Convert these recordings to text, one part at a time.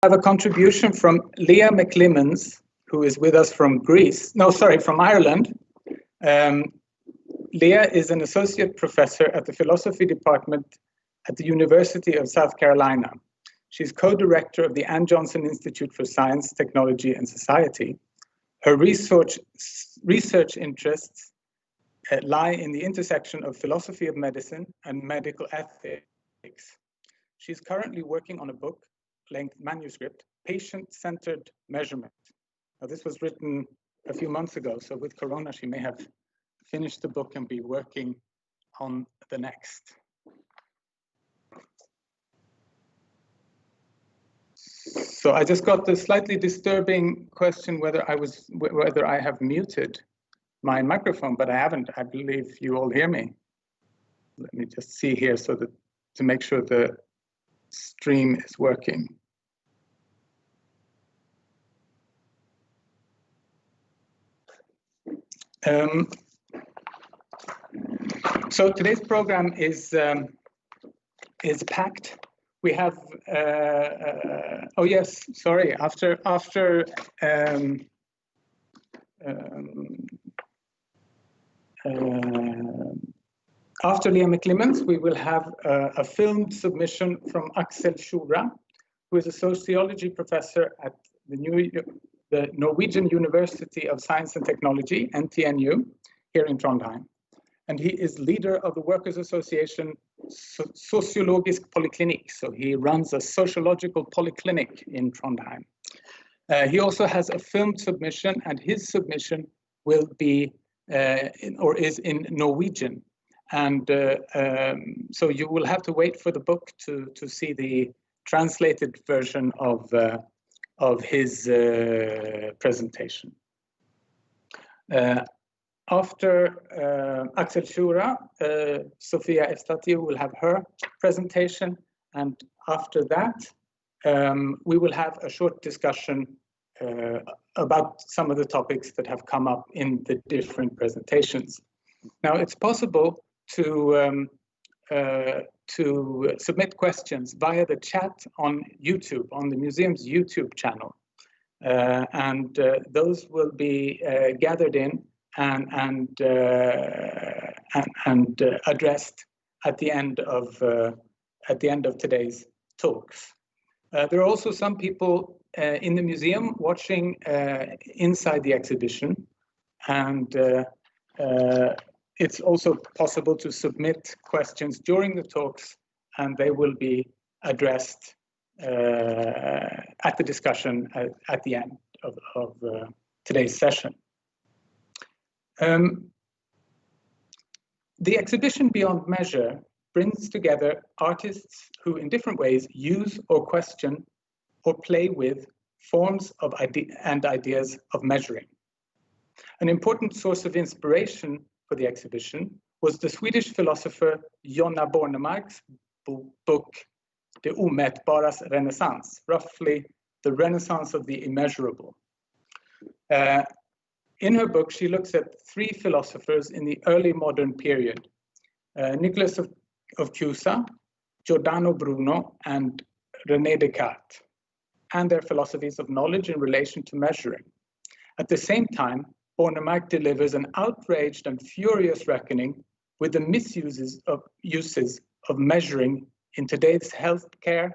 have a contribution from Leah McClimmons, who is with us from from Ireland. Leah is an associate professor at the philosophy department at the University of South Carolina. She's co-director of the Ann Johnson Institute for Science, Technology and Society. Her research interests lie in the intersection of philosophy of medicine and medical ethics. She's currently working on a book-length manuscript, Patient-Centered Measurement. Now, this was written a few months ago, so with Corona, she may have finished the book and be working on the next. So I just got the slightly disturbing question whether I have muted my microphone, but I haven't. I believe you all hear me. Let me just see here so that to make sure the stream is working. So today's program is packed. We have oh yes, sorry. After Leah McClimmons, we will have a filmed submission from Axel Schura, who is a sociology professor at the Norwegian University of Science and Technology, NTNU, here in Trondheim. And he is leader of the Workers' Association Sociologisk Polyclinic. So he runs a sociological polyclinic in Trondheim. He also has a filmed submission, and his submission will be is in Norwegian. And so you will have to wait for the book to see the translated version of his presentation. After Axel Schura, Sofia Evstati will have her presentation, and after that, we will have a short discussion about some of the topics that have come up in the different presentations. Now, it's possible to submit questions via the chat on YouTube, on the museum's YouTube channel, and those will be gathered in and addressed at the end of today's talks. There are also some people in the museum watching inside the exhibition, and it's also possible to submit questions during the talks, and they will be addressed at the discussion at the end of today's session. The exhibition Beyond Measure brings together artists who in different ways use or question or play with forms of ideas of measuring. An important source of inspiration for the exhibition was the Swedish philosopher Jonna Bornemark's book, De omätbaras renässans, roughly the Renaissance of the immeasurable. In her book, she looks at three philosophers in the early modern period, Nicholas of Cusa, Giordano Bruno, and René Descartes, and their philosophies of knowledge in relation to measuring. At the same time, Bornemark delivers an outraged and furious reckoning with the misuses of measuring in today's healthcare,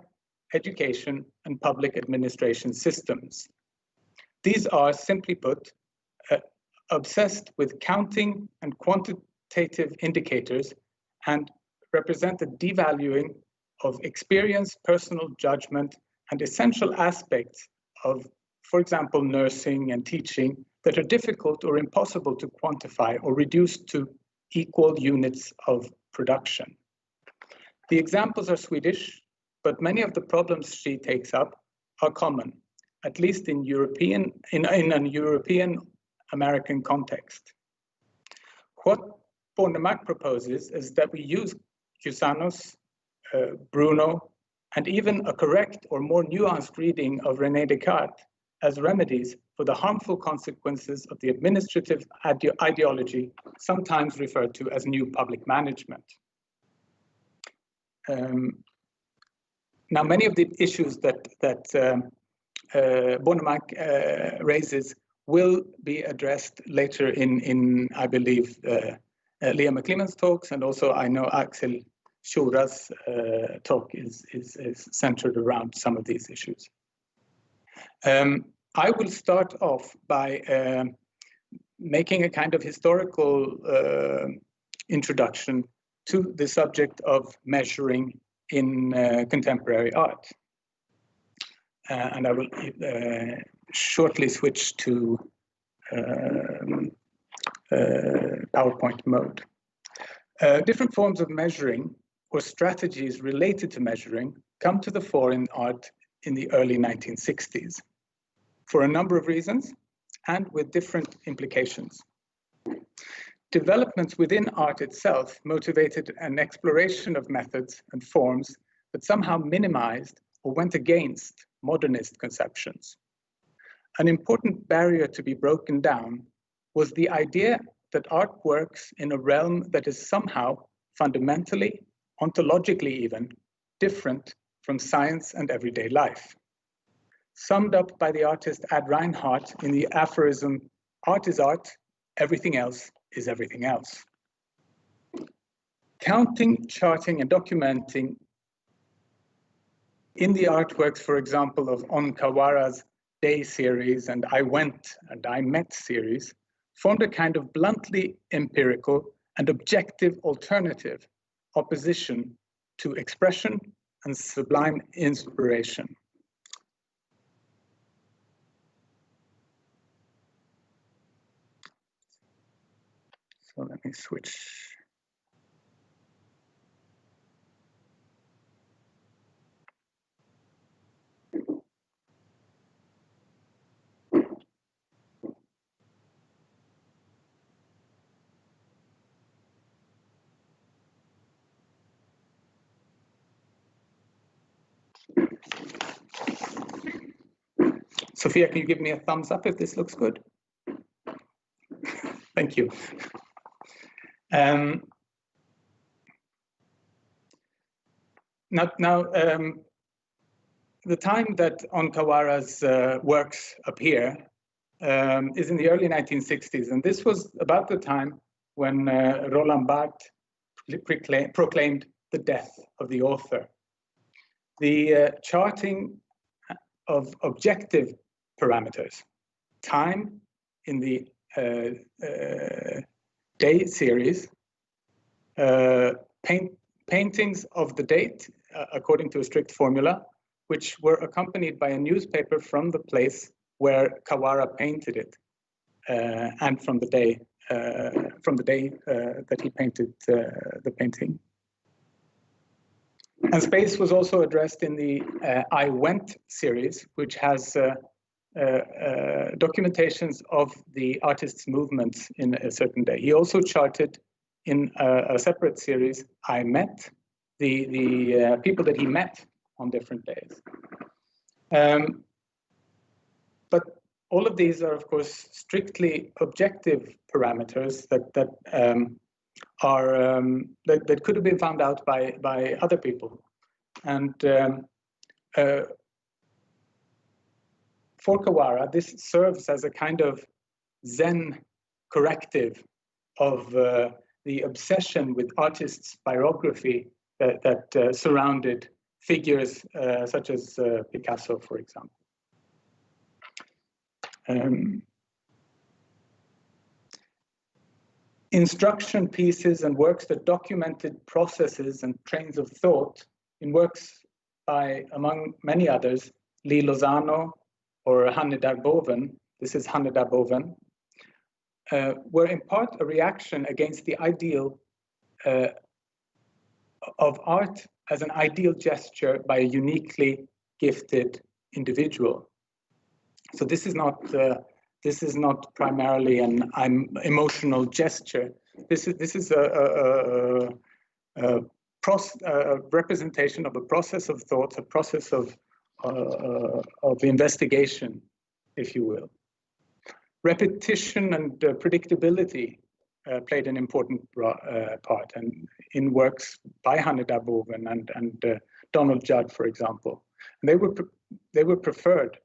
education, and public administration systems. These are, simply put, obsessed with counting and quantitative indicators and represent a devaluing of experience, personal judgment, and essential aspects of, for example, nursing and teaching that are difficult or impossible to quantify or reduce to equal units of production. The examples are Swedish, but many of the problems she takes up are common, at least in an European American context. What Bornemark proposes is that we use Cusanos, Bruno, and even a correct or more nuanced reading of René Descartes as remedies for the harmful consequences of the administrative ideology, sometimes referred to as new public management. Now, many of the issues that Bornemark raises will be addressed later in I believe, Leah McLeland's talks, and also I know Axel Shura's talk is centered around some of these issues. I will start off by making a kind of historical introduction to the subject of measuring in contemporary art. And I will shortly switch to PowerPoint mode. Different forms of measuring or strategies related to measuring come to the fore in art in the early 1960s for a number of reasons and with different implications. Developments within art itself motivated an exploration of methods and forms that somehow minimized or went against modernist conceptions. An important barrier to be broken down was the idea that art works in a realm that is somehow fundamentally, ontologically even, different from science and everyday life. Summed up by the artist Ad Reinhardt in the aphorism, "Art is art, everything else is everything else." Counting, charting, and documenting in the artworks, for example, of Onkawara's Day series and I Went and I Met series, formed a kind of bluntly empirical and objective alternative opposition to expression and sublime inspiration. So let me switch. Sophia, can you give me a thumbs up if this looks good? Thank you. The time that Onkawara's works appear is in the early 1960s, and this was about the time when Roland Barthes proclaimed the death of the author. The charting of objective parameters, time in the Day series, paintings of the date according to a strict formula, which were accompanied by a newspaper from the place where Kawara painted it, and from the day that he painted the painting. And space was also addressed in the I Went series, which has documentations of the artist's movements in a certain day. He also charted in a separate series, I Met, the people that he met on different days. But all of these are, of course, strictly objective parameters that could have been found out by other people. And for Kawara, this serves as a kind of Zen corrective of the obsession with artists' biography that surrounded figures such as Picasso, for example. Instruction pieces and works that documented processes and trains of thought in works by, among many others, Lee Lozano or Hanne Darboven, this is Hanne Darboven, were in part a reaction against the ideal of art as an ideal gesture by a uniquely gifted individual. So this is not primarily an emotional gesture. This is a representation of a process of thought, a process of investigation, if you will. Repetition and predictability played an important part, and in works by Hanne Darboven and Donald Judd, for example. And they were preferred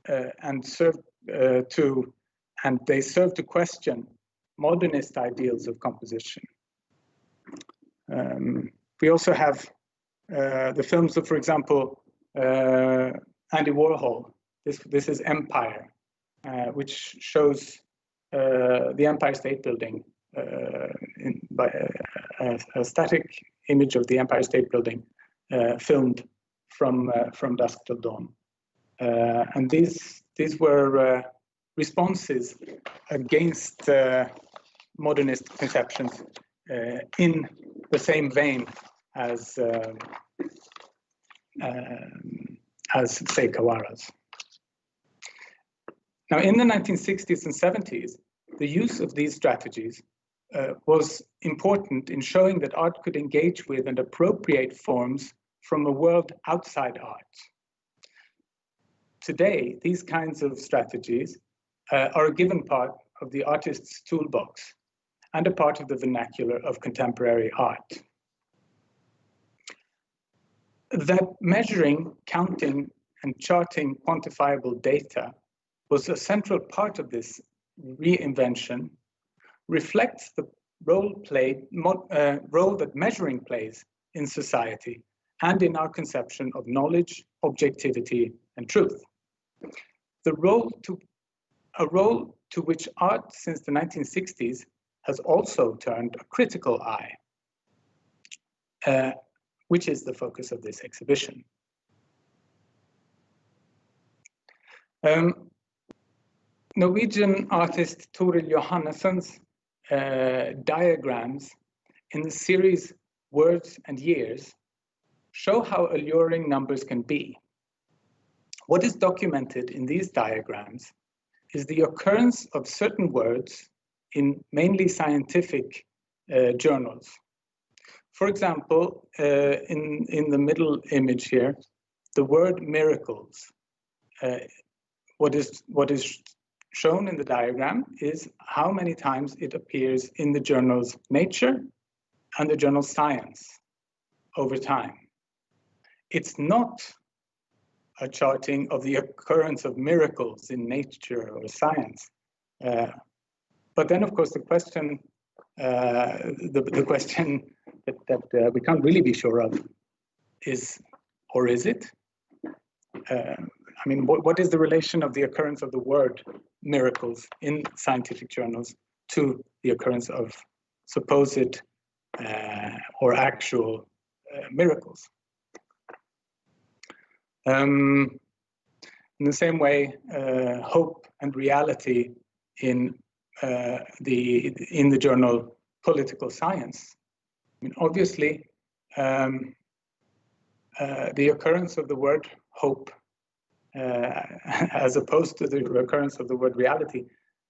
and they serve to question modernist ideals of composition. We also have the films of, for example, Andy Warhol. This is Empire, which shows the Empire State Building by a static image of the Empire State Building filmed from dusk till dawn. And these were responses against modernist conceptions in the same vein as say Kawara's. Now, in the 1960s and 70s, the use of these strategies was important in showing that art could engage with and appropriate forms from a world outside art. Today, these kinds of strategies are a given part of the artist's toolbox and a part of the vernacular of contemporary art. That measuring, counting, and charting quantifiable data was a central part of this reinvention reflects the role that measuring plays in society and in our conception of knowledge, objectivity, and truth. A role to which art since the 1960s has also turned a critical eye, which is the focus of this exhibition. Norwegian artist Toril Johannessen's diagrams in the series Words and Years show how alluring numbers can be. What is documented in these diagrams is the occurrence of certain words in mainly scientific journals. For example, in the middle image here, the word miracles. What is shown in the diagram is how many times it appears in the journals Nature and the journal Science over time. It's not a charting of the occurrence of miracles in Nature or Science. But then, of course, the question that we can't really be sure of is, or is it? I mean, what is the relation of the occurrence of the word miracles in scientific journals to the occurrence of supposed or actual miracles? In the same way, hope and reality in the journal Political Science. I mean, obviously, the occurrence of the word hope, as opposed to the occurrence of the word reality,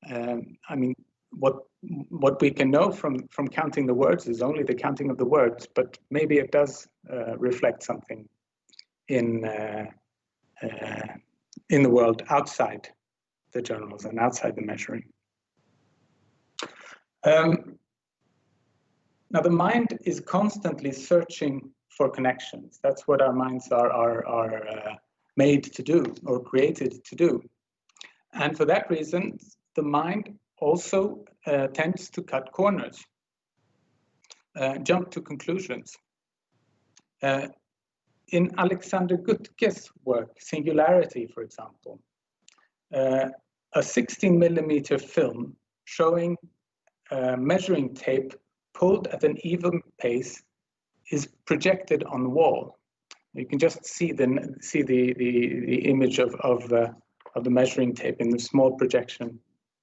I mean, what we can know from counting the words is only the counting of the words, but maybe it does reflect something in the world outside the journals and outside the measuring. Now, the mind is constantly searching for connections. That's what our minds are made to do or created to do. And for that reason, the mind also tends to cut corners, jump to conclusions. In Alexander Guttke's work, Singularity, for example, a 16mm film showing measuring tape pulled at an even pace is projected on the wall. You can just see the image of the measuring tape in the small projection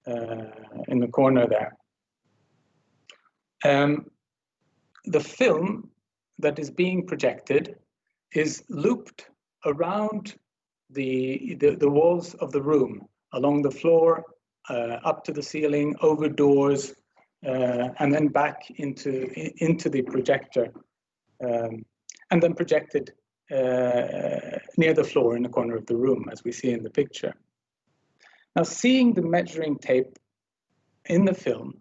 in the corner there. The film that is being projected is looped around the walls of the room, along the floor, up to the ceiling, over doors, and then back into the projector, and then projected near the floor in the corner of the room, as we see in the picture. Now, seeing the measuring tape in the film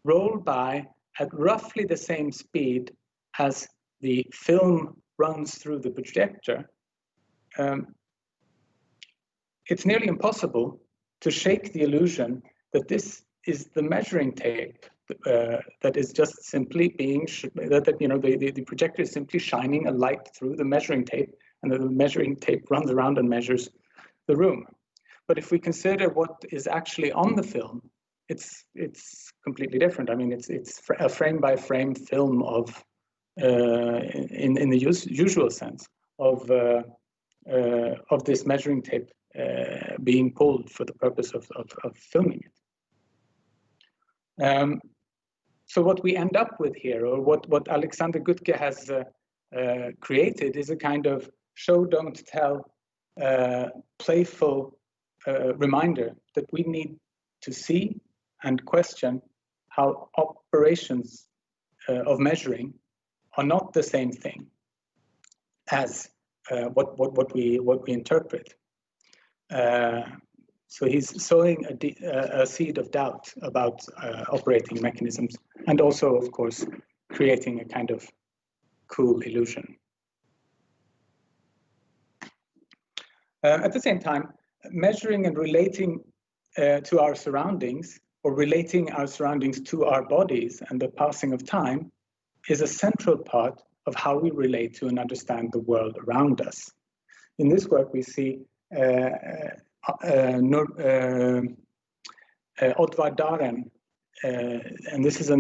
roll by at roughly the same speed as the film runs through the projector, it's nearly impossible to shake the illusion that this is the measuring tape that is just simply being, the projector is simply shining a light through the measuring tape, and the measuring tape runs around and measures the room. But if we consider what is actually on the film, it's completely different. I mean, it's a frame by frame film of, in the usual sense of this measuring tape being pulled for the purpose of filming it. So what we end up with here, or what Alexander Gutke has created, is a kind of show, don't tell, playful reminder that we need to see and question how operations of measuring are not the same thing as what we interpret. So he's sowing a seed of doubt about operating mechanisms, and also, of course, creating a kind of cool illusion. At the same time, measuring and relating to our surroundings, or relating our surroundings to our bodies and the passing of time, is a central part of how we relate to and understand the world around us. In this work, we see Oddvar Daren, and this is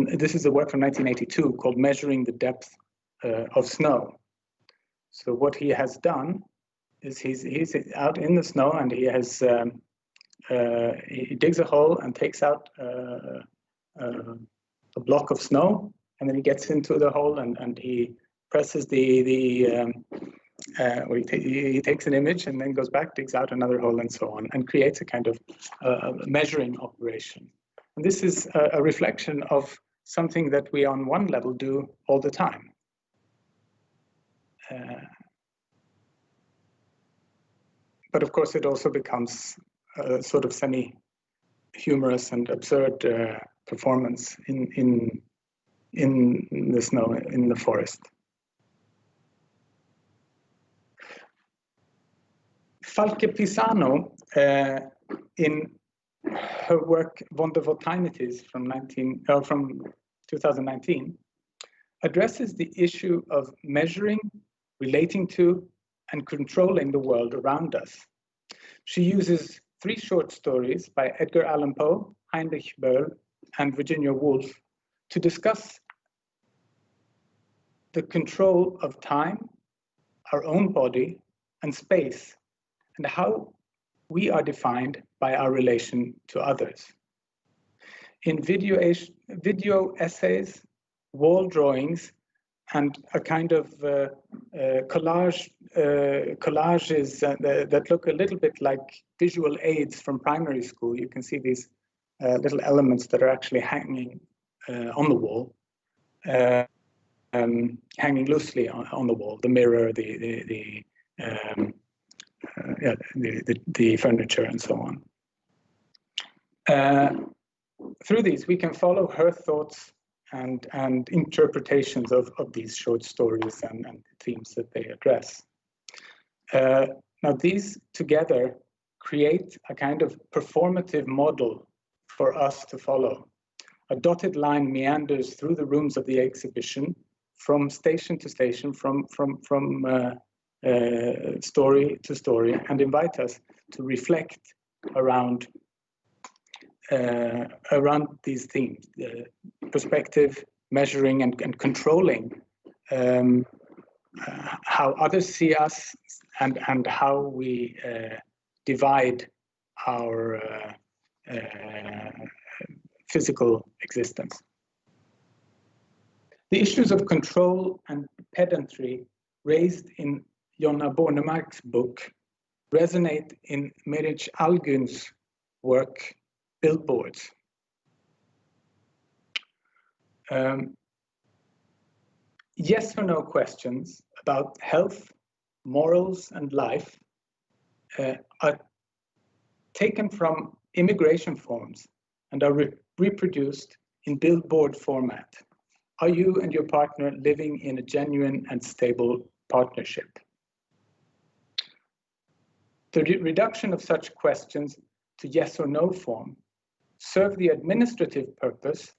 a work from 1982 called "Measuring the Depth of Snow." So what he has done is he's out in the snow, and he has he digs a hole and takes out a block of snow, and then he gets into the hole and he presses he takes an image and then goes back, digs out another hole, and so on, and creates a kind of measuring operation. And this is a reflection of something that we on one level do all the time. But of course, it also becomes a sort of semi-humorous and absurd performance in the snow, in the forest. Falke Pisano, in her work Wondervoltimities from 2019, addresses the issue of measuring, relating to, and controlling the world around us. She uses 3 short stories by Edgar Allan Poe, Heinrich Böll, and Virginia Woolf to discuss the control of time, our own body, and space, and how we are defined by our relation to others. In video essays, wall drawings, and a kind of collages that look a little bit like visual aids from primary school. You can see these little elements that are actually hanging on the wall, hanging loosely on the wall, the mirror, the furniture, and so on. Through these, we can follow her thoughts and interpretations of these short stories and the themes that they address. Now, these together create a kind of performative model for us to follow. A dotted line meanders through the rooms of the exhibition, from station to station, from story to story, and invite us to reflect around these themes: perspective, measuring, and controlling how others see us, and how we divide our physical existence. The issues of control and pedantry raised in Jonna Bornemark's book resonate in Meric Algun's work, Billboards. Yes or no questions about health, morals, and life are taken from immigration forms and are reproduced in billboard format. Are you and your partner living in a genuine and stable partnership? The reduction of such questions to yes or no form serve the administrative purpose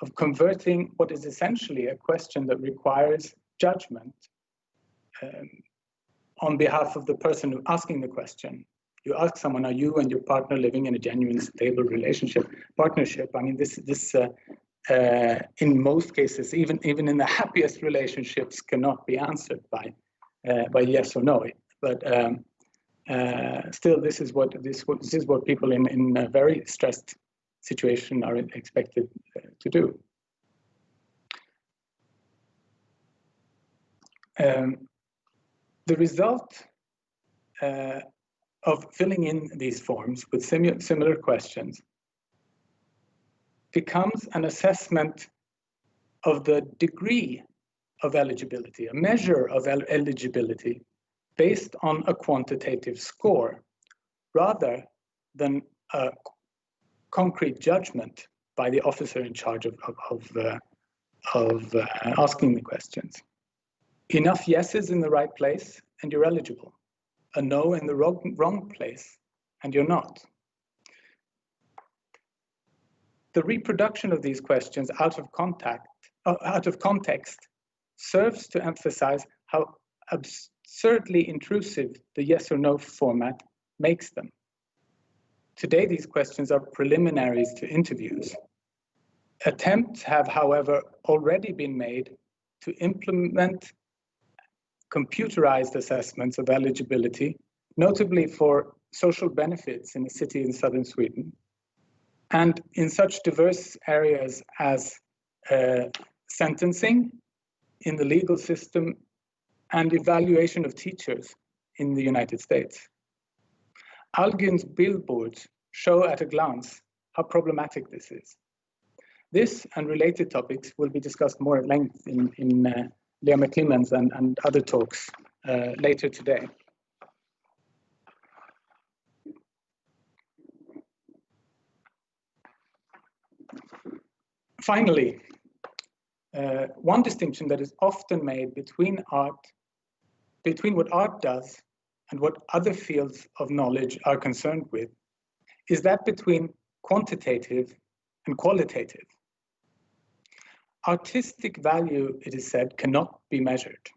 of converting what is essentially a question that requires judgment on behalf of the person asking the question. You ask someone, are you and your partner living in a genuine, stable partnership? I mean, this in most cases, even in the happiest relationships, cannot be answered by yes or no. But still, this is what people in a very stressed situation are expected to do. The result of filling in these forms with similar questions becomes an assessment of the degree of eligibility, a measure of eligibility based on a quantitative score, rather than a concrete judgment by the officer in charge of asking the questions. Enough yeses in the right place and you're eligible. A no in the wrong place and you're not. The reproduction of these questions out of context serves to emphasize how absurdly intrusive the yes or no format makes them. Today, these questions are preliminaries to interviews. Attempts have, however, already been made to implement computerized assessments of eligibility, notably for social benefits in a city in southern Sweden, and in such diverse areas as sentencing in the legal system and evaluation of teachers in the United States. Algün's billboards show at a glance how problematic this is. This and related topics will be discussed more at length in Lea McClemens and other talks later today. Finally, one distinction that is often made between what art does and what other fields of knowledge are concerned with, is that between quantitative and qualitative. Artistic value, it is said, cannot be measured.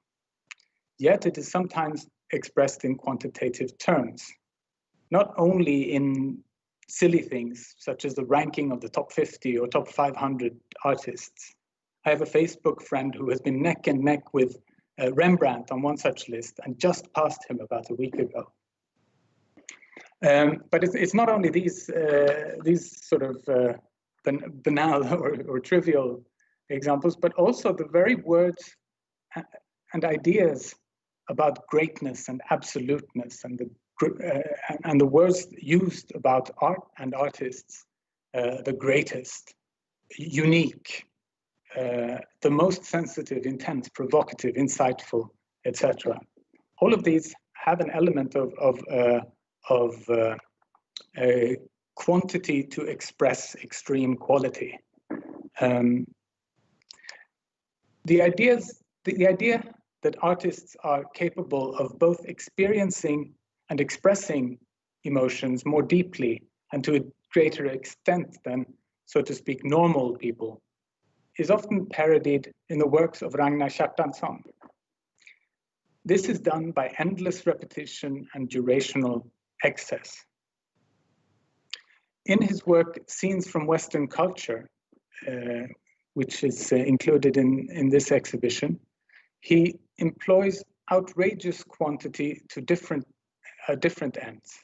Yet it is sometimes expressed in quantitative terms, not only in silly things such as the ranking of the top 50 or top 500 artists. I have a Facebook friend who has been neck and neck with Rembrandt on one such list and just passed him about a week ago. But it's not only these sort of banal or trivial examples, but also the very words and ideas about greatness and absoluteness and the words used about art and artists, the greatest, unique, the most sensitive, intense, provocative, insightful, etc. All of these have an element of a quantity to express extreme quality. The idea that artists are capable of both experiencing and expressing emotions more deeply and to a greater extent than, so to speak, normal people, is often parodied in the works of Ragnar Kjartansson. This is done by endless repetition and durational excess. In his work, Scenes from Western Culture, which is included in this exhibition, he employs outrageous quantity to different ends.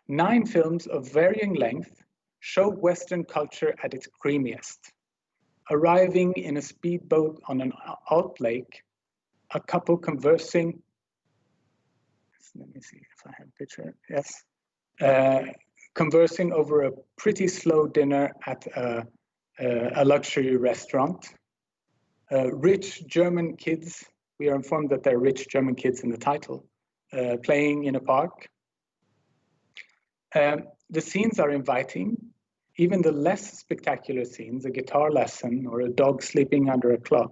9 films of varying length show Western culture at its creamiest. Arriving in a speedboat on an alt lake, a couple conversing, let me see if I have a picture, yes, conversing over a pretty slow dinner at a luxury restaurant. Rich German kids, we are informed that there are rich German kids in the title, playing in a park. The scenes are inviting. Even the less spectacular scenes, a guitar lesson or a dog sleeping under a clock.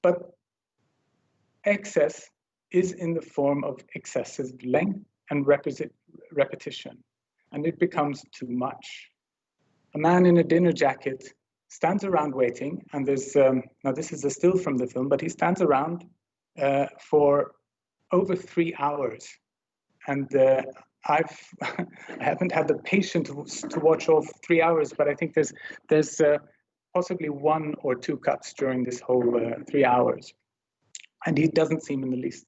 But excess is in the form of excessive length and repetition, and it becomes too much. A man in a dinner jacket stands around waiting, and there's, now this is a still from the film, but he stands around for over 3 hours. And I haven't had the patience to watch all 3 hours, but I think there's possibly 1 or 2 cuts during this whole 3 hours. And he doesn't seem in the least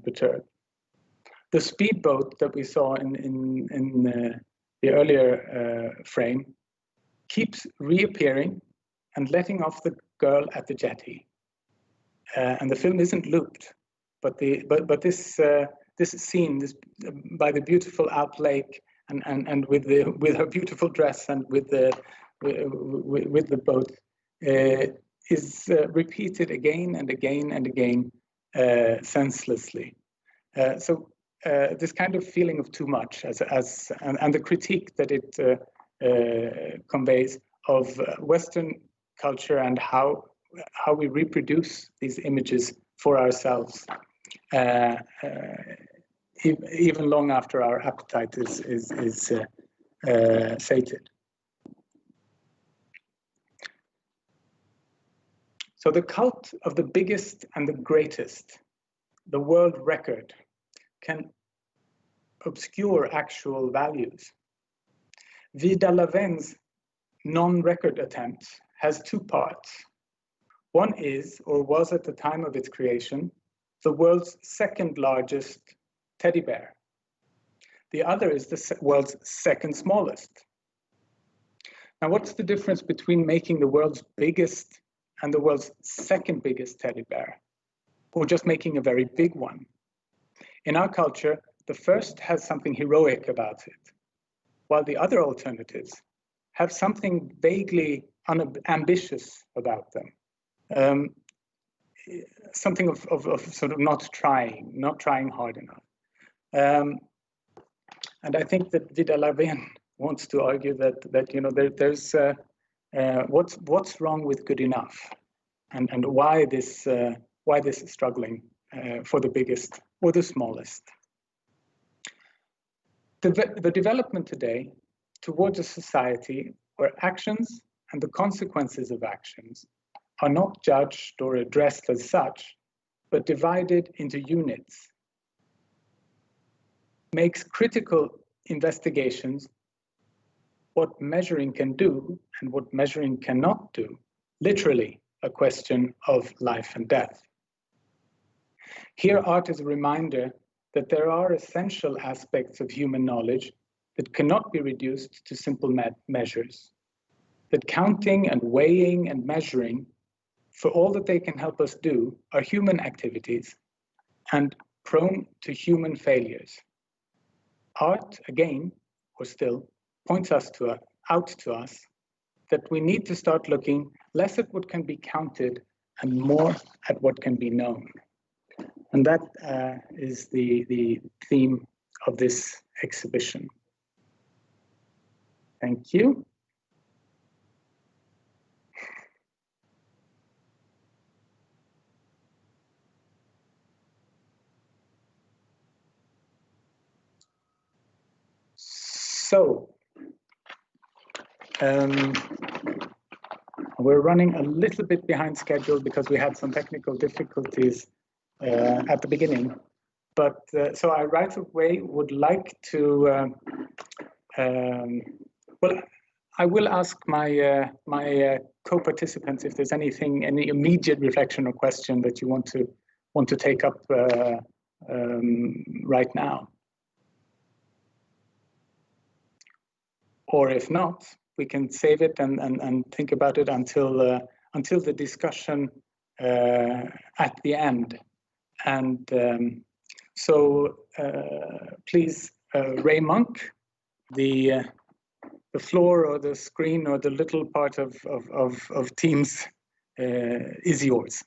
perturbed. The speedboat that we saw in the earlier frame keeps reappearing and letting off the girl at the jetty. And the film isn't looped, but this scene, by the beautiful Alp Lake and with her beautiful dress and with the boat, is repeated again and again and again, senselessly. So this kind of feeling of too much, and the critique that it conveys of Western culture and how we reproduce these images for ourselves, even long after our appetite is sated. So the cult of the biggest and the greatest, the world record, can obscure actual values. Vidar Laven's non-record attempt has 2 parts. One is, or was at the time of its creation, the world's 2nd largest teddy bear. The other is the world's 2nd smallest. Now, what's the difference between making the world's biggest and the world's 2nd biggest teddy bear, or just making a very big one? In our culture, the first has something heroic about it, while the other alternatives have something vaguely unambitious about them. Something of sort of not trying hard enough. And I think that Vidar Laven wants to argue that you know there's what's wrong with good enough, and why this struggling for the biggest or the smallest. The development today towards a society where actions and the consequences of actions are not judged or addressed as such, but divided into units, makes critical investigations what measuring can do and what measuring cannot do literally a question of life and death. Here, art is a reminder that there are essential aspects of human knowledge that cannot be reduced to simple measures, that counting and weighing and measuring, for all that they can help us do, are human activities and prone to human failures. Art, again, or still, points out to us that we need to start looking less at what can be counted and more at what can be known. And that is the theme of this exhibition. Thank you. So, we're running a little bit behind schedule because we had some technical difficulties at the beginning. But so I right away would like to, well, I will ask my my co-participants if there's any immediate reflection or question that you want to take up right now. Or if not, we can save it and think about it until the discussion at the end. And so please, Ray Monk, the floor or the screen or the little part of Teams is yours.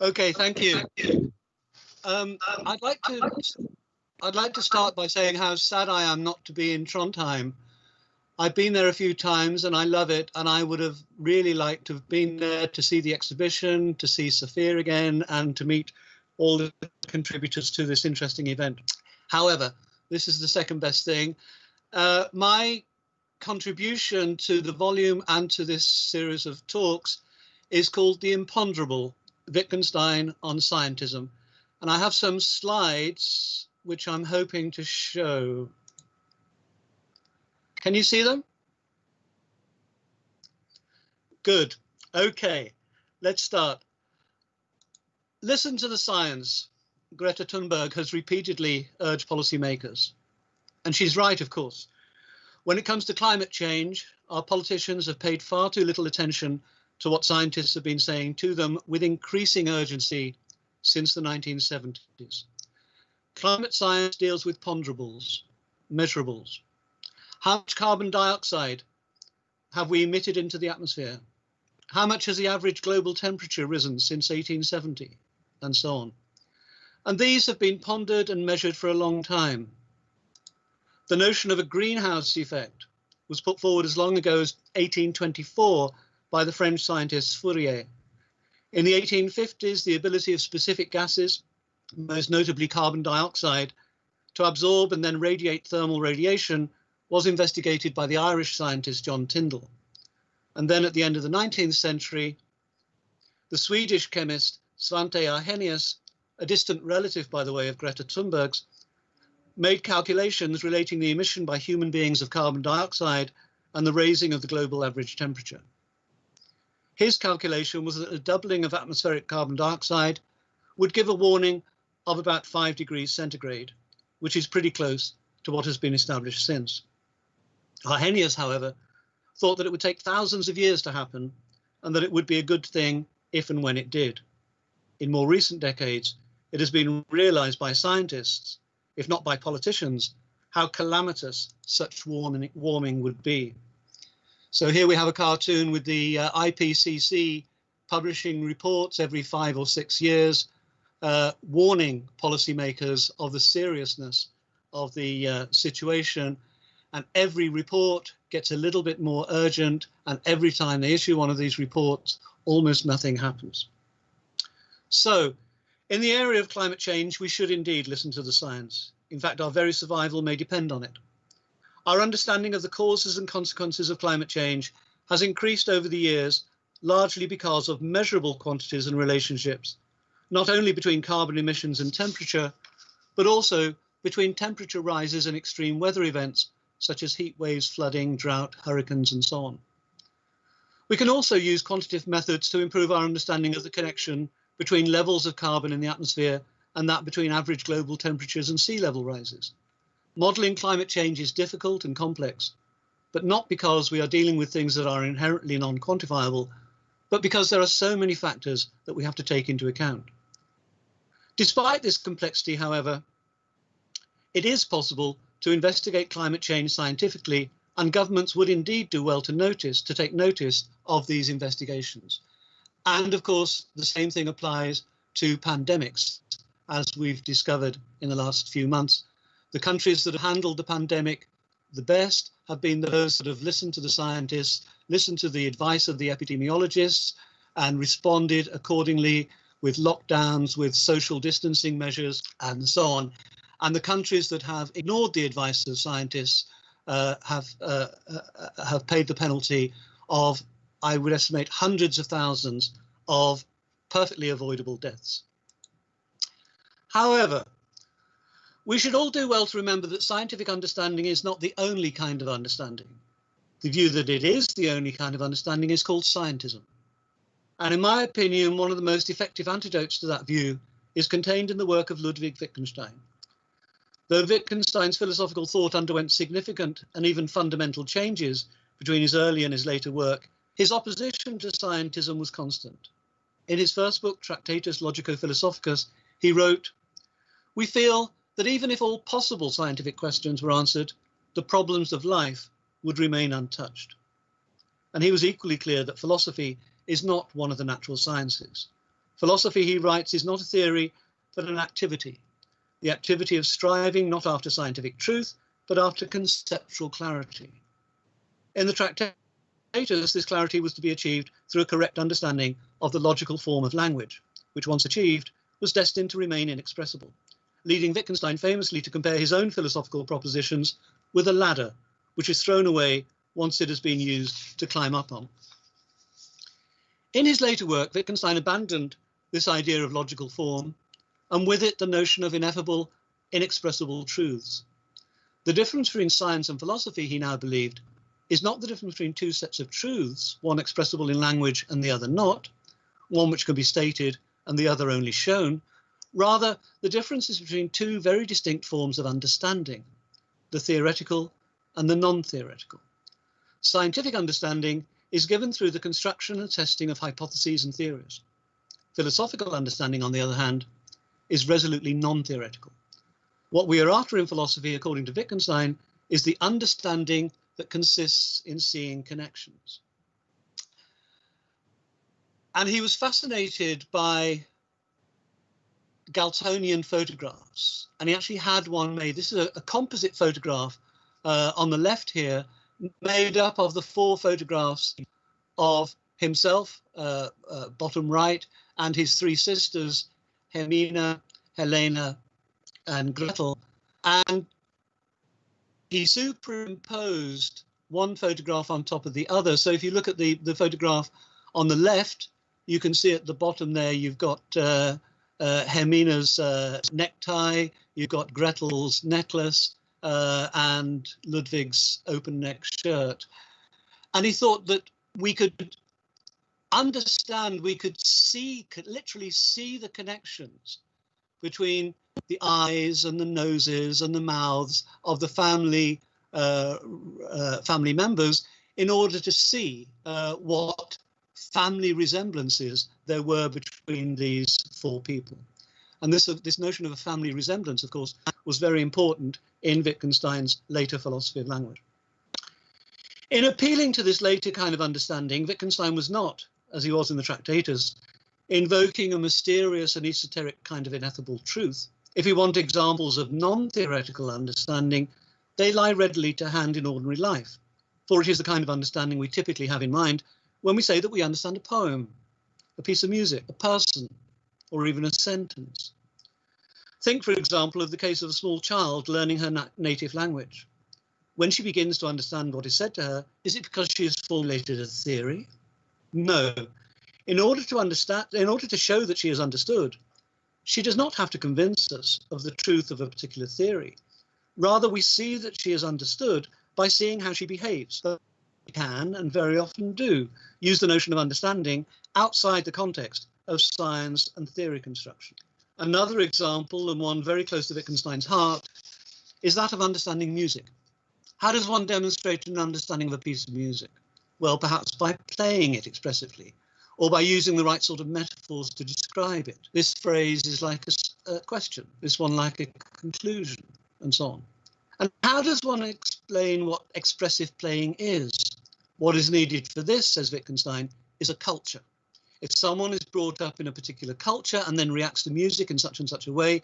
Okay, thank you. I'd like to start by saying how sad I am not to be in Trondheim. I've been there a few times and I love it, and I would have really liked to have been there to see the exhibition, to see Sophia again, and to meet all the contributors to this interesting event. However, this is the second best thing. My contribution to the volume and to this series of talks is called The Imponderable, Wittgenstein on Scientism. And I have some slides which I'm hoping to show. Can you see them? Good. Okay, let's start. Listen to the science, Greta Thunberg has repeatedly urged policymakers. And she's right, of course. When it comes to climate change, our politicians have paid far too little attention to what scientists have been saying to them with increasing urgency since the 1970s. Climate science deals with ponderables, measurables. How much carbon dioxide have we emitted into the atmosphere? How much has the average global temperature risen since 1870? And so on. And these have been pondered and measured for a long time. The notion of a greenhouse effect was put forward as long ago as 1824 by the French scientist Fourier. In the 1850s, the ability of specific gases, most notably carbon dioxide, to absorb and then radiate thermal radiation was investigated by the Irish scientist John Tyndall. And then at the end of the 19th century, the Swedish chemist Svante Arrhenius, a distant relative, by the way, of Greta Thunberg's, made calculations relating the emission by human beings of carbon dioxide and the raising of the global average temperature. His calculation was that a doubling of atmospheric carbon dioxide would give a warning of about 5 degrees centigrade, which is pretty close to what has been established since. Arrhenius, however, thought that it would take thousands of years to happen and that it would be a good thing if and when it did. In more recent decades, it has been realized by scientists, if not by politicians, how calamitous such warming would be. So here we have a cartoon with the IPCC publishing reports every 5 or 6 years, warning policymakers of the seriousness of the situation. And every report gets a little bit more urgent, and every time they issue one of these reports, almost nothing happens. So, in the area of climate change, we should indeed listen to the science. In fact, our very survival may depend on it. Our understanding of the causes and consequences of climate change has increased over the years, largely because of measurable quantities and relationships, not only between carbon emissions and temperature, but also between temperature rises and extreme weather events, such as heat waves, flooding, drought, hurricanes, and so on. We can also use quantitative methods to improve our understanding of the connection between levels of carbon in the atmosphere and that between average global temperatures and sea level rises. Modelling climate change is difficult and complex, but not because we are dealing with things that are inherently non-quantifiable, but because there are so many factors that we have to take into account. Despite this complexity, however, it is possible to investigate climate change scientifically, and governments would indeed do well to take notice of these investigations. And of course, the same thing applies to pandemics, as we've discovered in the last few months. The countries that have handled the pandemic the best have been those that have listened to the scientists, listened to the advice of the epidemiologists, and responded accordingly with lockdowns, with social distancing measures, and so on. And the countries that have ignored the advice of scientists have paid the penalty of, I would estimate, hundreds of thousands of perfectly avoidable deaths. However, we should all do well to remember that scientific understanding is not the only kind of understanding. The view that it is the only kind of understanding is called scientism. And in my opinion, one of the most effective antidotes to that view is contained in the work of Ludwig Wittgenstein. Though Wittgenstein's philosophical thought underwent significant and even fundamental changes between his early and his later work, his opposition to scientism was constant. In his first book, Tractatus Logico-Philosophicus, he wrote, "We feel that even if all possible scientific questions were answered, the problems of life would remain untouched." And he was equally clear that philosophy is not one of the natural sciences. Philosophy, he writes, is not a theory, but an activity. The activity of striving not after scientific truth, but after conceptual clarity. In the Tractatus, this clarity was to be achieved through a correct understanding of the logical form of language, which once achieved was destined to remain inexpressible, leading Wittgenstein famously to compare his own philosophical propositions with a ladder, which is thrown away once it has been used to climb up on. In his later work, Wittgenstein abandoned this idea of logical form, and with it the notion of ineffable, inexpressible truths. The difference between science and philosophy, he now believed, is not the difference between two sets of truths, one expressible in language and the other not, one which can be stated and the other only shown. Rather, the difference is between two very distinct forms of understanding, the theoretical and the non-theoretical. Scientific understanding is given through the construction and testing of hypotheses and theories. Philosophical understanding, on the other hand, is resolutely non-theoretical. What we are after in philosophy, according to Wittgenstein, is the understanding that consists in seeing connections. And he was fascinated by Galtonian photographs, and he actually had one made. This is a composite photograph on the left here, made up of the 4 photographs of himself, bottom right, and his 3 sisters, Hermina, Helena, and Gretel. And he superimposed one photograph on top of the other. So if you look at the photograph on the left, you can see at the bottom there, you've got Hermina's necktie, you've got Gretel's necklace, and Ludwig's open neck shirt. And he thought that we could understand, we could see, could literally see the connections between the eyes and the noses and the mouths of the family members in order to see what family resemblances there were between these 4 people. And this notion of a family resemblance, of course, was very important in Wittgenstein's later philosophy of language. In appealing to this later kind of understanding, Wittgenstein was not, as he was in the Tractatus, invoking a mysterious and esoteric kind of ineffable truth. If we want examples of non-theoretical understanding, they lie readily to hand in ordinary life, for it is the kind of understanding we typically have in mind when we say that we understand a poem, a piece of music, a person, or even a sentence. Think, for example, of the case of a small child learning her native language. When she begins to understand what is said to her, is it because she has formulated a theory? No. In order to show that she has understood, she does not have to convince us of the truth of a particular theory. Rather, we see that she has understood by seeing how she behaves. We can, and very often do, use the notion of understanding outside the context of science and theory construction. Another example, and one very close to Wittgenstein's heart, is that of understanding music. How does one demonstrate an understanding of a piece of music? Well, perhaps by playing it expressively, or by using the right sort of metaphors to describe it. This phrase is like a question, this one like a conclusion, and so on. And how does one explain what expressive playing is? What is needed for this, says Wittgenstein, is a culture. If someone is brought up in a particular culture and then reacts to music in such and such a way,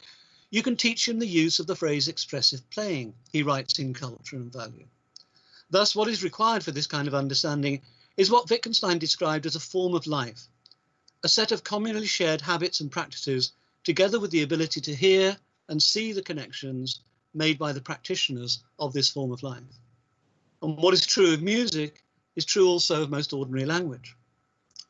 you can teach him the use of the phrase expressive playing, he writes in Culture and Value. Thus, what is required for this kind of understanding is what Wittgenstein described as a form of life, a set of communally shared habits and practices, together with the ability to hear and see the connections made by the practitioners of this form of life. And what is true of music is true also of most ordinary language.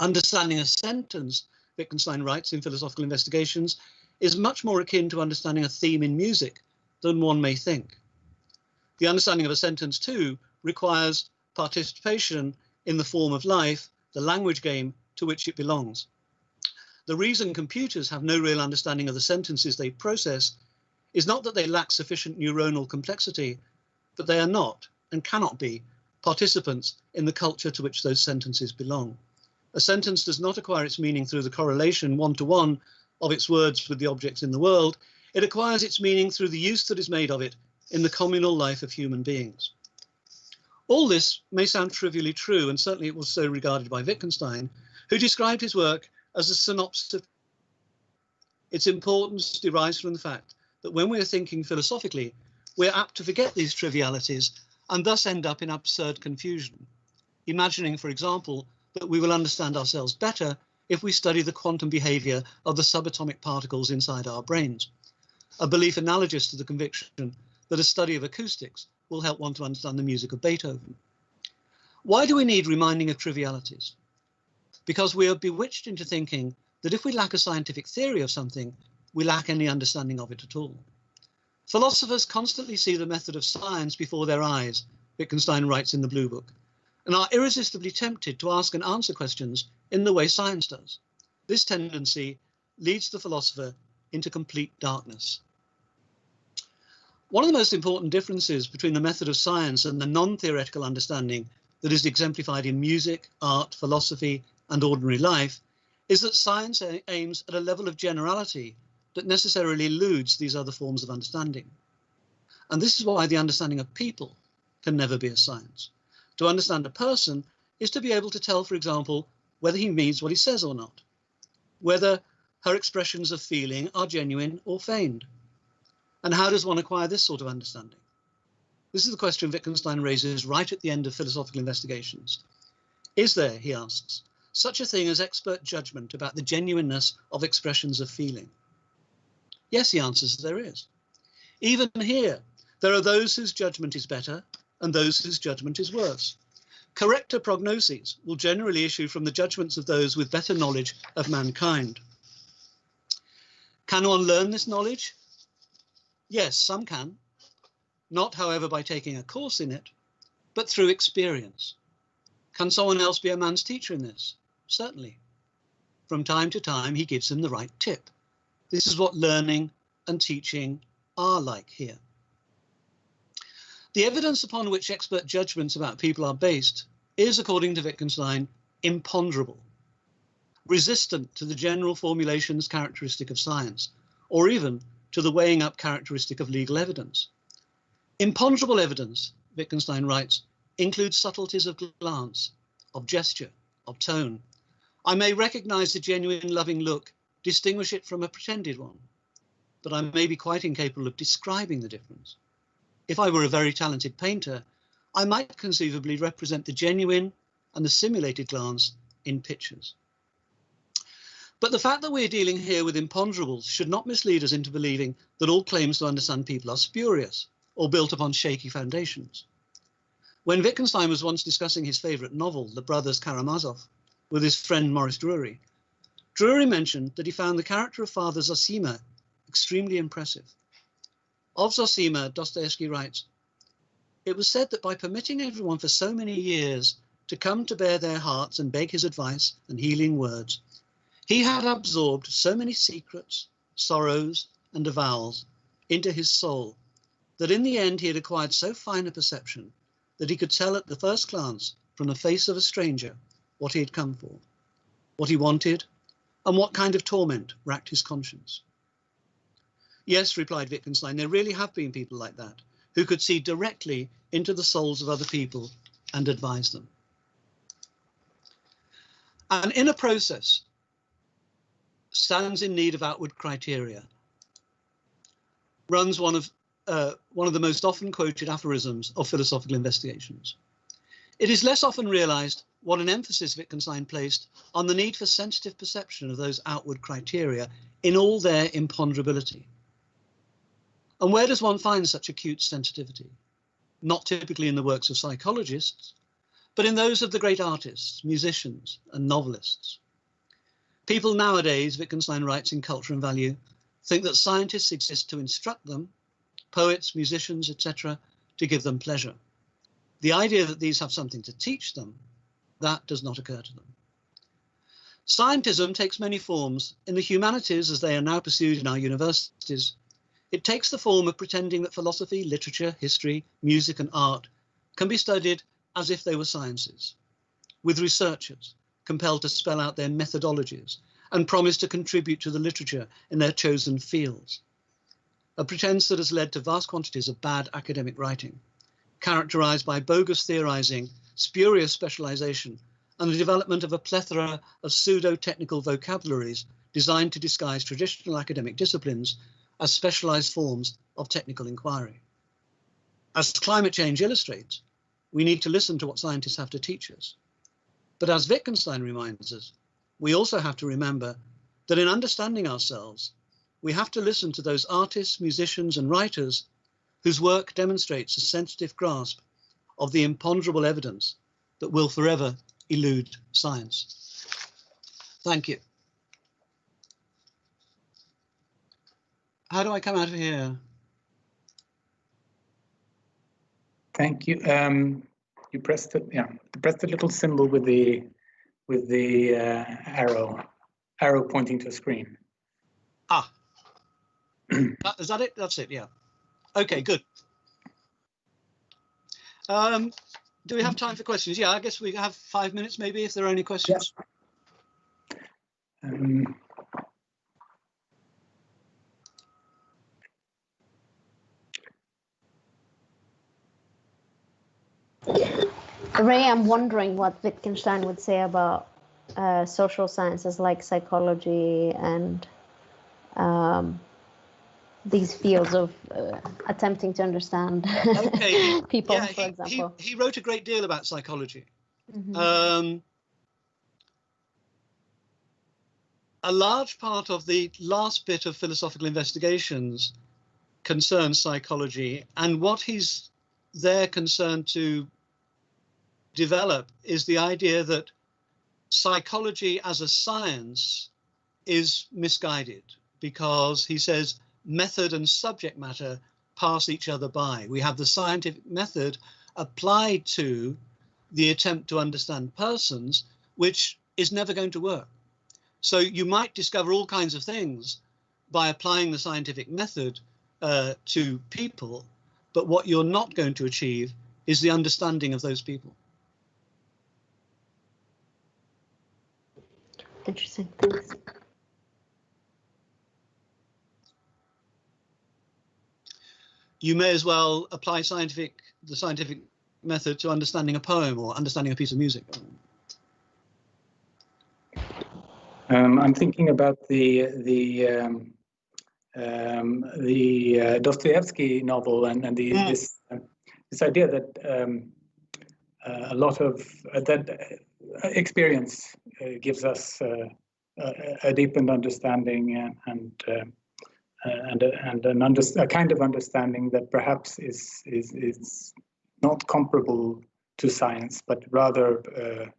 Understanding a sentence, Wittgenstein writes in Philosophical Investigations, is much more akin to understanding a theme in music than one may think. The understanding of a sentence, too, requires participation in the form of life, the language game to which it belongs. The reason computers have no real understanding of the sentences they process is not that they lack sufficient neuronal complexity, but they are not and cannot be participants in the culture to which those sentences belong. A sentence does not acquire its meaning through the correlation one-to-one of its words with the objects in the world. It acquires its meaning through the use that is made of it in the communal life of human beings. All this may sound trivially true, and certainly it was so regarded by Wittgenstein, who described his work as a synopsis. Its importance derives from the fact that when we are thinking philosophically, we are apt to forget these trivialities and thus end up in absurd confusion, imagining, for example, that we will understand ourselves better if we study the quantum behavior of the subatomic particles inside our brains, a belief analogous to the conviction that a study of acoustics will help one to understand the music of Beethoven. Why do we need reminding of trivialities? Because we are bewitched into thinking that if we lack a scientific theory of something, we lack any understanding of it at all. Philosophers constantly see the method of science before their eyes, Wittgenstein writes in the Blue Book, and are irresistibly tempted to ask and answer questions in the way science does. This tendency leads the philosopher into complete darkness. One of the most important differences between the method of science and the non-theoretical understanding that is exemplified in music, art, philosophy, and ordinary life is that science aims at a level of generality that necessarily eludes these other forms of understanding. And this is why the understanding of people can never be a science. To understand a person is to be able to tell, for example, whether he means what he says or not, whether her expressions of feeling are genuine or feigned. And how does one acquire this sort of understanding? This is the question Wittgenstein raises right at the end of Philosophical Investigations. Is there, he asks, such a thing as expert judgment about the genuineness of expressions of feeling? Yes, he answers, there is. Even here, there are those whose judgment is better and those whose judgment is worse. Correcter prognoses will generally issue from the judgments of those with better knowledge of mankind. Can one learn this knowledge? Yes, some can. Not, however, by taking a course in it, but through experience. Can someone else be a man's teacher in this? Certainly. From time to time, he gives them the right tip. This is what learning and teaching are like here. The evidence upon which expert judgments about people are based is, according to Wittgenstein, imponderable, resistant to the general formulations characteristic of science, or even to the weighing up characteristic of legal evidence. Imponderable evidence, Wittgenstein writes, includes subtleties of glance, of gesture, of tone. I may recognize the genuine loving look, distinguish it from a pretended one, but I may be quite incapable of describing the difference. If I were a very talented painter, I might conceivably represent the genuine and the simulated glance in pictures. But the fact that we're dealing here with imponderables should not mislead us into believing that all claims to understand people are spurious or built upon shaky foundations. When Wittgenstein was once discussing his favorite novel, The Brothers Karamazov, with his friend Maurice Drury, Drury mentioned that he found the character of Father Zosima extremely impressive. Of Zosima, Dostoevsky writes, "It was said that by permitting everyone for so many years to come to bare their hearts and beg his advice and healing words, he had absorbed so many secrets, sorrows, and avowals into his soul that in the end he had acquired so fine a perception that he could tell at the first glance from the face of a stranger what he had come for, what he wanted, and what kind of torment racked his conscience." Yes, replied Wittgenstein, there really have been people like that, who could see directly into the souls of other people and advise them. An inner process stands in need of outward criteria, runs one of the most often quoted aphorisms of Philosophical Investigations. It is less often realized what an emphasis Wittgenstein placed on the need for sensitive perception of those outward criteria in all their imponderability. And where does one find such acute sensitivity? Not typically in the works of psychologists, but in those of the great artists, musicians, and novelists. People nowadays, Wittgenstein writes in Culture and Value, think that scientists exist to instruct them, poets, musicians, etc., to give them pleasure. The idea that these have something to teach them, that does not occur to them. Scientism takes many forms. In the humanities, as they are now pursued in our universities, it takes the form of pretending that philosophy, literature, history, music, and art can be studied as if they were sciences, with researchers compelled to spell out their methodologies and promise to contribute to the literature in their chosen fields. A pretense that has led to vast quantities of bad academic writing, characterized by bogus theorizing, spurious specialization, and the development of a plethora of pseudo-technical vocabularies designed to disguise traditional academic disciplines as specialized forms of technical inquiry. As climate change illustrates, we need to listen to what scientists have to teach us. But as Wittgenstein reminds us, we also have to remember that in understanding ourselves, we have to listen to those artists, musicians, and writers whose work demonstrates a sensitive grasp of the imponderable evidence that will forever elude science. Thank you. How do I come out of here? Thank you. You pressed it. Yeah, you pressed the little symbol with the arrow pointing to a screen. Ah, is that it? That's it. Yeah. Okay. Good. Do we have time for questions? Yeah, I guess we have 5 minutes, maybe, if there are any questions. Yeah. Ray, I'm wondering what Wittgenstein would say about social sciences like psychology and these fields of attempting to understand people, yeah, for example. He wrote a great deal about psychology. Mm-hmm. A large part of the last bit of Philosophical Investigations concerns psychology, and what he's there concerned to develop is the idea that psychology as a science is misguided, because he says method and subject matter pass each other by. We have the scientific method applied to the attempt to understand persons, which is never going to work. So you might discover all kinds of things by applying the scientific method to people, but what you're not going to achieve is the understanding of those people. Interesting. Thanks. You may as well apply the scientific method to understanding a poem or understanding a piece of music. I'm thinking about the Dostoevsky novel and this idea that a lot of that experience gives us a deepened understanding and a kind of understanding that perhaps is not comparable to science, but rather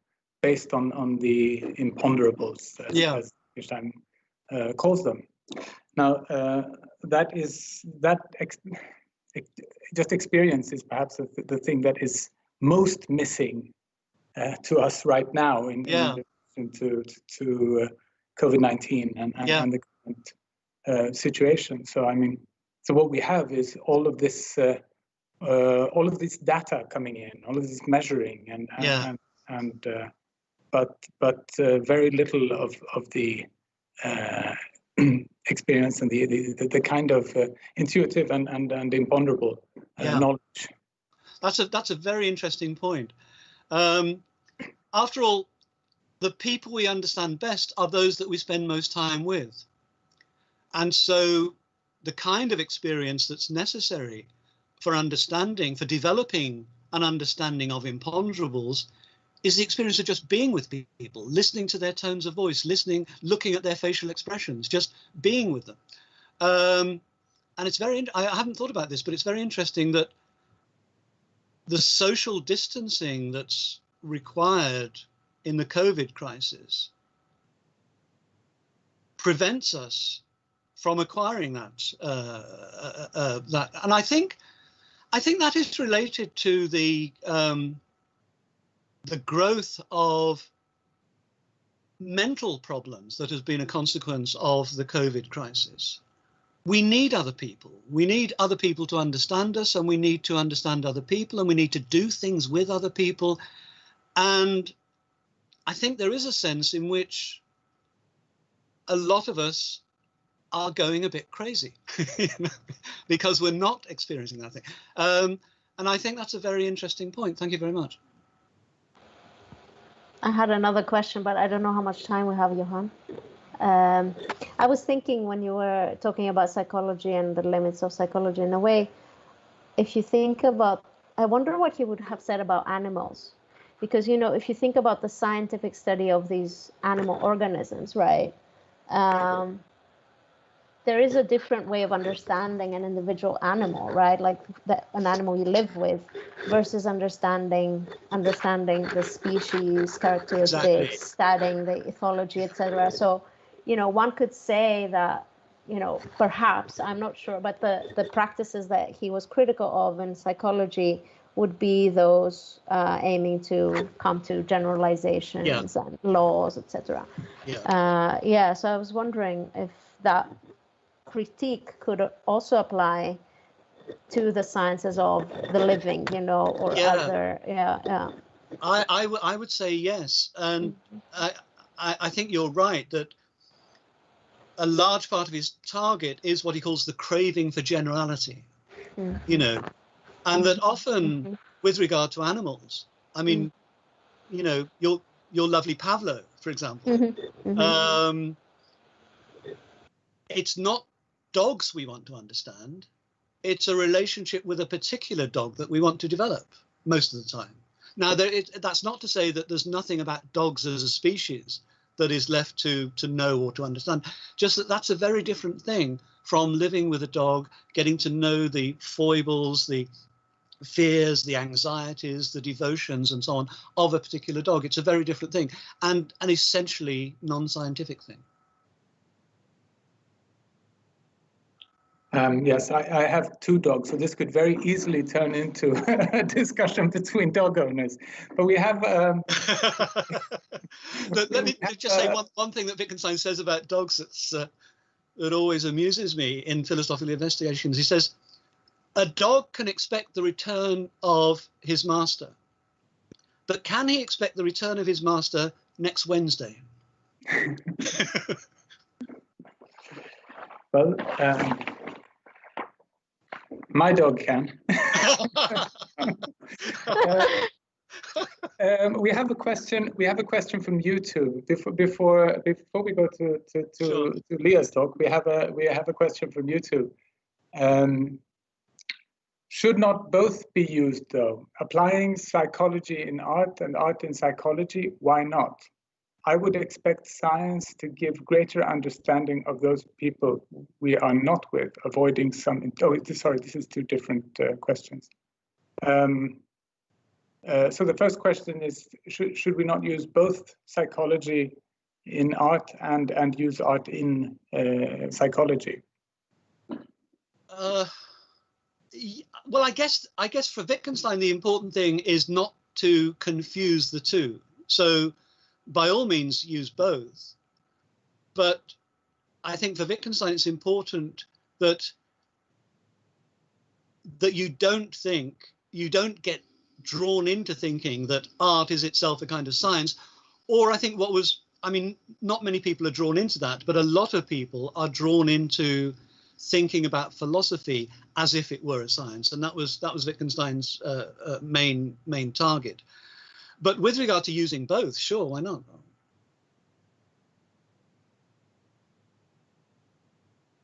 based on the imponderables, as Wittgenstein calls them. Now, just experience is perhaps the thing that is most missing to us right now in relation to COVID-19 and the current situation. So I mean, so what we have is all of this data coming in, all of this measuring, but very little of the experience and the kind of intuitive and imponderable knowledge. That's a very interesting point. After all, the people we understand best are those that we spend most time with. And so the kind of experience that's necessary for understanding, for developing an understanding of imponderables, is the experience of just being with people, listening to their tones of voice, looking at their facial expressions, just being with them. And it's I haven't thought about this, but it's very interesting that the social distancing that's required in the COVID crisis prevents us from acquiring that. And I think that is related to the growth of mental problems that has been a consequence of the COVID crisis. We need other people. We need other people to understand us, and we need to understand other people, and we need to do things with other people. And I think there is a sense in which a lot of us are going a bit crazy because we're not experiencing that thing. And I think that's a very interesting point. Thank you very much. I had another question, but I don't know how much time we have, Johan. I was thinking when you were talking about psychology and the limits of psychology, in a way, if you think about, I wonder what you would have said about animals. because, you know, if you think about the scientific study of these animal organisms, right, there is a different way of understanding an individual animal, right? Like an animal you live with versus understanding the species characteristics, Exactly. studying the ethology, etc. So, you know, one could say that, you know, perhaps, I'm not sure, but the practices that he was critical of in psychology would be those aiming to come to generalizations and laws, etc. Yeah, so I was wondering if that critique could also apply to the sciences of the living, you know, or other. I would say yes, and I think you're right that a large part of his target is what he calls the craving for generality, you know, and that often with regard to animals, I mean, you know, your lovely Pavlo, for example, it's not dogs we want to understand. It's a relationship with a particular dog that we want to develop most of the time. Now, that's not to say that there's nothing about dogs as a species that is left to know or to understand. Just that that's a very different thing from living with a dog, getting to know the foibles, the fears, the anxieties, the devotions, and so on of a particular dog. It's a very different thing and an essentially non-scientific thing. Yes, I have 2 dogs, so this could very easily turn into a discussion between dog owners. But we have. Let me just say one thing that Wittgenstein says about dogs that always amuses me in philosophical investigations. He says, a dog can expect the return of his master, but can he expect the return of his master next Wednesday? Well, my dog can. We have a question. We have a question from YouTube. Before we go to Leah's talk, we have a question from YouTube. Should not both be used though? Applying psychology in art and art in psychology, why not? I would expect science to give greater understanding of those people we are not with, avoiding some. Oh, sorry, this is 2 different questions. So the first question is: should we not use both psychology in art and use art in psychology? Well, I guess for Wittgenstein, the important thing is not to confuse the two. So, by all means, use both. But I think for Wittgenstein, it's important that you don't get drawn into thinking that art is itself a kind of science. Or I think not many people are drawn into that, but a lot of people are drawn into thinking about philosophy as if it were a science, and that was Wittgenstein's main target. But with regard to using both, sure, why not?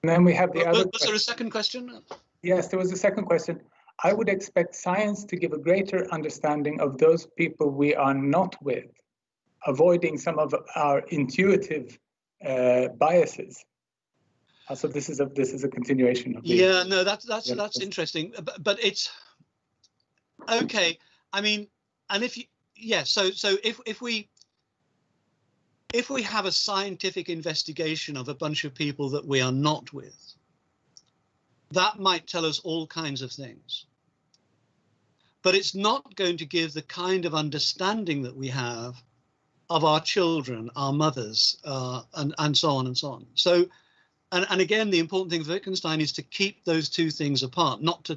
And then we have the other. Was there a second question? Yes, there was a second question. I would expect science to give a greater understanding of those people we are not with, avoiding some of our intuitive biases. So this is a continuation of the. No, that's interesting, but it's okay. I mean, and if we have a scientific investigation of a bunch of people that we are not with, that might tell us all kinds of things, but it's not going to give the kind of understanding that we have of our children, our mothers, and so on and so on. So. And again, the important thing for Wittgenstein is to keep those 2 things apart, not to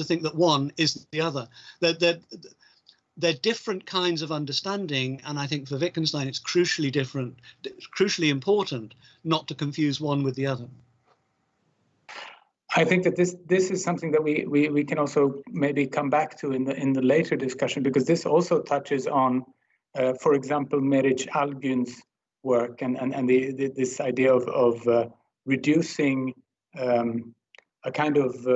think that one is the other. They're different kinds of understanding, and I think for Wittgenstein it's crucially important not to confuse one with the other. I think that this is something that we can also maybe come back to in the later discussion, because this also touches on, for example, Meric Alguin's work and this idea of reducing a kind of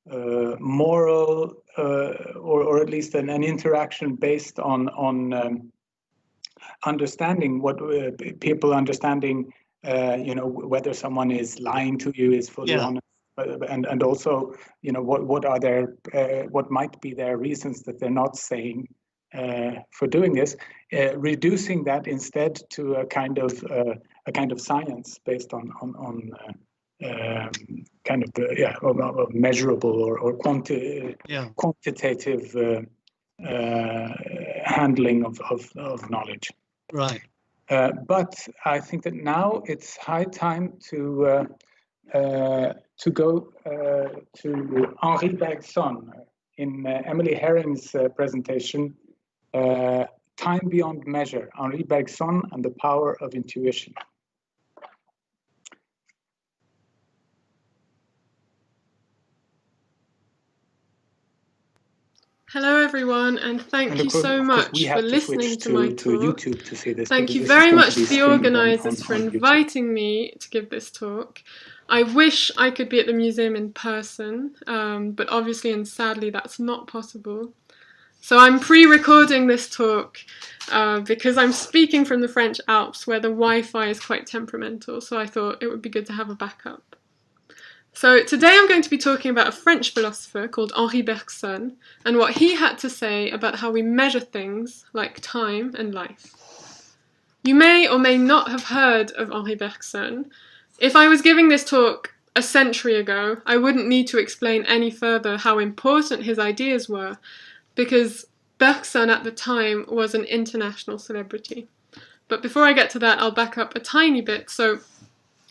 moral or at least an interaction based on understanding what people understanding, whether someone is lying to you, is fully honest, and also, what might be their reasons that they're not saying for doing this, reducing that instead to a kind of science based on measurable or quantitative handling of knowledge. Right. But I think that now it's high time to go to Henri Bergson in Emily Herring's presentation, Time Beyond Measure, Henri Bergson and the Power of Intuition. Hello everyone, and thank you so much for listening to my talk. YouTube to see this. Thank you very much to the organisers for inviting me to give this talk. I wish I could be at the museum in person, but obviously and sadly that's not possible. So I'm pre-recording this talk because I'm speaking from the French Alps where the Wi-Fi is quite temperamental, so I thought it would be good to have a backup. So today I'm going to be talking about a French philosopher called Henri Bergson and what he had to say about how we measure things like time and life. You may or may not have heard of Henri Bergson. If I was giving this talk a century ago, I wouldn't need to explain any further how important his ideas were, because Bergson at the time was an international celebrity. But before I get to that, I'll back up a tiny bit. So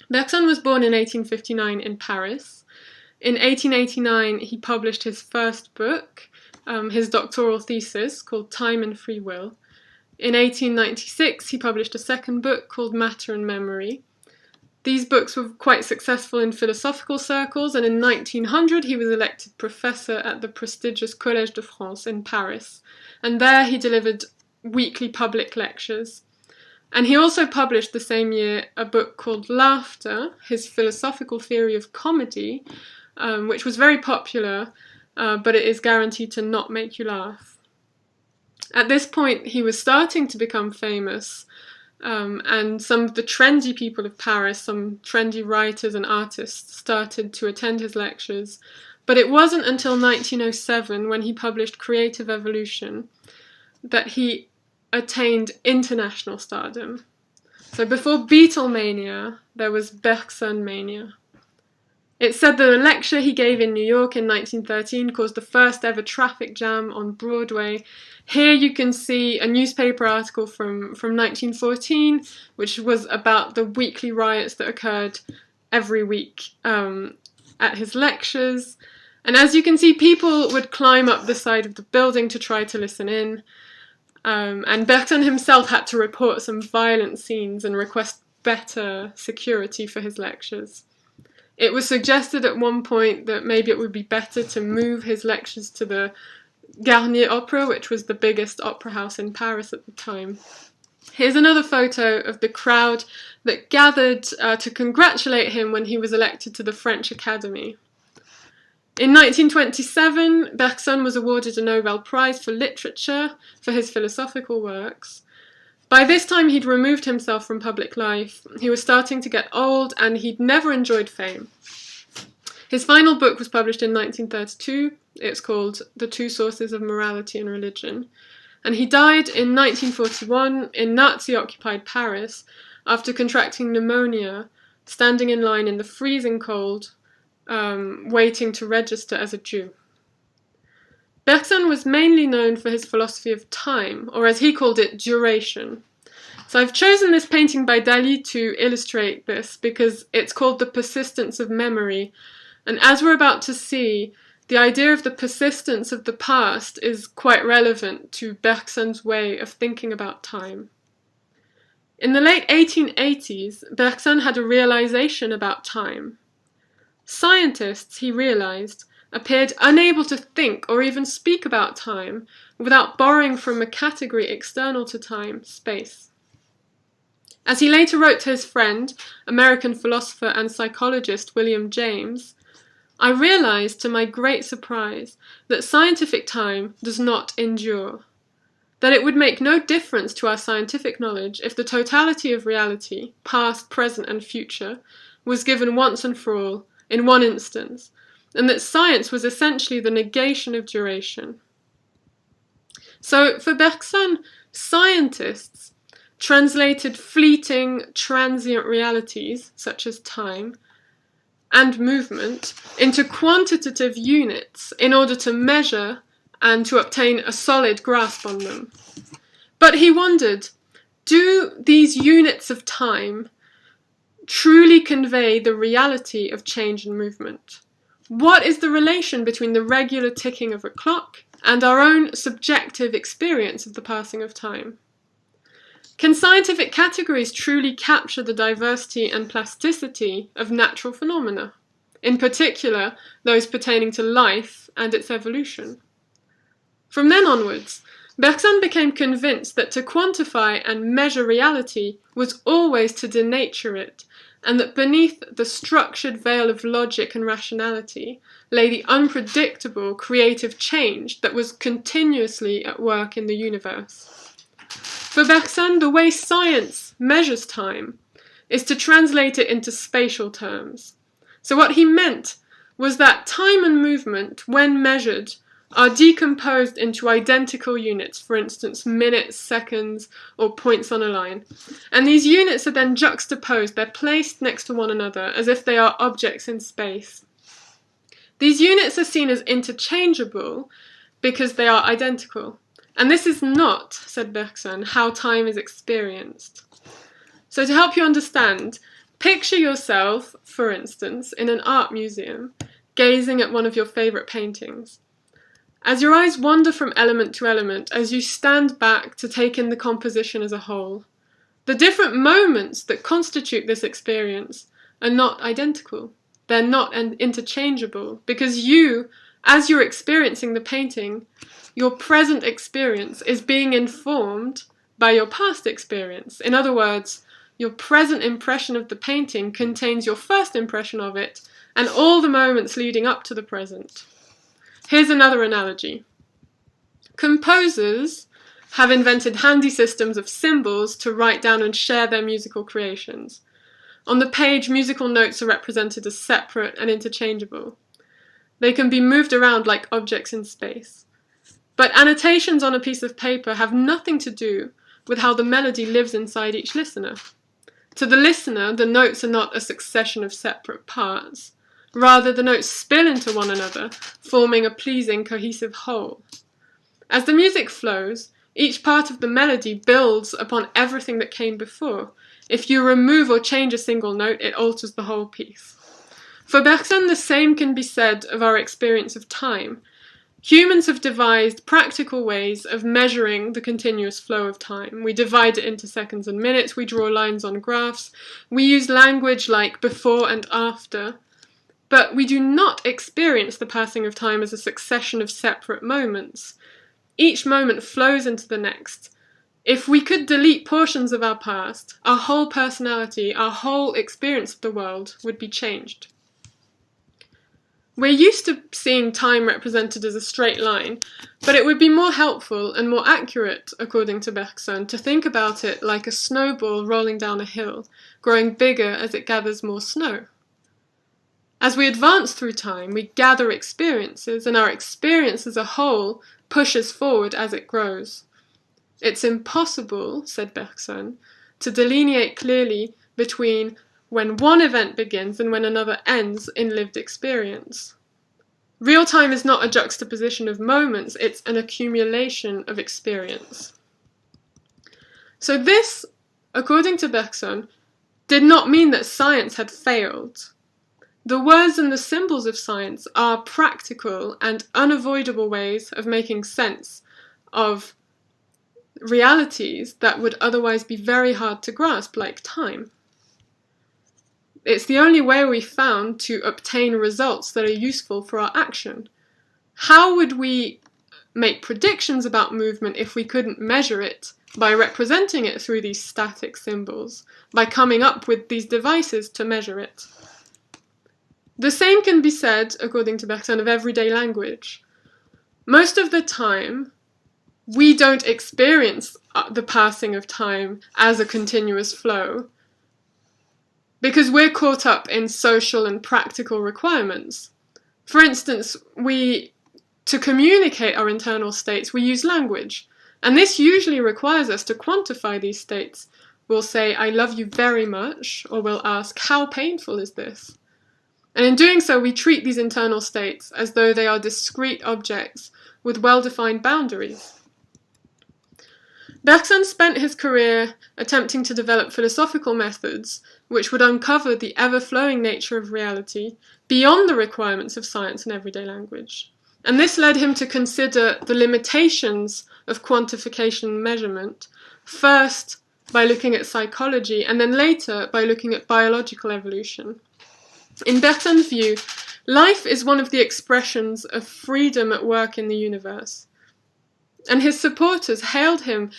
Bergson was born in 1859 in Paris. In 1889, he published his first book, his doctoral thesis called Time and Free Will. In 1896, he published a second book called Matter and Memory. These books were quite successful in philosophical circles, and in 1900 he was elected professor at the prestigious Collège de France in Paris, and there he delivered weekly public lectures. And he also published the same year a book called Laughter, his philosophical theory of comedy, which was very popular, but it is guaranteed to not make you laugh. At this point, he was starting to become famous, and some of the trendy people of Paris, some trendy writers and artists, started to attend his lectures. But it wasn't until 1907, when he published Creative Evolution, that he attained international stardom. So before Beatlemania, there was Bergson mania. It's said that a lecture he gave in New York in 1913 caused the first ever traffic jam on Broadway. Here you can see a newspaper article from 1914, which was about the weekly riots that occurred every week at his lectures. And as you can see, people would climb up the side of the building to try to listen in. And Bergson himself had to report some violent scenes and request better security for his lectures. It was suggested at one point that maybe it would be better to move his lectures to the Garnier Opera, which was the biggest opera house in Paris at the time. Here's another photo of the crowd that gathered to congratulate him when he was elected to the French Academy. In 1927, Bergson was awarded a Nobel Prize for Literature for his philosophical works. By this time, he'd removed himself from public life. He was starting to get old, and he'd never enjoyed fame. His final book was published in 1932. It's called The Two Sources of Morality and Religion. And he died in 1941 in Nazi-occupied Paris after contracting pneumonia, standing in line in the freezing cold, waiting to register as a Jew. Bergson was mainly known for his philosophy of time, or as he called it, duration. So I've chosen this painting by Dali to illustrate this because it's called The Persistence of Memory. And as we're about to see, the idea of the persistence of the past is quite relevant to Bergson's way of thinking about time. In the late 1880s, Bergson had a realization about time. Scientists, he realized, appeared unable to think or even speak about time without borrowing from a category external to time, space. As he later wrote to his friend, American philosopher and psychologist William James, I realized to my great surprise that scientific time does not endure, that it would make no difference to our scientific knowledge if the totality of reality, past, present, and future, was given once and for all, in one instance, and that science was essentially the negation of duration. So, for Bergson, scientists translated fleeting, transient realities, such as time, and movement, into quantitative units in order to measure and to obtain a solid grasp on them. But he wondered, do these units of time truly convey the reality of change and movement? What is the relation between the regular ticking of a clock and our own subjective experience of the passing of time? Can scientific categories truly capture the diversity and plasticity of natural phenomena, in particular those pertaining to life and its evolution? From then onwards, Bergson became convinced that to quantify and measure reality was always to denature it, and that beneath the structured veil of logic and rationality lay the unpredictable creative change that was continuously at work in the universe. For Bergson, the way science measures time is to translate it into spatial terms. So what he meant was that time and movement, when measured, are decomposed into identical units, for instance, minutes, seconds, or points on a line. And these units are then juxtaposed, they're placed next to one another as if they are objects in space. These units are seen as interchangeable because they are identical. And this is not, said Bergson, how time is experienced. So to help you understand, picture yourself, for instance, in an art museum, gazing at one of your favourite paintings. As your eyes wander from element to element, as you stand back to take in the composition as a whole, the different moments that constitute this experience are not identical. They're not interchangeable, because you, as you're experiencing the painting, your present experience is being informed by your past experience. In other words, your present impression of the painting contains your first impression of it and all the moments leading up to the present. Here's another analogy. Composers have invented handy systems of symbols to write down and share their musical creations. On the page, musical notes are represented as separate and interchangeable. They can be moved around like objects in space. But annotations on a piece of paper have nothing to do with how the melody lives inside each listener. To the listener, the notes are not a succession of separate parts. Rather, the notes spill into one another, forming a pleasing, cohesive whole. As the music flows, each part of the melody builds upon everything that came before. If you remove or change a single note, it alters the whole piece. For Bergson, the same can be said of our experience of time. Humans have devised practical ways of measuring the continuous flow of time. We divide it into seconds and minutes, we draw lines on graphs, we use language like before and after, but we do not experience the passing of time as a succession of separate moments. Each moment flows into the next. If we could delete portions of our past, our whole personality, our whole experience of the world would be changed. We're used to seeing time represented as a straight line, but it would be more helpful and more accurate, according to Bergson, to think about it like a snowball rolling down a hill, growing bigger as it gathers more snow. As we advance through time, we gather experiences, and our experience as a whole pushes forward as it grows. It's impossible, said Bergson, to delineate clearly between when one event begins and when another ends in lived experience. Real time is not a juxtaposition of moments, it's an accumulation of experience. So this, according to Bergson, did not mean that science had failed. The words and the symbols of science are practical and unavoidable ways of making sense of realities that would otherwise be very hard to grasp, like time. It's the only way we found to obtain results that are useful for our action. How would we make predictions about movement if we couldn't measure it by representing it through these static symbols, by coming up with these devices to measure it? The same can be said, according to Bergson, of everyday language. Most of the time, we don't experience the passing of time as a continuous flow because we're caught up in social and practical requirements. For instance, to communicate our internal states, we use language, and this usually requires us to quantify these states. We'll say, I love you very much, or we'll ask, how painful is this? And in doing so, we treat these internal states as though they are discrete objects with well-defined boundaries. Bergson spent his career attempting to develop philosophical methods which would uncover the ever-flowing nature of reality beyond the requirements of science and everyday language. And this led him to consider the limitations of quantification and measurement, first by looking at psychology, and then later by looking at biological evolution. In Bergson's view, life is one of the expressions of freedom at work in the universe. And his supporters hailed him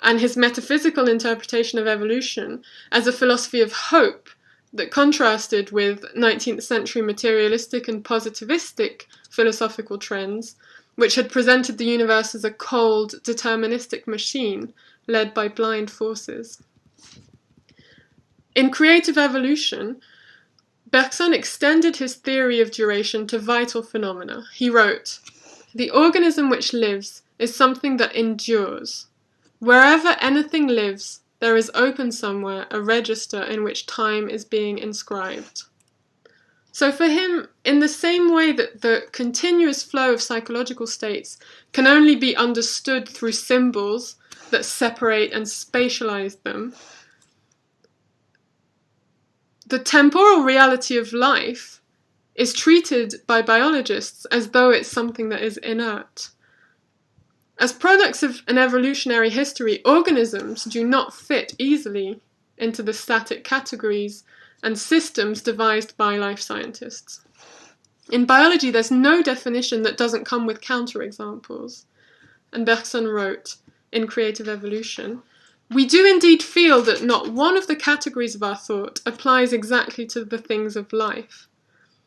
and his metaphysical interpretation of evolution as a philosophy of hope that contrasted with 19th century materialistic and positivistic philosophical trends, which had presented the universe as a cold, deterministic machine led by blind forces. In Creative Evolution, Bergson extended his theory of duration to vital phenomena. He wrote, "The organism which lives is something that endures. Wherever anything lives, there is open somewhere a register in which time is being inscribed." So for him, in the same way that the continuous flow of psychological states can only be understood through symbols that separate and spatialize them, the temporal reality of life is treated by biologists as though it's something that is inert. As products of an evolutionary history, organisms do not fit easily into the static categories and systems devised by life scientists. In biology, there's no definition that doesn't come with counterexamples. And Bergson wrote in Creative Evolution, "We do indeed feel that not one of the categories of our thought applies exactly to the things of life.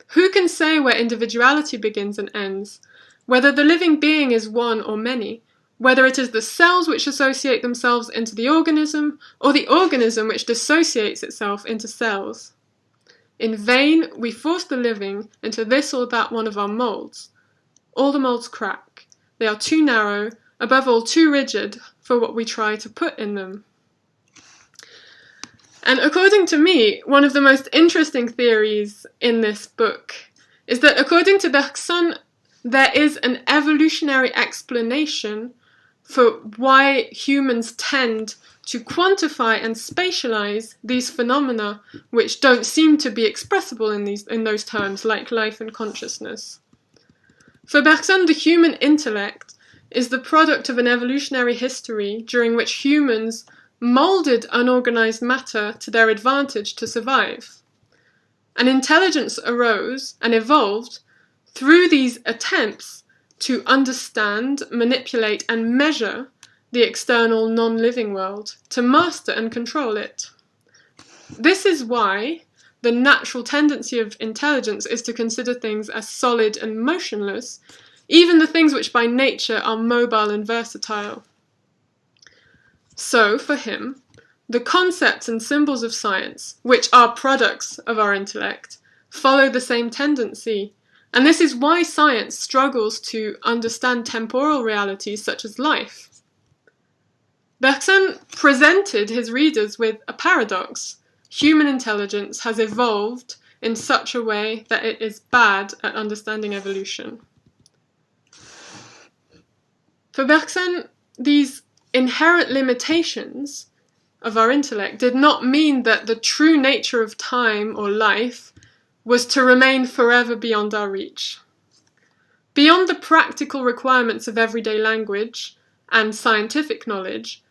Who can say where individuality begins and ends, whether the living being is one or many, whether it is the cells which associate themselves into the organism, or the organism which dissociates itself into cells? In vain we force the living into this or that one of our molds. All the molds crack. They are too narrow, above all too rigid for what we try to put in them." And according to me, one of the most interesting theories in this book is that according to Bergson, there is an evolutionary explanation for why humans tend to quantify and spatialize these phenomena which don't seem to be expressible in those terms, like life and consciousness. For Bergson, the human intellect is the product of an evolutionary history during which humans molded unorganized matter to their advantage to survive. And intelligence arose and evolved through these attempts to understand, manipulate, and measure the external non-living world, to master and control it. This is why the natural tendency of intelligence is to consider things as solid and motionless, even the things which by nature are mobile and versatile. So, for him, the concepts and symbols of science, which are products of our intellect, follow the same tendency, and this is why science struggles to understand temporal realities such as life. Bergson presented his readers with a paradox. Human intelligence has evolved in such a way that it is bad at understanding evolution. For Bergson, these inherent limitations of our intellect did not mean that the true nature of time or life was to remain forever beyond our reach. Beyond the practical requirements of everyday language and scientific knowledge,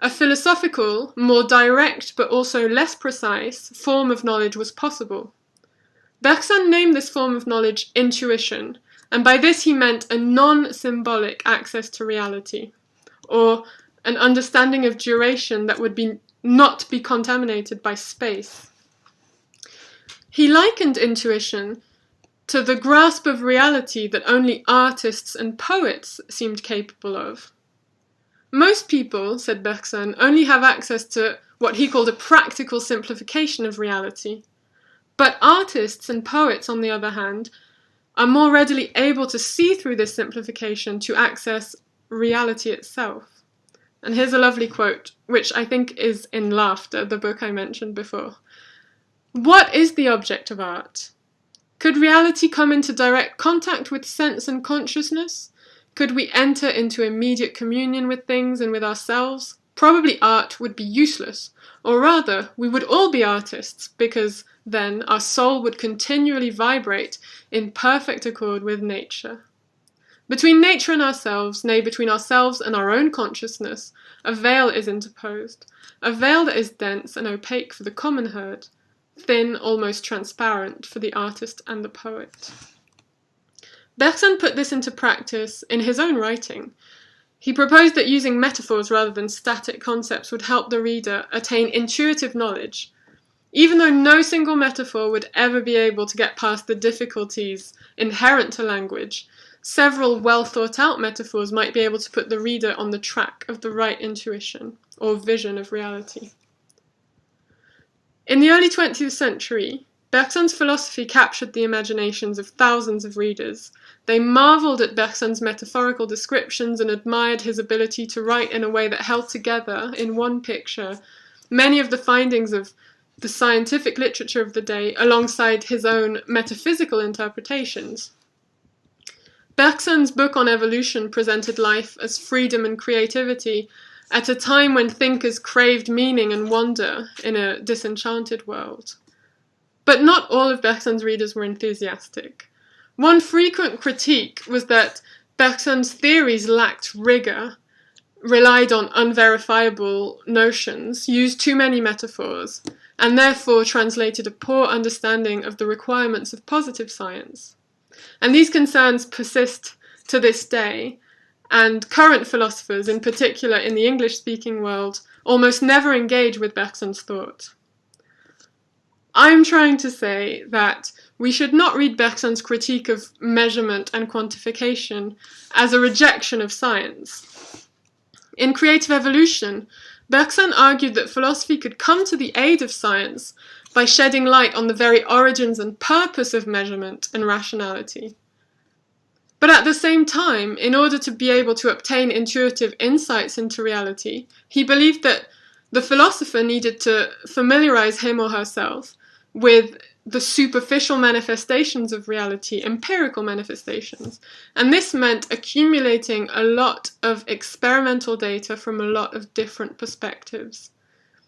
a philosophical, more direct but also less precise form of knowledge was possible. Bergson named this form of knowledge intuition, and by this he meant a non-symbolic access to reality, or an understanding of duration that would not be contaminated by space. He likened intuition to the grasp of reality that only artists and poets seemed capable of. Most people, said Bergson, only have access to what he called a practical simplification of reality. But artists and poets, on the other hand, are more readily able to see through this simplification to access reality itself. And here's a lovely quote, which I think is in Laughter, the book I mentioned before. What is the object of art? Could reality come into direct contact with sense and consciousness? Could we enter into immediate communion with things and with ourselves? Probably art would be useless, or rather, we would all be artists, because then our soul would continually vibrate in perfect accord with nature. Between nature and ourselves, nay, between ourselves and our own consciousness, a veil is interposed, a veil that is dense and opaque for the common herd, thin, almost transparent for the artist and the poet. Bergson put this into practice in his own writing. He proposed that using metaphors rather than static concepts would help the reader attain intuitive knowledge, even though no single metaphor would ever be able to get past the difficulties inherent to language. Several well-thought-out metaphors might be able to put the reader on the track of the right intuition or vision of reality. In the early 20th century, Bergson's philosophy captured the imaginations of thousands of readers. They marvelled at Bergson's metaphorical descriptions and admired his ability to write in a way that held together, in one picture, many of the findings of the scientific literature of the day alongside his own metaphysical interpretations. Bergson's book on evolution presented life as freedom and creativity at a time when thinkers craved meaning and wonder in a disenchanted world. But not all of Bergson's readers were enthusiastic. One frequent critique was that Bergson's theories lacked rigor, relied on unverifiable notions, used too many metaphors, and therefore translated a poor understanding of the requirements of positive science. And these concerns persist to this day, and current philosophers, in particular in the English-speaking world, almost never engage with Bergson's thought. I'm trying to say that we should not read Bergson's critique of measurement and quantification as a rejection of science. In Creative Evolution, Bergson argued that philosophy could come to the aid of science by shedding light on the very origins and purpose of measurement and rationality. But at the same time, in order to be able to obtain intuitive insights into reality, he believed that the philosopher needed to familiarize him or herself with the superficial manifestations of reality, empirical manifestations. And this meant accumulating a lot of experimental data from a lot of different perspectives.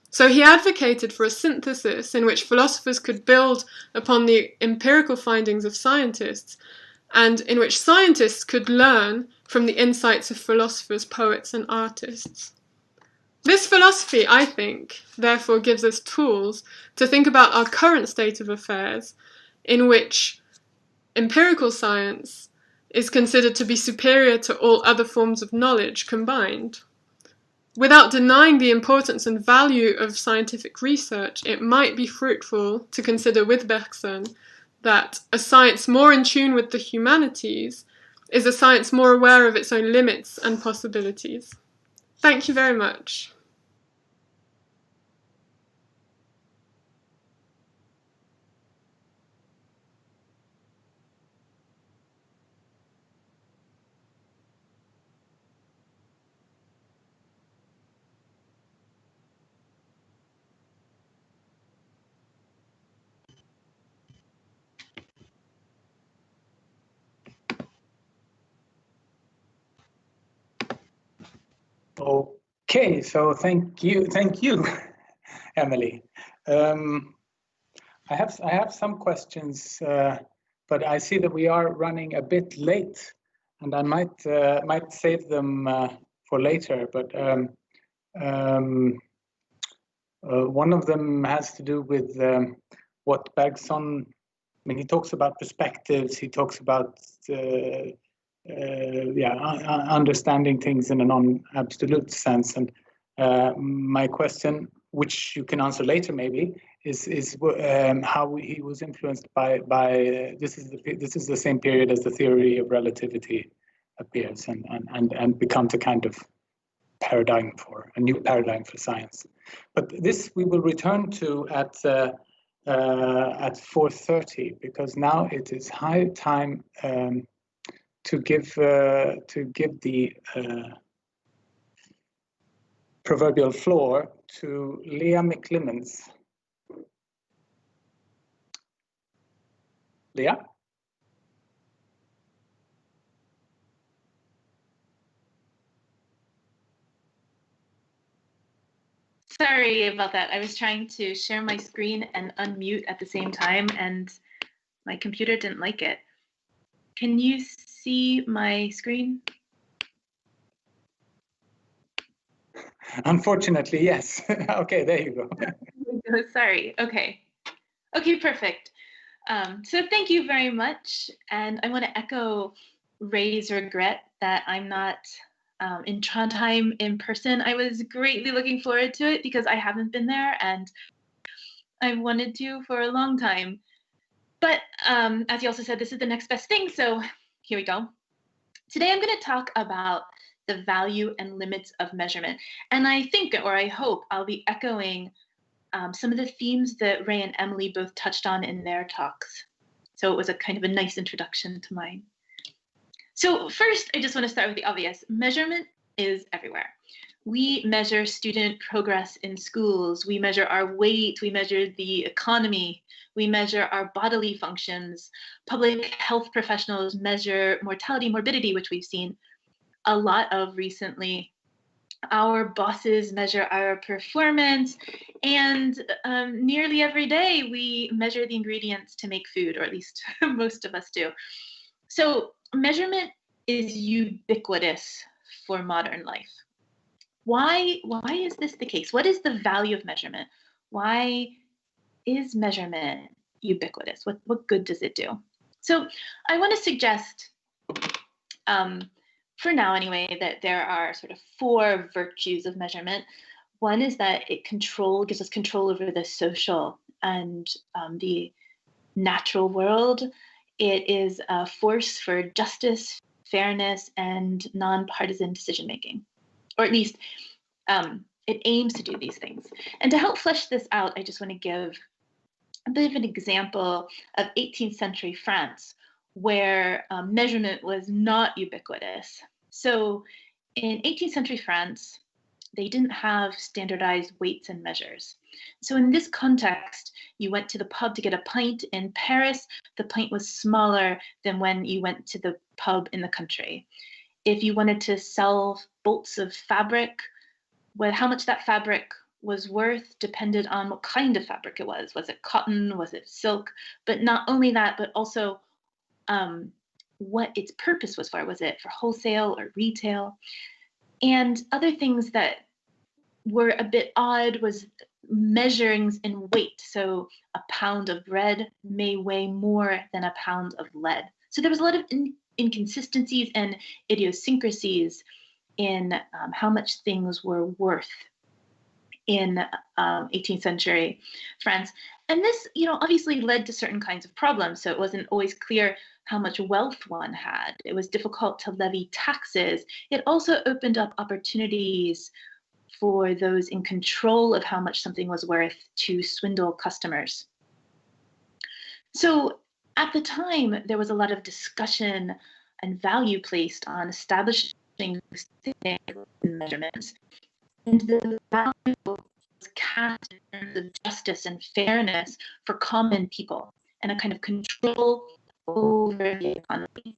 So he advocated for a synthesis in which philosophers could build upon the empirical findings of scientists, and in which scientists could learn from the insights of philosophers, poets, and artists. This philosophy, I think, therefore gives us tools to think about our current state of affairs, in which empirical science is considered to be superior to all other forms of knowledge combined. Without denying the importance and value of scientific research, it might be fruitful to consider with Bergson that a science more in tune with the humanities is a science more aware of its own limits and possibilities. Thank you very much. Okay, so thank you, Emily. I have some questions, but I see that we are running a bit late, and I might save them for later. But one of them has to do with what Bergson. I mean, he talks about perspectives. He talks about understanding things in a non-absolute sense. And my question, which you can answer later maybe, how he was influenced by this is the same period as the theory of relativity appears and becomes a kind of a new paradigm for science. But this we will return to at 4:30, because now it is high time to give the proverbial floor to Leah McClemens. Leah? Sorry about that. I was trying to share my screen and unmute at the same time, and my computer didn't like it. Can you see my screen? Unfortunately, yes. Okay, there you go. Sorry. Okay. Okay, perfect. So thank you very much. And I want to echo Ray's regret that I'm not in Trondheim in person. I was greatly looking forward to it because I haven't been there and I wanted to for a long time. But as you also said, this is the next best thing. So here we go. Today I'm going to talk about the value and limits of measurement. And I think, or I hope, I'll be echoing some of the themes that Ray and Emily both touched on in their talks. So it was a kind of a nice introduction to mine. So first, I just want to start with the obvious. Measurement is everywhere. We measure student progress in schools. We measure our weight. We measure the economy. We measure our bodily functions. Public health professionals measure mortality, morbidity, which we've seen a lot of recently. Our bosses measure our performance, and nearly every day we measure the ingredients to make food, or at least most of us do. So measurement is ubiquitous for modern life. Why is this the case? What is the value of measurement? Why is measurement ubiquitous? What good does it do? So I want to suggest, for now anyway, that there are sort of 4 virtues of measurement. One is that it gives us control over the social and the natural world. It is a force for justice, fairness, and nonpartisan decision-making, or at least it aims to do these things. And to help flesh this out, I just want to give a bit of an example of 18th century France, where measurement was not ubiquitous. So in 18th century France, they didn't have standardized weights and measures. So in this context, you went to the pub to get a pint. In Paris, the pint was smaller than when you went to the pub in the country. If you wanted to sell bolts of fabric, how much that fabric was worth depended on what kind of fabric it was. Was it cotton? Was it silk? But not only that, but also what its purpose was for. Was it for wholesale or retail? And other things that were a bit odd was measurings in weight. So a pound of bread may weigh more than a pound of lead. So there was a lot of inconsistencies and idiosyncrasies in how much things were worth in 18th century France. And this, obviously led to certain kinds of problems. So it wasn't always clear how much wealth one had. It was difficult to levy taxes. It also opened up opportunities for those in control of how much something was worth to swindle customers. So at the time, there was a lot of discussion and value placed on establishing measurements. And the value was cast in terms of justice and fairness for common people and a kind of control over the economy.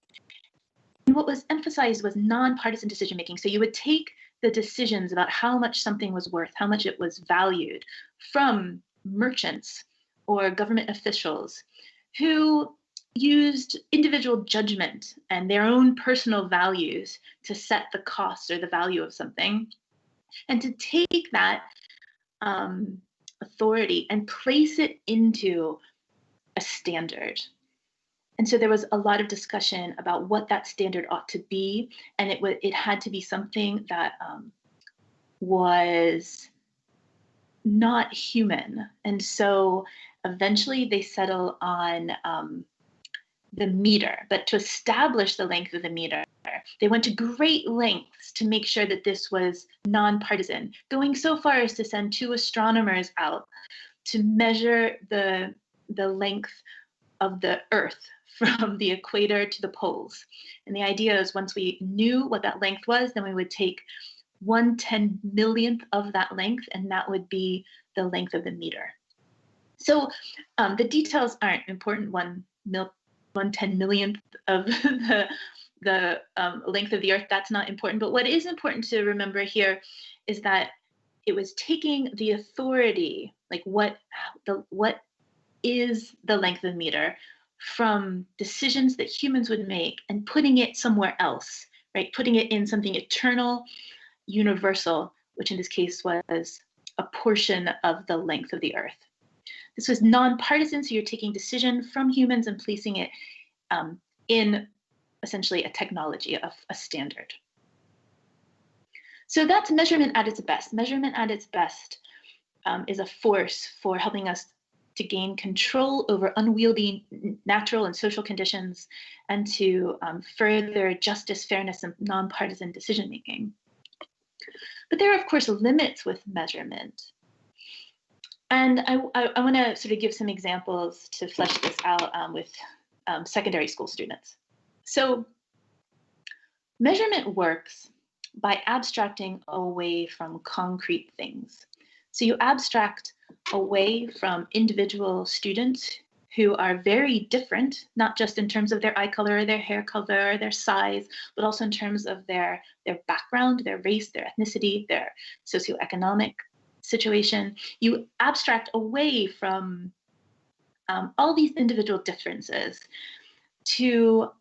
And what was emphasized was nonpartisan decision-making. So you would take the decisions about how much something was worth, how much it was valued, from merchants or government officials who used individual judgment and their own personal values to set the cost or the value of something, and to take that authority and place it into a standard. And so there was a lot of discussion about what that standard ought to be, and it had to be something that was not human. And so eventually they settle on the meter. But to establish the length of the meter, they went to great lengths to make sure that this was nonpartisan, going so far as to send 2 astronomers out to measure the length of the Earth from the equator to the poles. And the idea is once we knew what that length was, then we would take 1/10 millionth of that length, and that would be the length of the meter. So the details aren't important. 1/10 millionth of the length of the Earth, that's not important. But what is important to remember here is that it was taking the authority, like what is the length of the meter, from decisions that humans would make and putting it somewhere else, right? Putting it in something eternal, universal, which in this case was a portion of the length of the Earth. This was nonpartisan, so you're taking decision from humans and placing it in essentially a technology, a standard. So that's measurement at its best. Measurement at its best is a force for helping us to gain control over unwieldy natural and social conditions and to further justice, fairness, and nonpartisan decision-making. But there are, of course, limits with measurement. And I want to sort of give some examples to flesh this out with secondary school students. So measurement works by abstracting away from concrete things. So you abstract away from individual students who are very different, not just in terms of their eye color or their hair color or their size, but also in terms of their background, their race, their ethnicity, their socioeconomic situation. You abstract away from all these individual differences to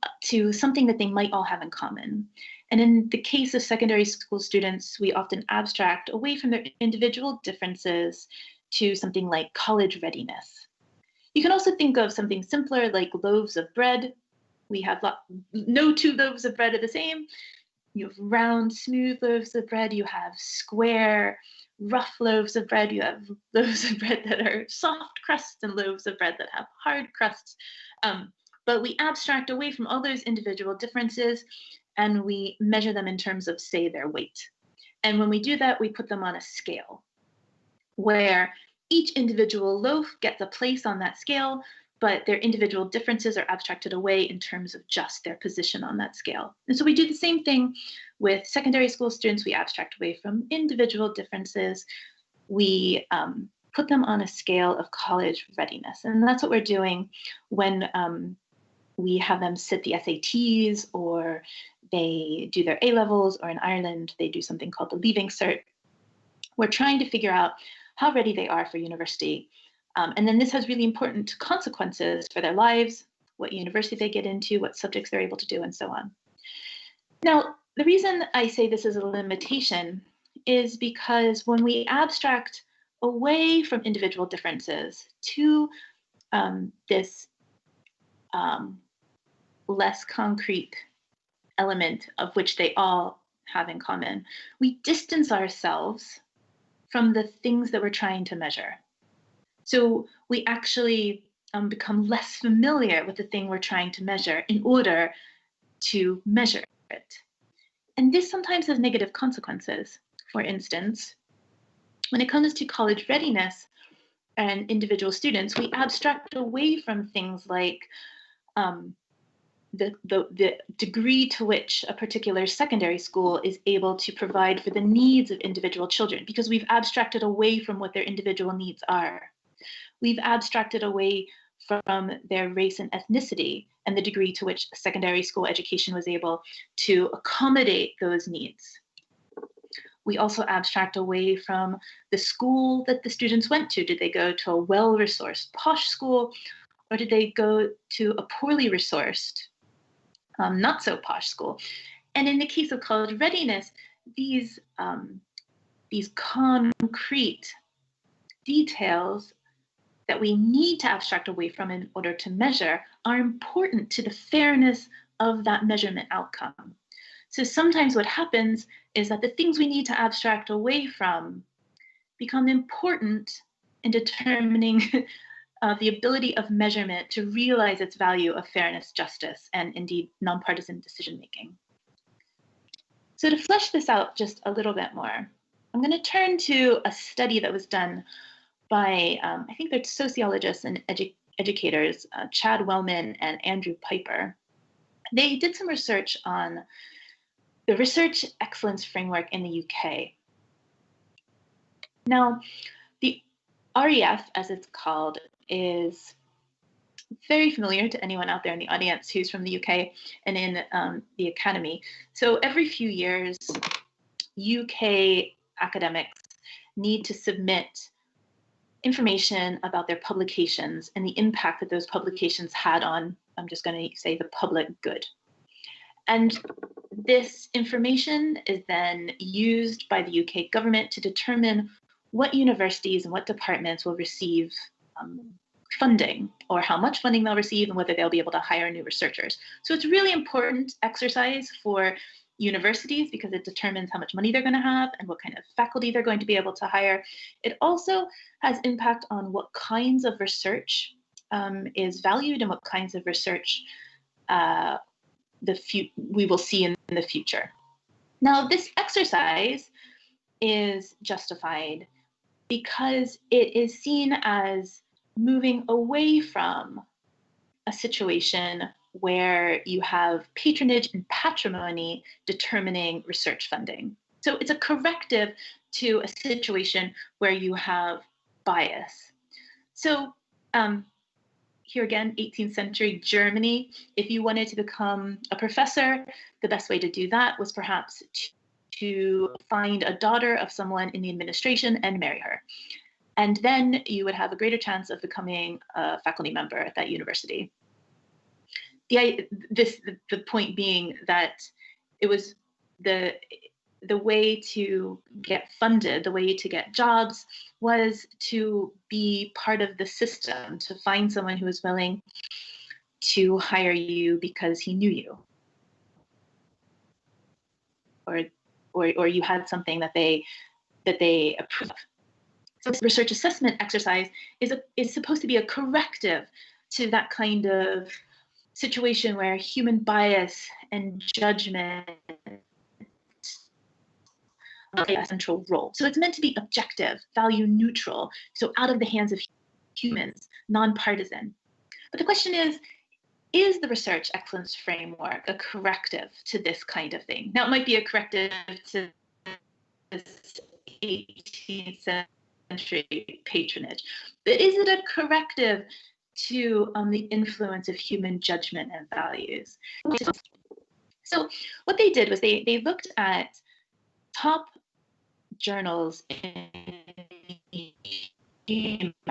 something that they might all have in common. And in the case of secondary school students, we often abstract away from their individual differences to something like college readiness. You can also think of something simpler like loaves of bread. We have no 2 loaves of bread are the same. You have round, smooth loaves of bread. You have square, rough loaves of bread. You have loaves of bread that are soft crusts and loaves of bread that have hard crusts. But we abstract away from all those individual differences and we measure them in terms of, say, their weight. And when we do that, we put them on a scale where each individual loaf gets a place on that scale, but their individual differences are abstracted away in terms of just their position on that scale. And so we do the same thing with secondary school students. We abstract away from individual differences. We put them on a scale of college readiness. And that's what we're doing when we have them sit the SATs or they do their A-levels, or in Ireland, they do something called the Leaving Cert. We're trying to figure out how ready they are for university. And then this has really important consequences for their lives, what university they get into, what subjects they're able to do, and so on. Now, the reason I say this is a limitation is because when we abstract away from individual differences to this less concrete element of which they all have in common, we distance ourselves from the things that we're trying to measure. So we actually become less familiar with the thing we're trying to measure in order to measure it. And this sometimes has negative consequences. For instance, when it comes to college readiness and individual students, we abstract away from things like the degree to which a particular secondary school is able to provide for the needs of individual children, because we've abstracted away from what their individual needs are. We've abstracted away from their race and ethnicity and the degree to which secondary school education was able to accommodate those needs. We also abstract away from the school that the students went to. Did they go to a well-resourced posh school, or did they go to a poorly resourced, not so posh school? And in the case of college readiness, these concrete details that we need to abstract away from in order to measure are important to the fairness of that measurement outcome. So sometimes what happens is that the things we need to abstract away from become important in determining the ability of measurement to realize its value of fairness, justice, and indeed nonpartisan decision-making. So to flesh this out just a little bit more, I'm going to turn to a study that was done by, I think they're sociologists and educators, Chad Wellman and Andrew Piper. They did some research on the Research Excellence Framework in the UK. Now, the REF, as it's called, is very familiar to anyone out there in the audience who's from the UK and in the academy. So every few years, UK academics need to submit information about their publications and the impact that those publications had on, I'm just going to say, the public good. And this information is then used by the UK government to determine what universities and what departments will receive funding, or how much funding they'll receive, and whether they'll be able to hire new researchers. So it's a really important exercise for universities because it determines how much money they're going to have and what kind of faculty they're going to be able to hire. It also has impact on what kinds of research is valued and what kinds of research we will see in the future. Now, this exercise is justified because it is seen as moving away from a situation where you have patronage and patrimony determining research funding. So it's a corrective to a situation where you have bias. So here again, 18th century Germany, if you wanted to become a professor, the best way to do that was perhaps to find a daughter of someone in the administration and marry her. And then you would have a greater chance of becoming a faculty member at that university. The point being that it was the way to get funded, the way to get jobs, was to be part of the system, to find someone who was willing to hire you because he knew you, or you had something that they approve of. So this research assessment exercise is supposed to be a corrective to that kind of situation where human bias and judgment play a central role. So it's meant to be objective, value neutral, so out of the hands of humans, nonpartisan. But the question is the Research Excellence Framework a corrective to this kind of thing? Now, it might be a corrective to this 18th century patronage, but is it a corrective to the influence of human judgment and values? So what they did was they looked at top journals in humanities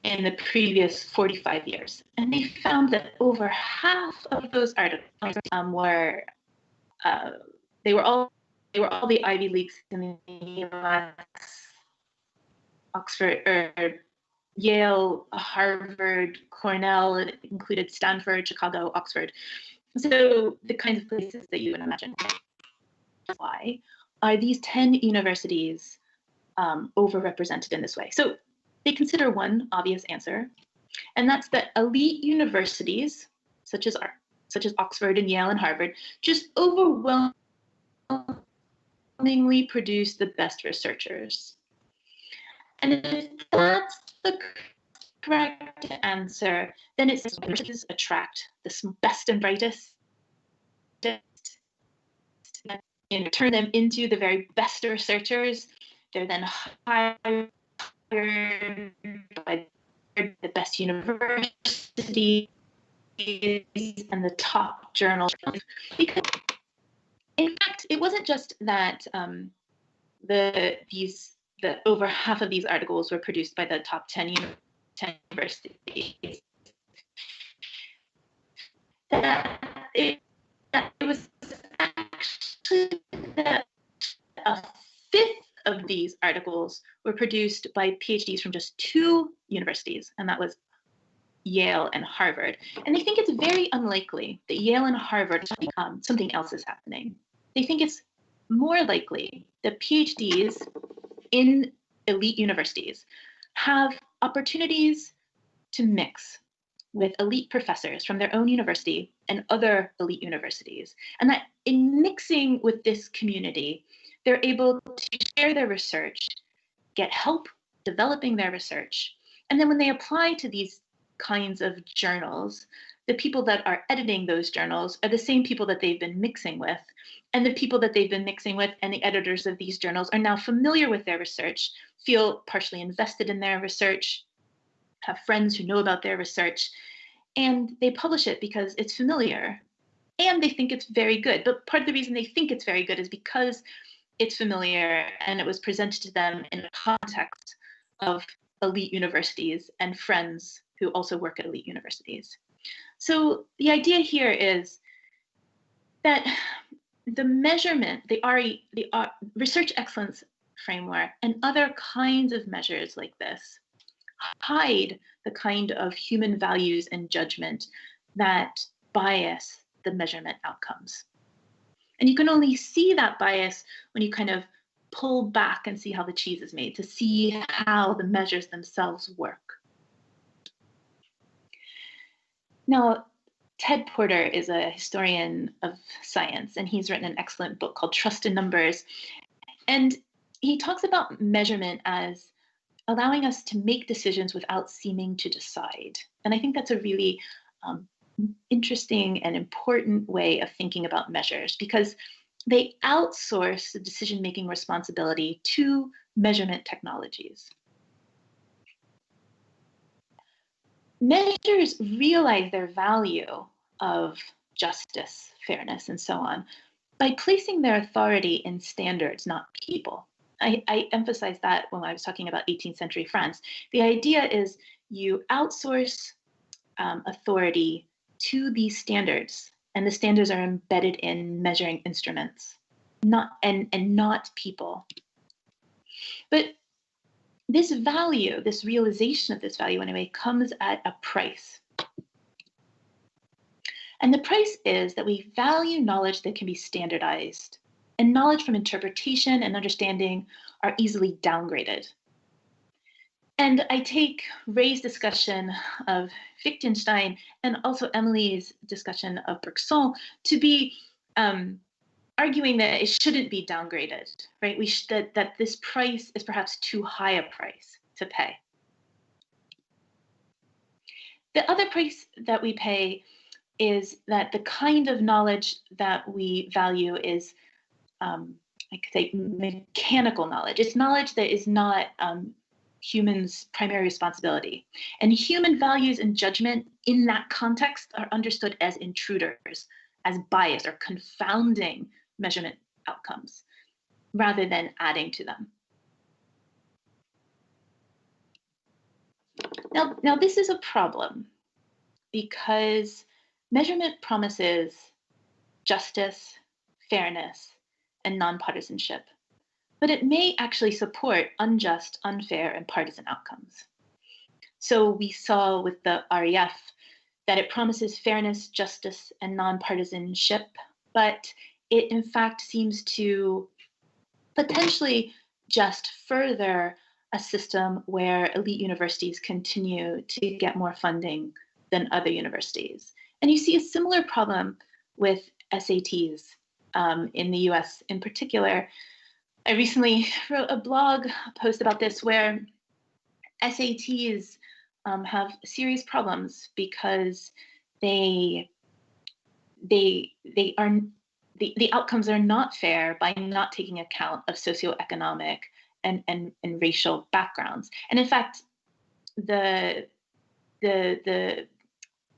in the previous 45 years. And they found that over half of those articles were all the Ivy Leagues in the US, Oxford, or Yale, Harvard, Cornell. It included Stanford, Chicago, Oxford. So the kinds of places that you would imagine. Why are these 10 universities overrepresented in this way? So they consider one obvious answer, and that's that elite universities, such as Oxford and Yale and Harvard, just overwhelmingly produce the best researchers. And if that's the correct answer, then it's universities attract the best and brightest, turn them into the very best researchers. They're then hired by the best universities and the top journals. Because, in fact, it wasn't just that the over half of these articles were produced by the top 10 universities. That it was actually that a fifth of these articles were produced by PhDs from just 2 universities, and that was Yale and Harvard. And they think it's very unlikely that Yale and Harvard, something else is happening. They think it's more likely that PhDs in elite universities have opportunities to mix with elite professors from their own university and other elite universities. And that in mixing with this community, they're able to share their research, get help developing their research. And then when they apply to these kinds of journals, the people that are editing those journals are the same people that they've been mixing with. And the people that they've been mixing with and the editors of these journals are now familiar with their research, feel partially invested in their research, have friends who know about their research, and they publish it because it's familiar and they think it's very good. But part of the reason they think it's very good is because it's familiar and it was presented to them in a context of elite universities and friends who also work at elite universities. So the idea here is that the measurement, the research excellence framework and other kinds of measures like this hide the kind of human values and judgment that bias the measurement outcomes. And you can only see that bias when you kind of pull back and see how the cheese is made, to see how the measures themselves work. Now, Ted Porter is a historian of science, and he's written an excellent book called Trust in Numbers. And he talks about measurement as allowing us to make decisions without seeming to decide. And I think that's a really interesting and important way of thinking about measures, because they outsource the decision-making responsibility to measurement technologies. Measures realize their value of justice, fairness, and so on by placing their authority in standards, not people. I emphasized that when I was talking about 18th century France. The idea is you outsource authority to these standards, and the standards are embedded in measuring instruments, not people. But this value, this realization of this value anyway, comes at a price. And the price is that we value knowledge that can be standardized, and knowledge from interpretation and understanding are easily downgraded. And I take Ray's discussion of Wittgenstein and also Emily's discussion of Bergson to be arguing that it shouldn't be downgraded, right? That this price is perhaps too high a price to pay. The other price that we pay is that the kind of knowledge that we value is, I could say, mechanical knowledge. It's knowledge that is not humans' primary responsibility. And human values and judgment in that context are understood as intruders, as biased or confounding measurement outcomes, rather than adding to them. Now this is a problem because measurement promises justice, fairness, and nonpartisanship, but it may actually support unjust, unfair, and partisan outcomes. So we saw with the REF that it promises fairness, justice, and nonpartisanship, but it in fact seems to potentially just further a system where elite universities continue to get more funding than other universities. And you see a similar problem with SATs in the US in particular. I recently wrote a blog post about this where SATs have serious problems because the outcomes are not fair by not taking account of socioeconomic and racial backgrounds. And in fact, the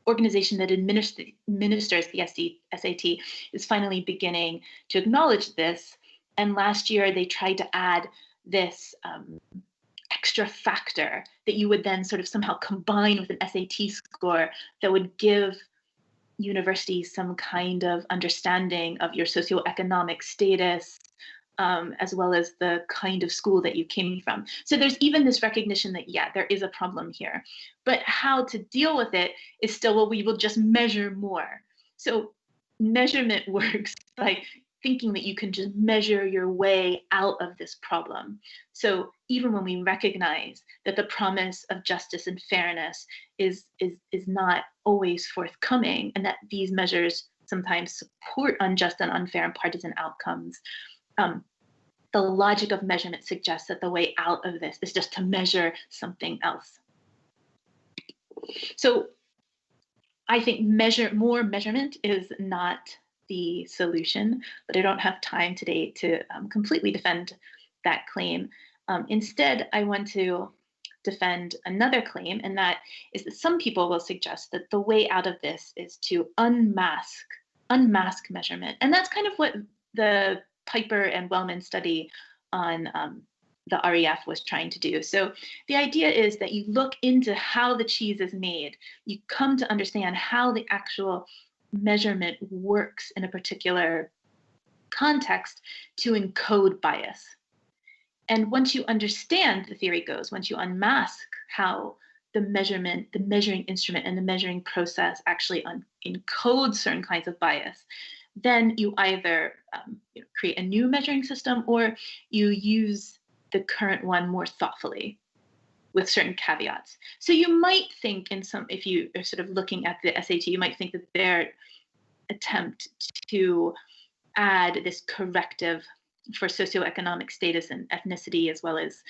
organization that administers the SAT is finally beginning to acknowledge this. And last year they tried to add this extra factor that you would then sort of somehow combine with an SAT score that would give universities some kind of understanding of your socioeconomic status, as well as the kind of school that you came from. So there's even this recognition that, yeah, there is a problem here, but how to deal with it is still, well, we will just measure more. So measurement works by thinking that you can just measure your way out of this problem. So even when we recognize that the promise of justice and fairness is not always forthcoming, and that these measures sometimes support unjust and unfair and partisan outcomes, the logic of measurement suggests that the way out of this is just to measure something else. So I think more measurement is not the solution, but I don't have time today to completely defend that claim. Instead, I want to defend another claim, and that is that some people will suggest that the way out of this is to unmask measurement. And that's kind of what the Piper and Wellman study on the REF was trying to do. So the idea is that you look into how the cheese is made, you come to understand how the actual measurement works in a particular context to encode bias. And once you understand, the theory goes, once you unmask how the measuring instrument and the measuring process actually encodes certain kinds of bias, then you either create a new measuring system, or you use the current one more thoughtfully with certain caveats. So you might think if you are sort of looking at the SAT, you might think that their attempt to add this corrective for socioeconomic status and ethnicity, as well as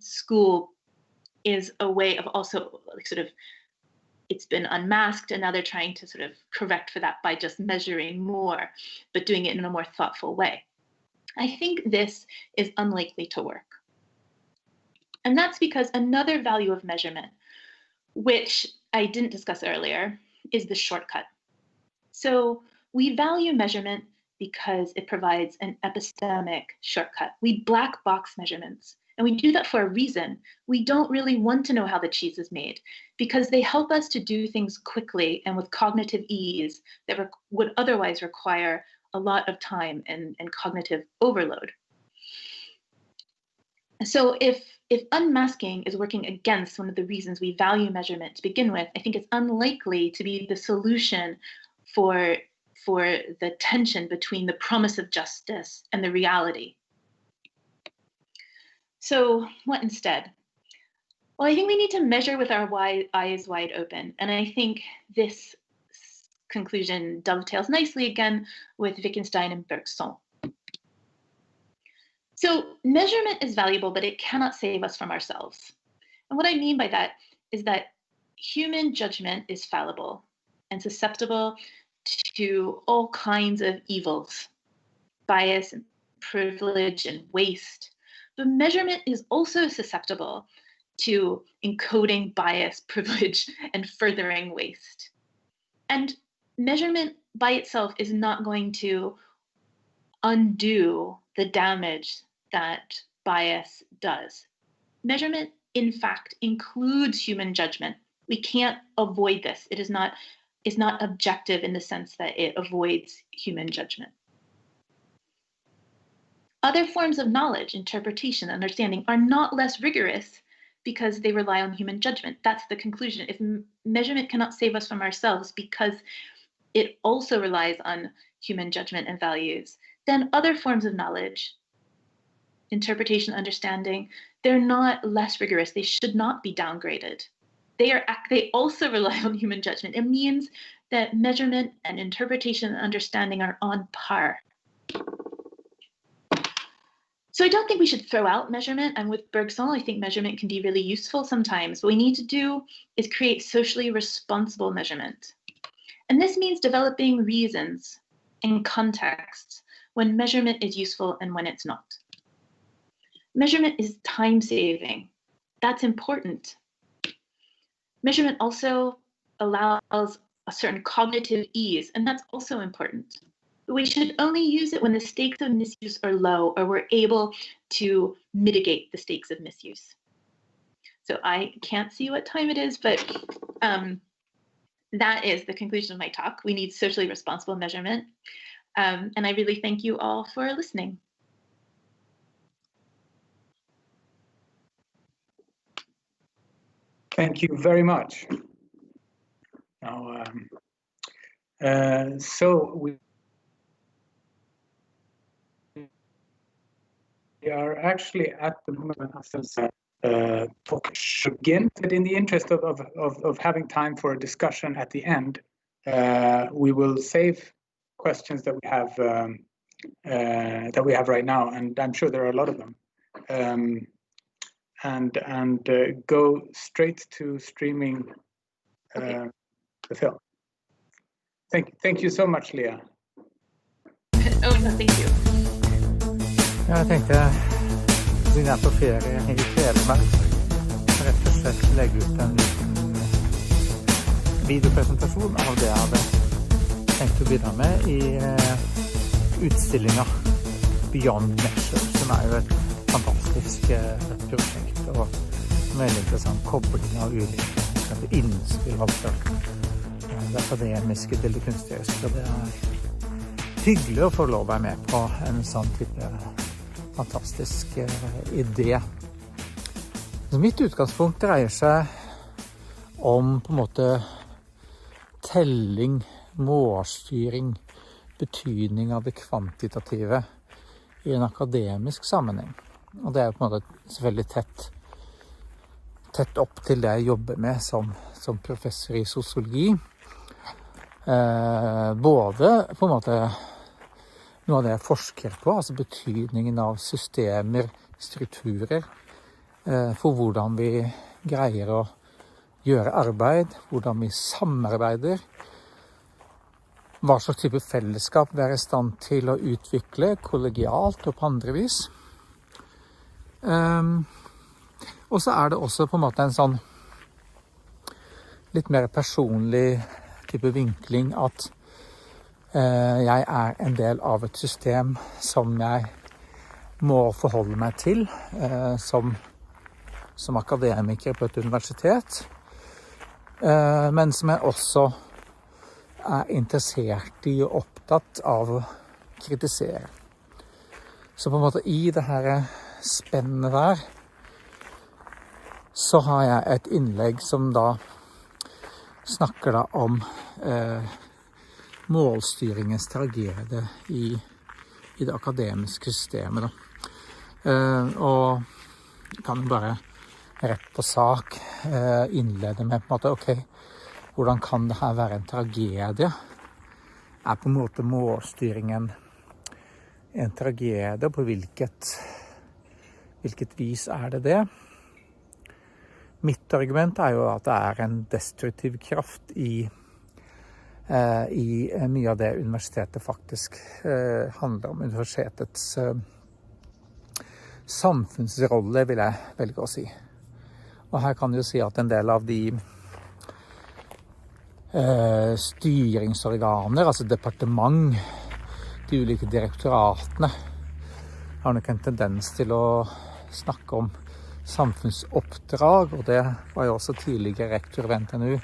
school, is a way of also it's been unmasked, and now they're trying to sort of correct for that by just measuring more, but doing it in a more thoughtful way. I think this is unlikely to work. And that's because another value of measurement, which I didn't discuss earlier, is the shortcut. So we value measurement because it provides an epistemic shortcut. We black box measurements, and we do that for a reason. We don't really want to know how the cheese is made, because they help us to do things quickly and with cognitive ease that would otherwise require a lot of time and cognitive overload. So if unmasking is working against one of the reasons we value measurement to begin with, I think it's unlikely to be the solution for the tension between the promise of justice and the reality. So what instead? Well, I think we need to measure with our eyes wide open. And I think this conclusion dovetails nicely again with Wittgenstein and Bergson. So measurement is valuable, but it cannot save us from ourselves. And what I mean by that is that human judgment is fallible and susceptible to all kinds of evils, bias and privilege and waste. But measurement is also susceptible to encoding bias, privilege, and furthering waste. And measurement by itself is not going to undo the damage that bias does. Measurement, in fact, includes human judgment. We can't avoid this. It is not objective in the sense that it avoids human judgment. Other forms of knowledge, interpretation, understanding are not less rigorous because they rely on human judgment. That's the conclusion. If measurement cannot save us from ourselves because it also relies on human judgment and values, then other forms of knowledge, interpretation, understanding, they're not less rigorous. They should not be downgraded. They also rely on human judgment. It means that measurement and interpretation and understanding are on par. So I don't think we should throw out measurement. And with Bergson, I think measurement can be really useful sometimes. What we need to do is create socially responsible measurement. And this means developing reasons and contexts when measurement is useful and when it's not. Measurement is time-saving. That's important. Measurement also allows a certain cognitive ease, and that's also important. But we should only use it when the stakes of misuse are low, or we're able to mitigate the stakes of misuse. So I can't see what time it is, but that is the conclusion of my talk. We need socially responsible measurement. And I really thank you all for listening. Thank you very much. Now, so actually at the moment talk should begin, but in the interest of having time for a discussion at the end, we will save questions that we have right now, and I'm sure there are a lot of them, and go straight to streaming the film. Thank you so much, Leah. Oh, no, thank you. Jeg tenkte, siden jeg på ferie i Telemark, rett og slett legge ut en liten videopresentasjon av det jeg hadde tenkt å bidra med i utstillingen Beyond Measure, som jo et fantastisk prosjekt og en veldig interessant kobling av ulike innspill altså det akademiske til det kunstneriske, og det hyggelig å få lov å være med på en sånn type fantastisk idé. Så mitt utgangspunkt dreier seg om på en måte telling, målstyring, betydning av det kvantitative i en akademisk sammenheng. Og det på en måte selvfølgelig tett opp til det jeg jobber med som professor i sosiologi. Både på en måte noe av det jeg forsker på, altså betydningen av systemer, strukturer, for hvordan vi greier å gjøre arbeid, hvordan vi samarbeider, hva slags type fellesskap vi er i stand til å utvikle kollegialt og på andre vis. Og så det også på en måte en sånn litt mer personlig type vinkling at jeg en del av et system som jeg må forholde meg til som akademiker på et universitet, men som jeg også interessert i og opptatt av å kritisere. Så på en måte i det her spennet der så har jeg et innlegg som da snakker da om målstyringens tragedie i det akademiske systemet. Da. Og jeg kan bare rett på sak innlede med på en måte, ok, hvordan kan det her være en tragedie? På en måte målstyringen en tragedie? På hvilket vis det det? Mitt argument jo at det en destruktiv kraft i mye av det universitetet faktisk handler om. Universitetets samfunnsrolle, vil jeg velge å si. Og her kan jeg jo si at en del av de styringsorganer, altså departement, de ulike direktoratene, har nok en tendens til å snakke om samfunnsoppdrag, og det var jo også tidligere rektor ved NTNU,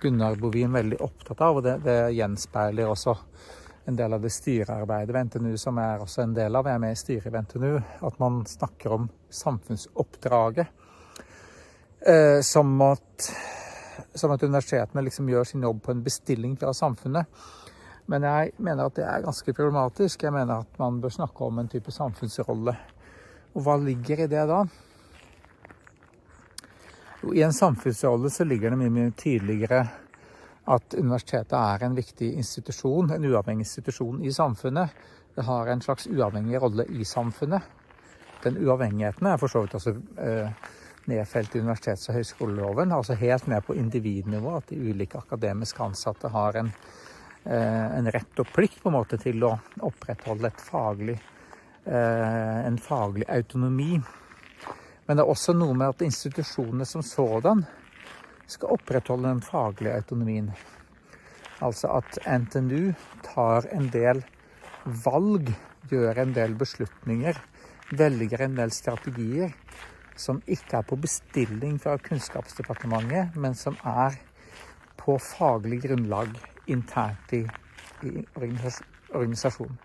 Gunnar Bovin, veldig opptatt av, og det gjenspeiler også en del av det styrearbeidet ved NTNU, som også en del av, jeg med i styret ved NTNU, at man snakker om samfunnsoppdraget, som at universitetene liksom gjør sin jobb på en bestilling fra samfunnet. Men jeg mener at det ganske problematisk. Jeg mener at man bør snakke om en type samfunnsrolle. Og hva ligger i det da? I en samfunnsrolle så ligger det mye tydeligere at universitetet en viktig institusjon, en uavhengig institusjon i samfunnet. Det har en slags uavhengig rolle i samfunnet. Den uavhengigheten for så vidt også nedfelt i universitets- og høyskoleloven, altså helt ned på individnivå, at de ulike akademiske ansatte har en rett og plikt på en måte til å opprettholde en faglig autonomi. Men det også noe med at institusjonene som sådan skal opprettholde den faglige autonomien. Altså at NTNU tar en del valg, gjør en del beslutninger, velger en del strategier som ikke på bestilling fra Kunnskapsdepartementet, men som på faglig grunnlag internt i organisasjonen.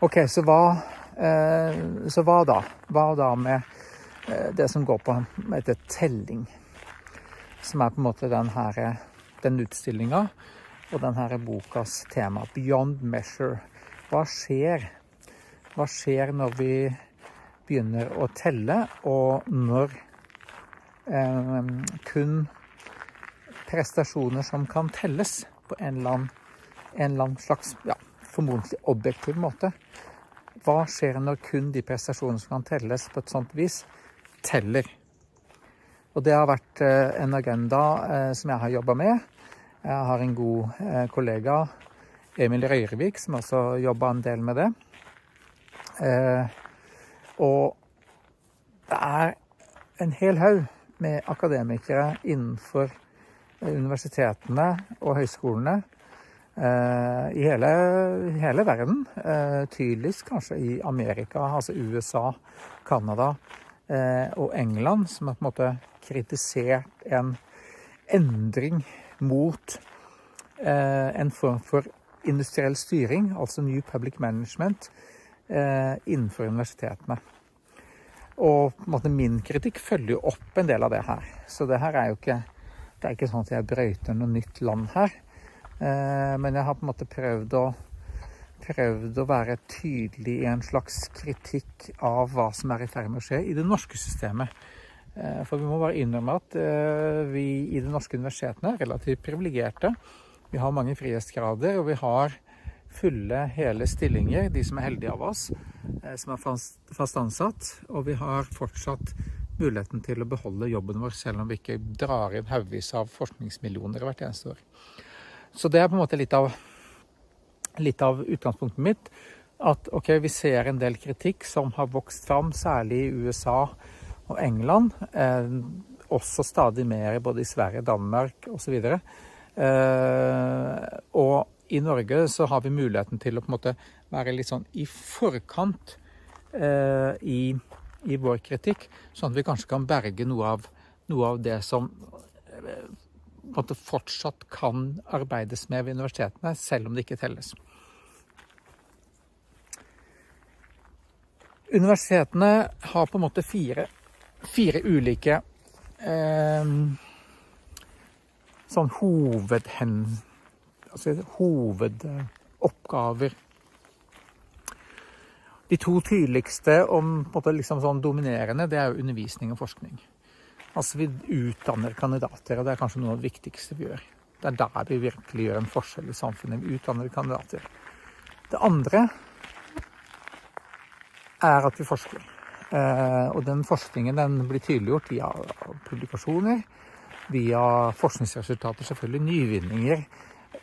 Ok, så hva da? Hva da med det som går på etter telling, som på en måte den utstillingen og denne bokas tema, Beyond Measure. Hva skjer Hva skjer når vi begynner å telle, og når kun prestasjoner som kan telles på en eller annen slags, formodentlig objektiv måte. Hva skjer når kun de prestasjoner som kan telles på et sånt vis, teller? Og det har vært en agenda som jeg har jobbet med. Jeg har en god kollega, Emil Røyrevik, som også jobber en del med det. Og det er en hel haug med akademikere innenfor universitetene og høyskolene i hele verden, tydeligst kanskje i Amerika, altså USA, Kanada og England, som har på en måte kritisert en endring mot en form for industriell styring, altså New Public Management, innenfor universitetene. Og på en måte min kritikk følger jo opp en del av det her. Så det her er jo ikke, det er ikke sånn at jeg brøyter noe nytt land her. Men jeg har på en måte prøvd å være tydelig i en slags kritikk av hva som er i ferd med å skje i det norske systemet. For vi må bare innrømme at vi i de norske universitetene er relativt privilegerte. Vi har mange frihetsgrader, og vi har fulle, hele stillinger, de som er heldige av oss, som er fast ansatt, og vi har fortsatt muligheten til å beholde jobben vår, selv om vi ikke drar inn haugvis av forskningsmillioner hvert eneste år. Så det er på en måte litt av utgangspunktet mitt, at vi ser en del kritikk som har vokst fram, særlig i USA og England, også stadig mer både i Sverige, Danmark og så videre. Og i Norge så har vi muligheten til å på en måte være litt sånn i forkant i vår kritikk, sånn at vi kanskje kan berge noe av det som på en måte fortsatt kan arbeides med ved universitetene, selv om det ikke telles. Universitetene har på en måte fire ulike sånn hovedoppgaver. De to tydeligste og på en måte liksom sånn dominerende, det er jo undervisning og forskning. Altså vi utdanner kandidater, og det er kanskje noe av det viktigste vi gjør. Det er der vi virkelig gjør en forskjell i samfunnet, vi utdanner kandidater. Det andre er at vi forsker. Og den forskningen den blir tydeliggjort via publikasjoner, via forskningsresultater, selvfølgelig nyvinninger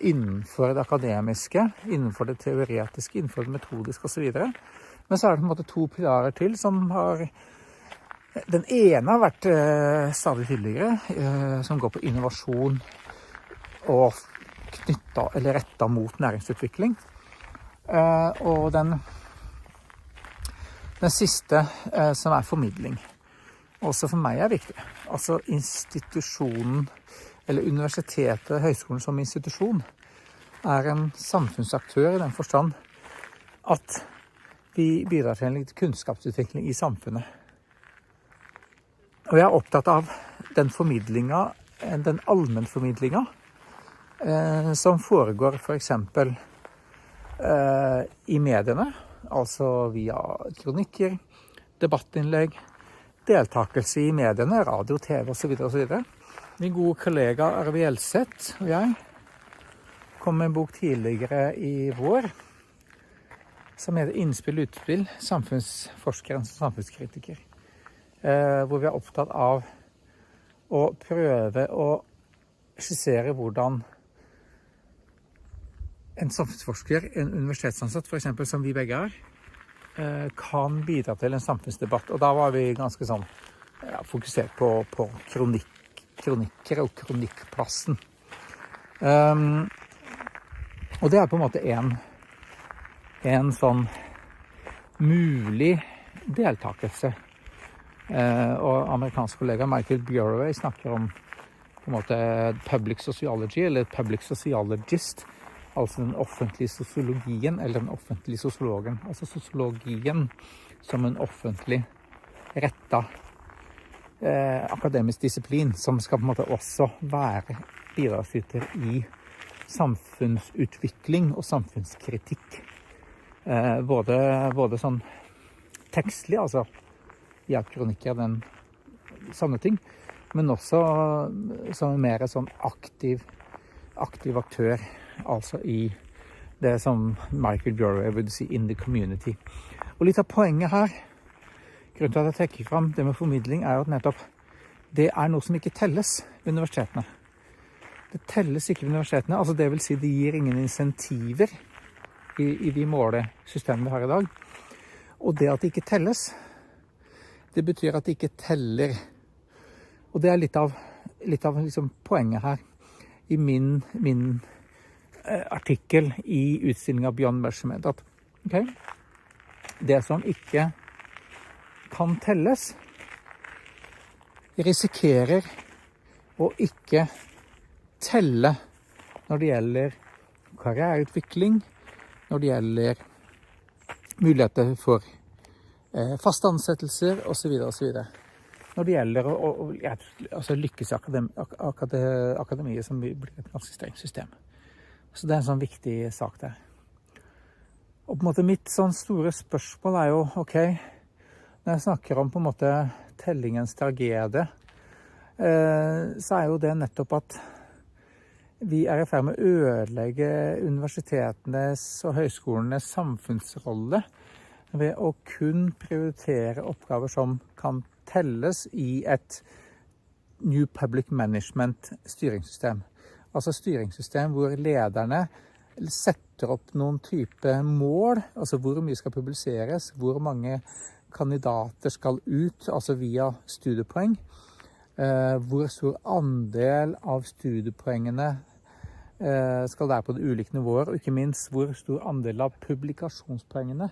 innenfor det akademiske, innenfor det teoretiske, innenfor det metodiske og så videre. Men så er det på en måte to pilarer til som har... Den ene har vært stadig tydeligere, som går på innovasjon og knyttet eller rettet mot næringsutvikling. Og den siste som er formidling. Også for meg er viktig. Altså institusjonen, eller universitetet, høyskolen som institusjon, er en samfunnsaktør i den forstand at vi bidrar til en litt kunnskapsutvikling i samfunnet. Og jeg er opptatt av den formidlingen, den allmennformidlingen, som foregår for eksempel i mediene, altså via kronikker, debattinnlegg, deltakelse i mediene, radio, TV og så videre og så videre. Min gode kollega Arve Hjelseth og jeg kom med en bok tidligere i vår, som heter Innspill utspill, samfunnsforskeren som samfunnskritiker. Hvor vi er opptatt av å prøve å skissere hvordan en samfunnsforsker, en universitetsansatt for eksempel, som vi begge er, kan bidra til en samfunnsdebatt. Og da var vi ganske sånn fokusert på kronikker og kronikkplassen. Og det er på en måte en sånn mulig deltakelse. Og amerikansk kollega Michael Bjeroway snakker om på en måte public sociology, eller public sociologist, altså den offentlige sosiologien, eller den offentlige sosiologen. Altså sosiologien som en offentlig rettet akademisk disiplin, som skal på en måte også være bidragsyter i samfunnsutvikling og samfunnskritikk. både sånn tekstlig, altså i kronikker, den sånne ting, men også som mer sånn aktiv aktør, altså i det som Michael Burry vil si in the community. Og litt av poenget her, grunnen til at jeg trekker frem det med formidling, er at nettopp det er noe som ikke telles ved universitetene. Det telles ikke ved universitetene, altså det vil si det gir ingen insentiver i de målesystemene vi har i dag. Og det at det ikke telles, det betyr at det ikke teller. Og det er litt av liksom poenget her i min artikkel i utstillingen Beyond Measurement. At, okay, det som ikke kan telles, risikerer å ikke telle når det gjelder karriereutvikling, når det gjelder muligheter for faste ansettelser osv. Når det gjelder å lykkes i akademiet, som blir et ganske strengt system. Så det er en sånn viktig sak der. Og på en måte mitt sånn store spørsmål er jo, ok, når jeg snakker om på en måte tellingens tragedie, så er jo det nettopp at vi er i ferd med å ødelegge universitetenes og høyskolenes samfunnsrolle ved å kun prioritere oppgaver som kan telles i et New Public Management styringssystem. Altså styringssystem hvor lederne setter opp noen type mål, altså hvor mye skal publiseres, hvor mange kandidater skal ut, altså via studiepoeng, hvor stor andel av studiepoengene skal være på de ulike nivåer, og ikke minst hvor stor andel av publikasjonspoengene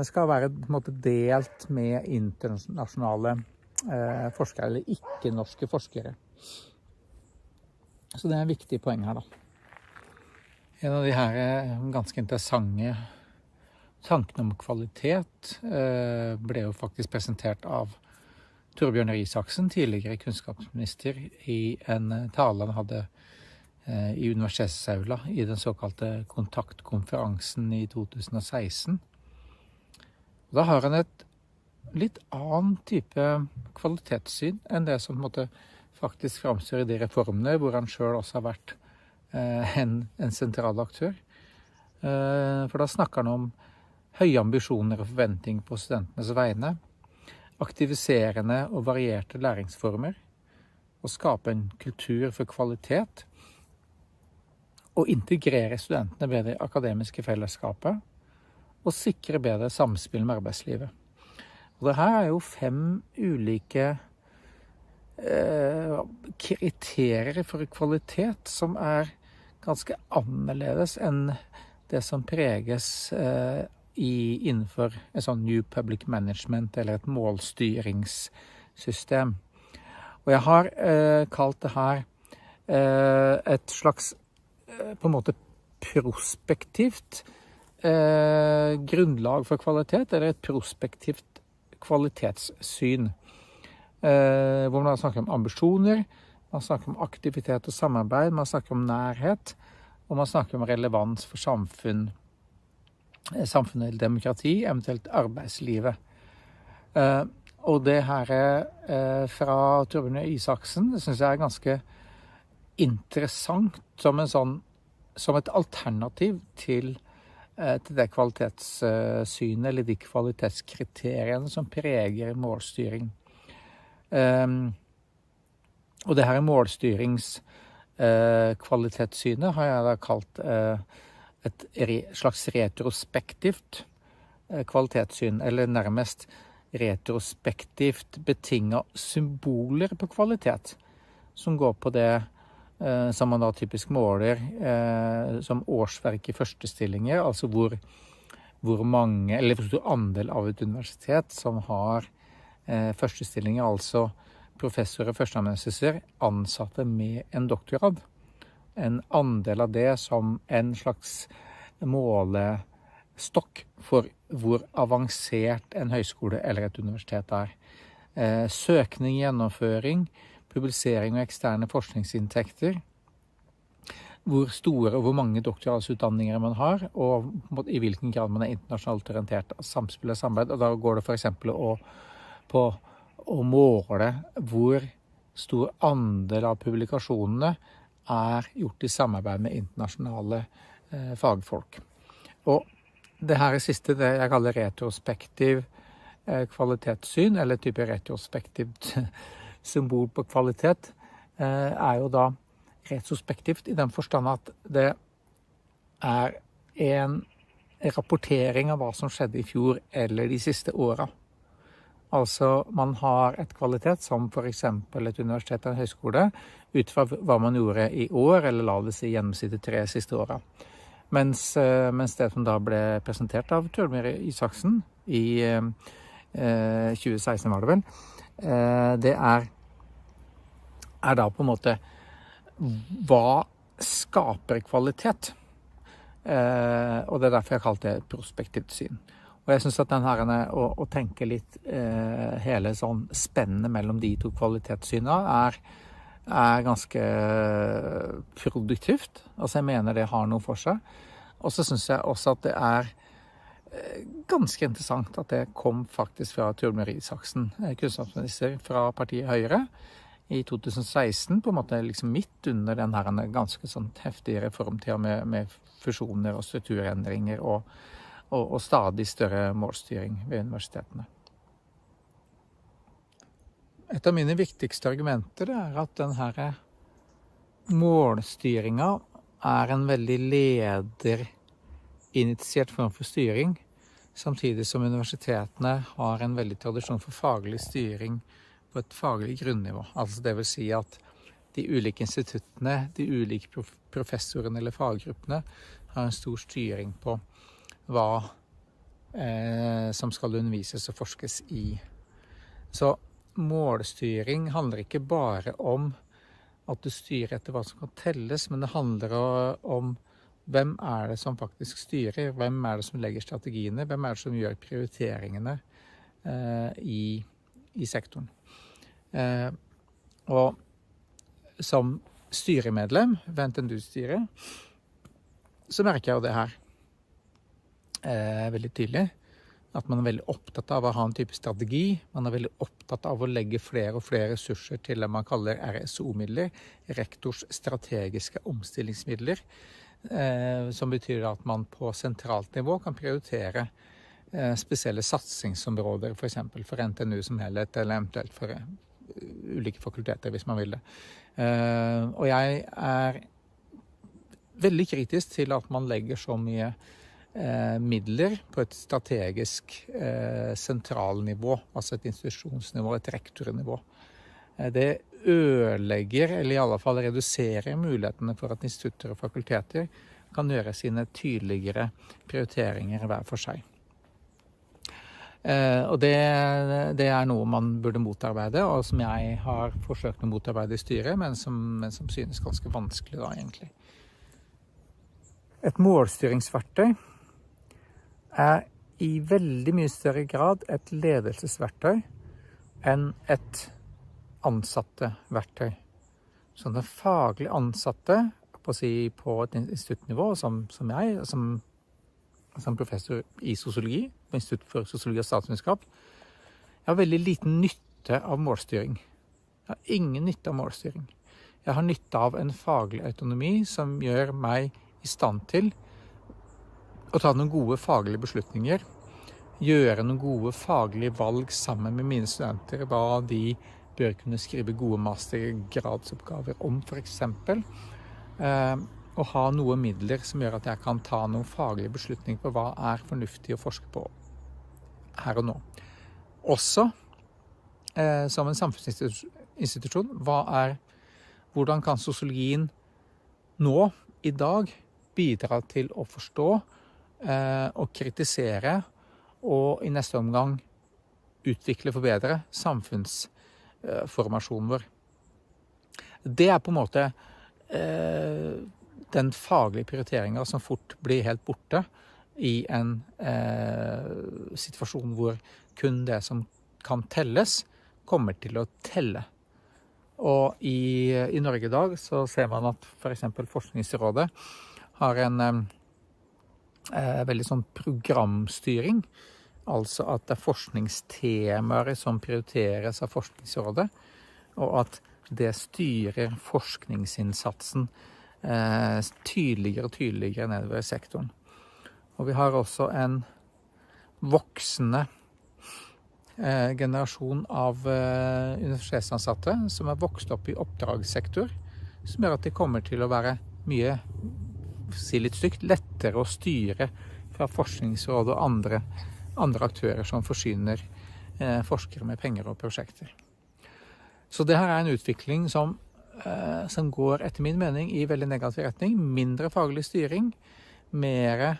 skal være på en måte delt med internasjonale forskere, eller ikke-norske forskere. Så det er en viktig poeng her da. En av de her ganske interessante tankene om kvalitet ble jo faktisk presentert av Torbjørn Røe Isaksen, tidligere kunnskapsminister, i en tale han hadde i universitetsaula i den såkalte kontaktkonferansen i 2016. Da har han et litt annen type kvalitetssyn enn det som på en måte faktisk framstår i de reformene, hvor han selv også har vært en sentral aktør. For da snakker han om høye ambisjoner og forventninger på studentenes vegne, aktiviserende og varierte læringsformer, og skape en kultur for kvalitet, og integrere studentene bedre i akademiske fellesskapet, og sikre bedre samspill med arbeidslivet. Og det her er jo 5 ulike kriterier for kvalitet som er ganske annerledes enn det som preges innenfor en sånn New Public Management eller et målstyringssystem. Og jeg har kalt det her et slags på en måte prospektivt grunnlag for kvalitet, eller et prospektivt kvalitetssyn. Hvor man snakker om ambisjoner, man snakker om aktivitet og samarbeid, man snakker om nærhet, og man snakker om relevans for samfunnet eller demokrati, eventuelt arbeidslivet. Og det her fra Torbjørn Røe Isaksen, det synes jeg er ganske interessant som et alternativ til det kvalitetssynet, eller de kvalitetskriteriene som preger målstyring. Og det her målstyringskvalitetssynet har jeg da kalt et slags retrospektivt kvalitetssyn, eller nærmest retrospektivt betinget symboler på kvalitet, som går på det som man da typisk måler som årsverk i førstestillinger, altså hvor mange, eller hvor stor andel av et universitet som har førstestillinger, altså professorer og førsteamanuensiser ansatte med en doktorgrad. En andel av det som en slags målestokk for hvor avansert en høyskole eller et universitet er. Søkning, gjennomføring, publisering og eksterne forskningsinntekter. hvor store og hvor mange doktorgradsutdanninger man har, og i hvilken grad man internasjonalt orientert av samspill og samarbeid. Og da går det for eksempel på å måle hvor stor andel av publikasjonene gjort i samarbeid med internasjonale fagfolk. Og det her siste, det jeg kaller retrospektiv kvalitetssyn, eller type retrospektivt symbol på kvalitet, jo da retrospektivt i den forstand at det en rapportering av hva som skjedde i fjor eller de siste årene. Altså man har et kvalitet som for eksempel et universitet eller en høyskole ut fra hva man gjorde i år, eller la det si gjennomsnittet 3 siste årene. Mens det som da ble presentert av Torbjørn Røe Isaksen i 2016 var det vel, det da på en måte hva skaper kvalitet? Og det derfor jeg kalte det prospektivt syn. Og jeg synes at den her å tenke litt hele sånn spennende mellom de to kvalitetssynene ganske produktivt. Altså jeg mener det har noe for seg. Og så synes jeg også at det ganske interessant at det kom faktisk fra Torbjørn Røe Isaksen, kunnskapsminister fra partiet Høyre, i 2016, på en måte liksom midt under den her ganske sånn heftige reformtida med fusjoner og strukturendringer og stadig større målstyring ved universitetene. Et av mine viktigste argumenter at denne målstyringen en veldig lederinitiert form for styring, samtidig som universitetene har en veldig tradisjon for faglig styring på et faglig grunnnivå. Altså det vil si at de ulike instituttene, de ulike professorene eller faggruppene har en stor styring på hva som skal undervises og forskes i. Så målstyring handler ikke bare om at du styrer etter hva som kan telles, men det handler om hvem det som faktisk styrer, hvem det som legger strategiene, hvem det som gjør prioriteringene i sektoren. Og som styremedlem ved NTNU-styret så merker jeg jo det her veldig tydelig, at man veldig opptatt av å ha en type strategi, man veldig opptatt av å legge flere og flere ressurser til det man kaller RSO-midler, rektors strategiske omstillingsmidler, som betyr at man på sentralt nivå kan prioritere spesielle satsingsområder, for eksempel for NTNU som helhet, eller eventuelt for ulike fakulteter, hvis man vil det. Og jeg veldig kritisk til at man legger så mye midler på et strategisk sentralnivå, altså et institusjonsnivå, et rektornivå. Det ødelegger, eller i alle fall reduserer mulighetene for at institutter og fakulteter kan gjøre sine tydeligere prioriteringer hver for seg. Og det noe man burde motarbeide, og som jeg har forsøkt å motarbeide i styret, men som synes ganske vanskelig da, egentlig. Et målstyringsverktøy i veldig mye større grad et ledelsesverktøy enn et ansatte-verktøy. Så den faglig ansatte på et instituttnivå, som jeg, som professor i sosiologi, på Institutt for sosiologi og statsvitenskap, jeg har veldig liten nytte av målstyring. Jeg har ingen nytte av målstyring. Jeg har nytte av en faglig autonomi som gjør meg i stand til å ta noen gode faglige beslutninger, gjøre noen gode faglige valg sammen med mine studenter, hva de bør kunne skrive gode mastergradsoppgaver om, for eksempel. Og ha noen midler som gjør at jeg kan ta noen faglige beslutninger på hva fornuftig å forske på her og nå. Også som en samfunnsinstitusjon, hvordan kan sosiologien nå, i dag, bidra til å forstå og kritisere og i neste omgang utvikle og forbedre samfunnsformasjonen vår. Det på en måte den faglige prioriteringen som fort blir helt borte i en situasjon hvor kun det som kan telles, kommer til å telle. Og i Norge i dag så ser man at for eksempel Forskningsrådet har en veldig sånn programstyring, altså at det forskningstemaer som prioriteres av Forskningsrådet, og at det styrer forskningsinnsatsen tydeligere og tydeligere nedover i sektoren. Og vi har også en voksende generasjon av universitetsansatte som vokst opp i oppdragssektor, som gjør at de kommer til å være mye, si litt stygt, lettere å styre fra Forskningsrådet og andre aktører som forsyner forskere med penger og prosjekter. Så det her en utvikling som går etter min mening i veldig negativ retning. Mindre faglig styring, mer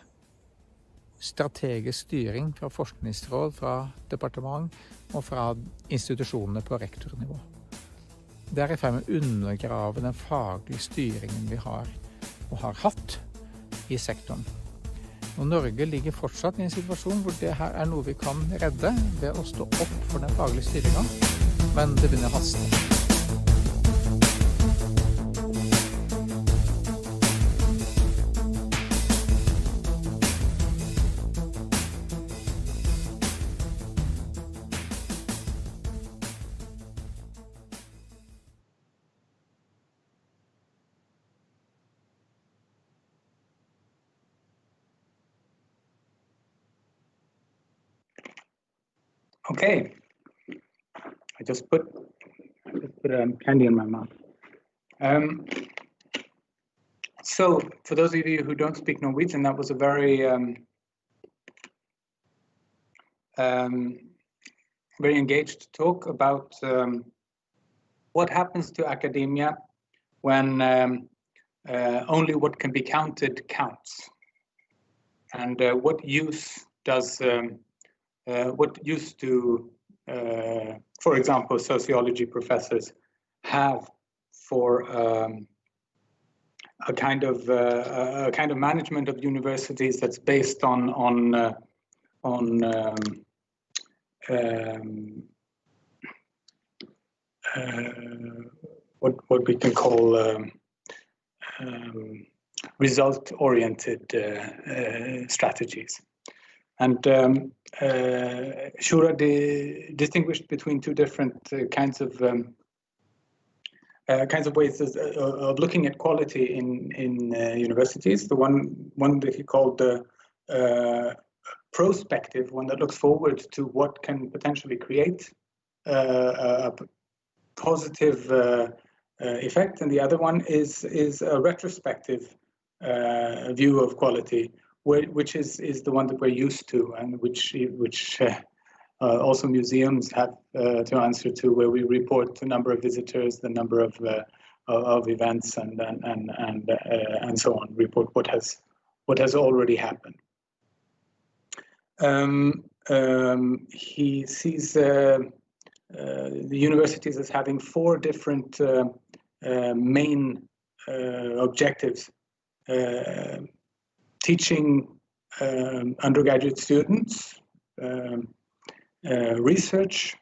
strategisk styring fra forskningsråd, fra departement og fra institusjonene på rektornivå. Det i ferd med å undergrave den faglige styringen vi har og har hatt i sektoren. Og Norge ligger fortsatt i en situasjon hvor det her noe vi kan redde ved å stå opp for den faglige styringen, men det begynner å haste. Okay, I just put candy in my mouth. So, for those of you who don't speak Norwegian, that was a very very engaged talk about what happens to academia when only what can be counted counts, and what use does what used to, for example, sociology professors have for a kind of management of universities that's based on what we can call result-oriented strategies. And Shura distinguished between two different kinds of ways of looking at quality in universities. The one that he called the prospective, one that looks forward to what can potentially create a positive effect, and the other one is a retrospective view of quality, which is the one that we're used to, and which also museums have to answer to, where we report the number of visitors, the number of events, and so on. Report what has already happened. He sees the universities as having four different main objectives. Teaching undergraduate students, research,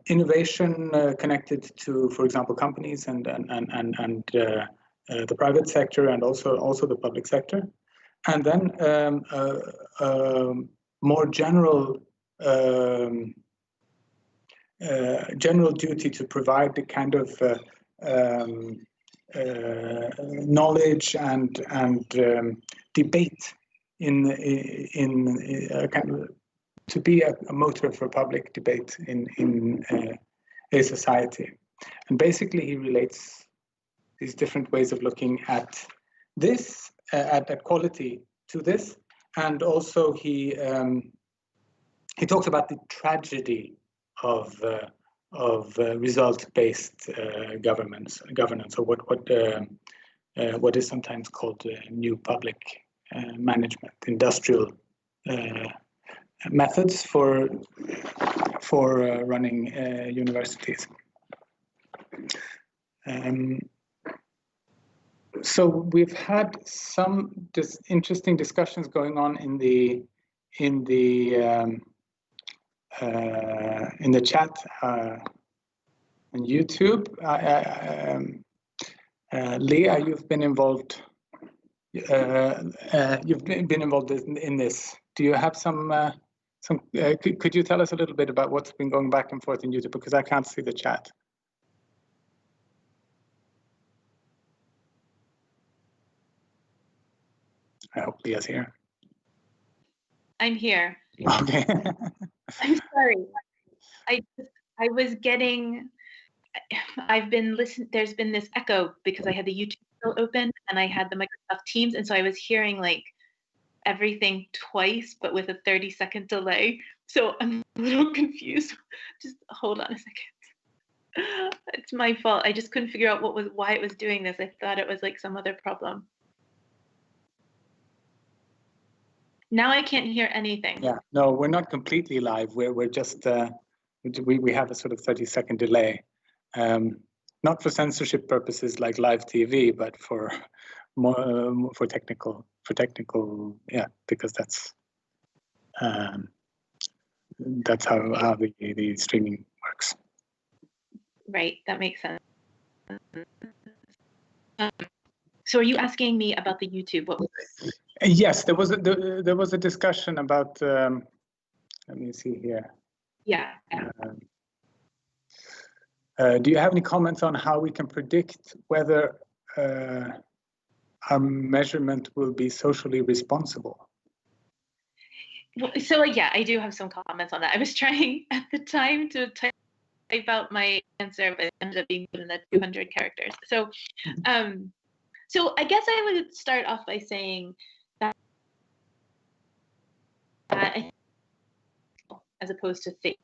innovation connected to, for example, companies and the private sector, and also the public sector, and then more general duty to provide the kind of knowledge and debate in kind of, to be a motor for public debate in a society. And basically he relates these different ways of looking at this, at quality, to this, and also he talks about the tragedy of result-based governance, or what is sometimes called new public management, industrial methods for running universities. So we've had some interesting discussions going on in the chat, And YouTube, Leah, you've been involved. You've been involved in this. Do you have some? Could you tell us a little bit about what's been going back and forth in YouTube, because I can't see the chat. I hope Leah's here. I'm here. Okay. I'm sorry. I was getting. I've been listening. There's been this echo because I had the YouTube still open and I had the Microsoft Teams, and so I was hearing like everything twice, but with a 30-second delay. So I'm a little confused. Just hold on a second. It's my fault. I just couldn't figure out why it was doing this. I thought it was like some other problem. Now I can't hear anything. Yeah, no, we're not completely live. We're just we have a sort of 30-second delay, not for censorship purposes like live TV, but for more for technical, yeah, because that's how the streaming works. Right, that makes sense. So are you asking me about the YouTube? What was it? Yes, there was a discussion about. Let me see here. Yeah. Do you have any comments on how we can predict whether our measurement will be socially responsible? So yeah, I do have some comments on that. I was trying at the time to type out my answer, but it ended up being in the 200 characters. So, so I guess I would start off by saying that as opposed to things.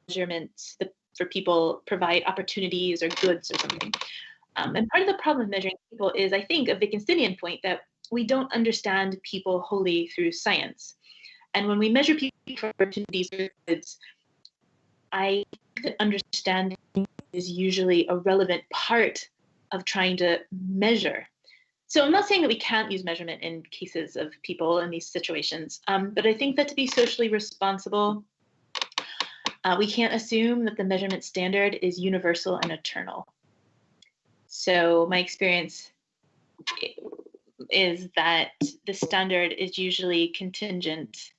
Measurements for people provide opportunities or goods or something. And part of the problem of measuring people is, I think, a Wittgensteinian point that we don't understand people wholly through science. And when we measure people for opportunities or goods, I think that understanding is usually a relevant part of trying to measure. So I'm not saying that we can't use measurement in cases of people in these situations, but I think that to be socially responsible, we can't assume that the measurement standard is universal and eternal. So my experience is that the standard is usually contingent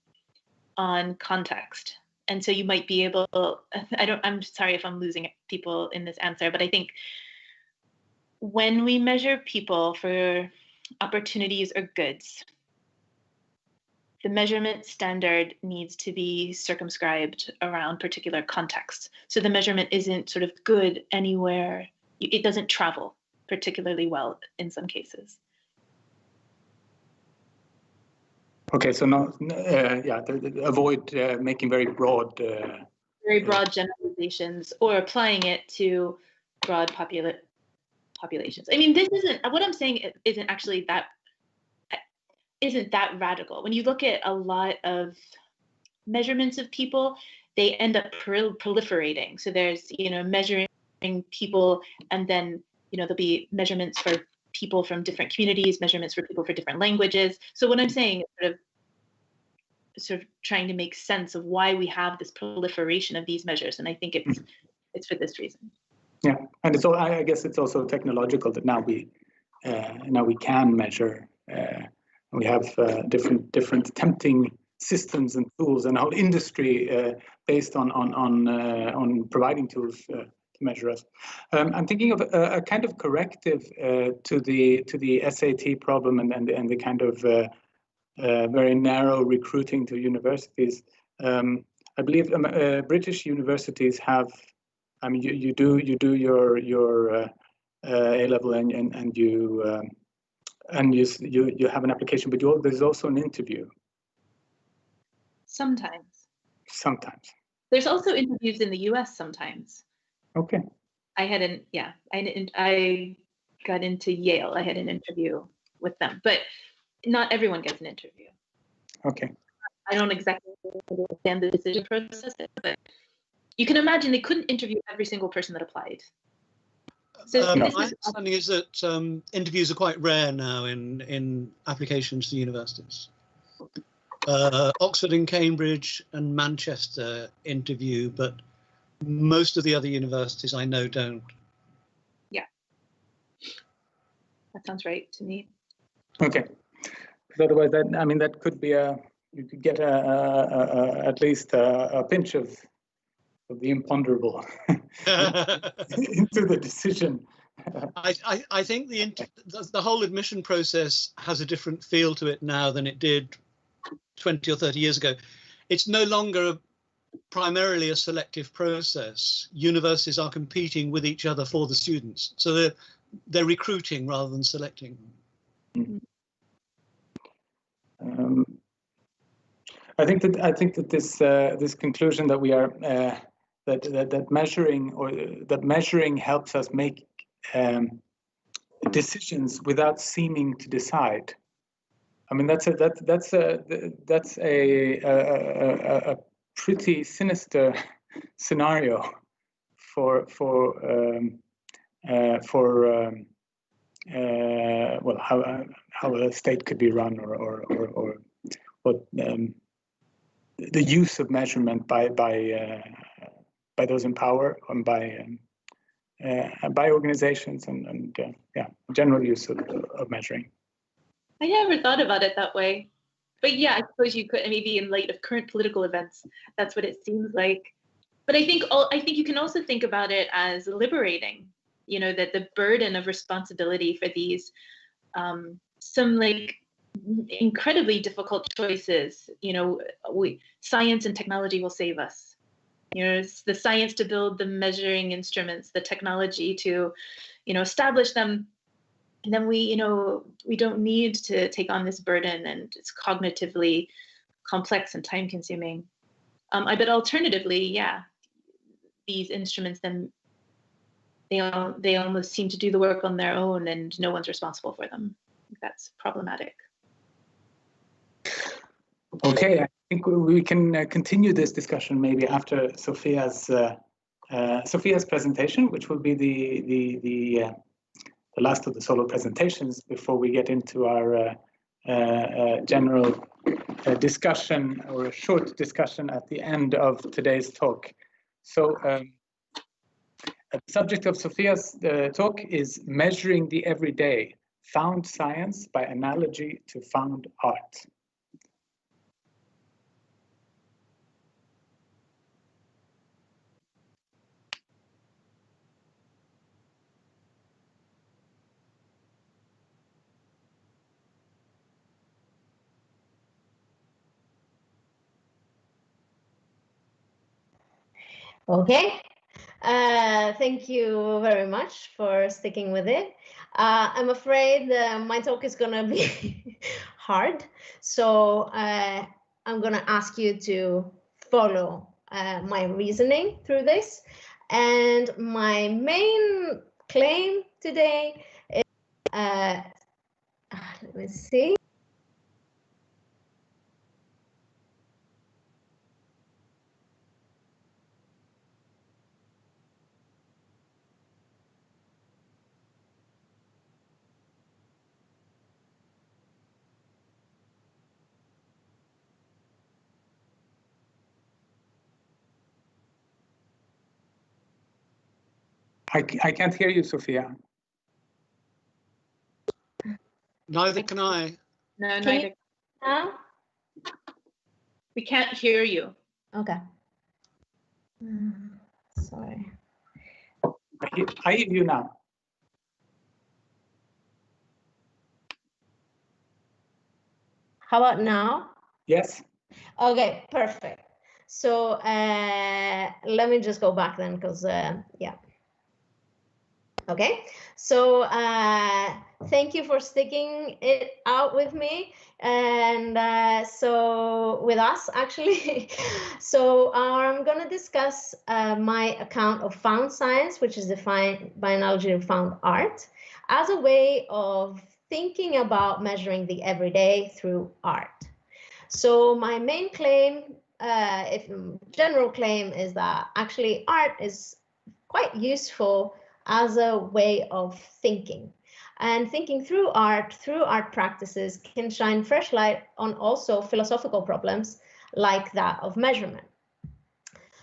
on context. And so you might be able, I'm sorry if I'm losing people in this answer, but I think when we measure people for opportunities or goods, the measurement standard needs to be circumscribed around particular contexts. So the measurement isn't sort of good anywhere. It doesn't travel particularly well in some cases. Okay, so avoid making very broad generalizations or applying it to broad populations. I mean, this isn't what I'm saying isn't actually that radical. When you look at a lot of measurements of people, they end up proliferating. So there's, measuring people, and then, there'll be measurements for people from different communities, measurements for people for different languages. So what I'm saying is sort of trying to make sense of why we have this proliferation of these measures. And I think it's for this reason. Yeah, and it's all, I guess it's also technological that now we can measure. We have different tempting systems and tools, and whole industry based on providing tools to measure us. I'm thinking of a kind of corrective to the SAT problem and the kind of very narrow recruiting to universities. I believe British universities have. I mean, you do your A-level and you have an application, but there's also an interview. Sometimes. There's also interviews in the US sometimes. Okay. I got into Yale. I had an interview with them, but not everyone gets an interview. Okay. I don't exactly understand the decision process, but you can imagine they couldn't interview every single person that applied. So my understanding is that interviews are quite rare now in applications to universities. Oxford and Cambridge and Manchester interview, but most of the other universities I know don't. Yeah, that sounds right to me. Okay. Otherwise, that could be you could get at least a pinch of the imponderable into the decision. I think the whole admission process has a different feel to it now than it did 20 or 30 years ago. It's no longer primarily a selective process. Universities are competing with each other for the students, so they're recruiting rather than selecting. I think that this conclusion that we are that measuring helps us make decisions without seeming to decide. I mean, that's a pretty sinister scenario for well, how a state could be run, or what the use of measurement by those in power and by organizations and general use of measuring. I never thought about it that way, but yeah, I suppose you could, maybe in light of current political events, that's what it seems like. But I think you can also think about it as liberating. You know, that the burden of responsibility for these some like incredibly difficult choices. You know, science and technology will save us. You know, it's the science to build the measuring instruments, the technology to, establish them. And then we don't need to take on this burden, and it's cognitively complex and time consuming. I bet alternatively, yeah, these instruments then they almost seem to do the work on their own, and no one's responsible for them. I think that's problematic. Okay, I think we can continue this discussion maybe after Sophia's presentation, which will be the last of the solo presentations before we get into our general discussion, or a short discussion at the end of today's talk. So the subject of Sophia's talk is measuring the everyday, found science by analogy to found art. Okay, thank you very much for sticking with it. I'm afraid my talk is gonna be hard, so I'm gonna ask you to follow my reasoning through this. And my main claim today is, let me see. I can't hear you, Sophia. Neither can I. No, neither. Now? We can't hear you. Okay. Sorry. I hear you now. How about now? Yes. Okay, perfect. So let me just go back then, because yeah. Okay, so thank you for sticking it out with me, and so with us actually. So I'm going to discuss my account of found science, which is defined by analogy to found art, as a way of thinking about measuring the everyday through art. So my main claim, general claim, is that actually art is quite useful as a way of thinking. And thinking through art practices can shine fresh light on also philosophical problems like that of measurement.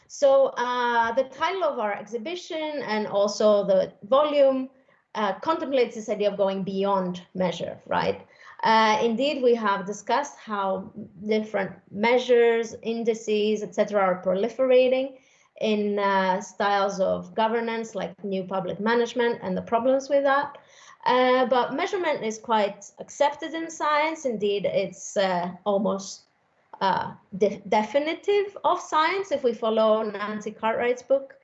So the title of our exhibition and also the volume contemplates this idea of going beyond measure, right? Indeed, we have discussed how different measures, indices, etc., are proliferating in styles of governance like new public management and the problems with that. But measurement is quite accepted in science. Indeed, it's almost definitive of science if we follow Nancy Cartwright's book,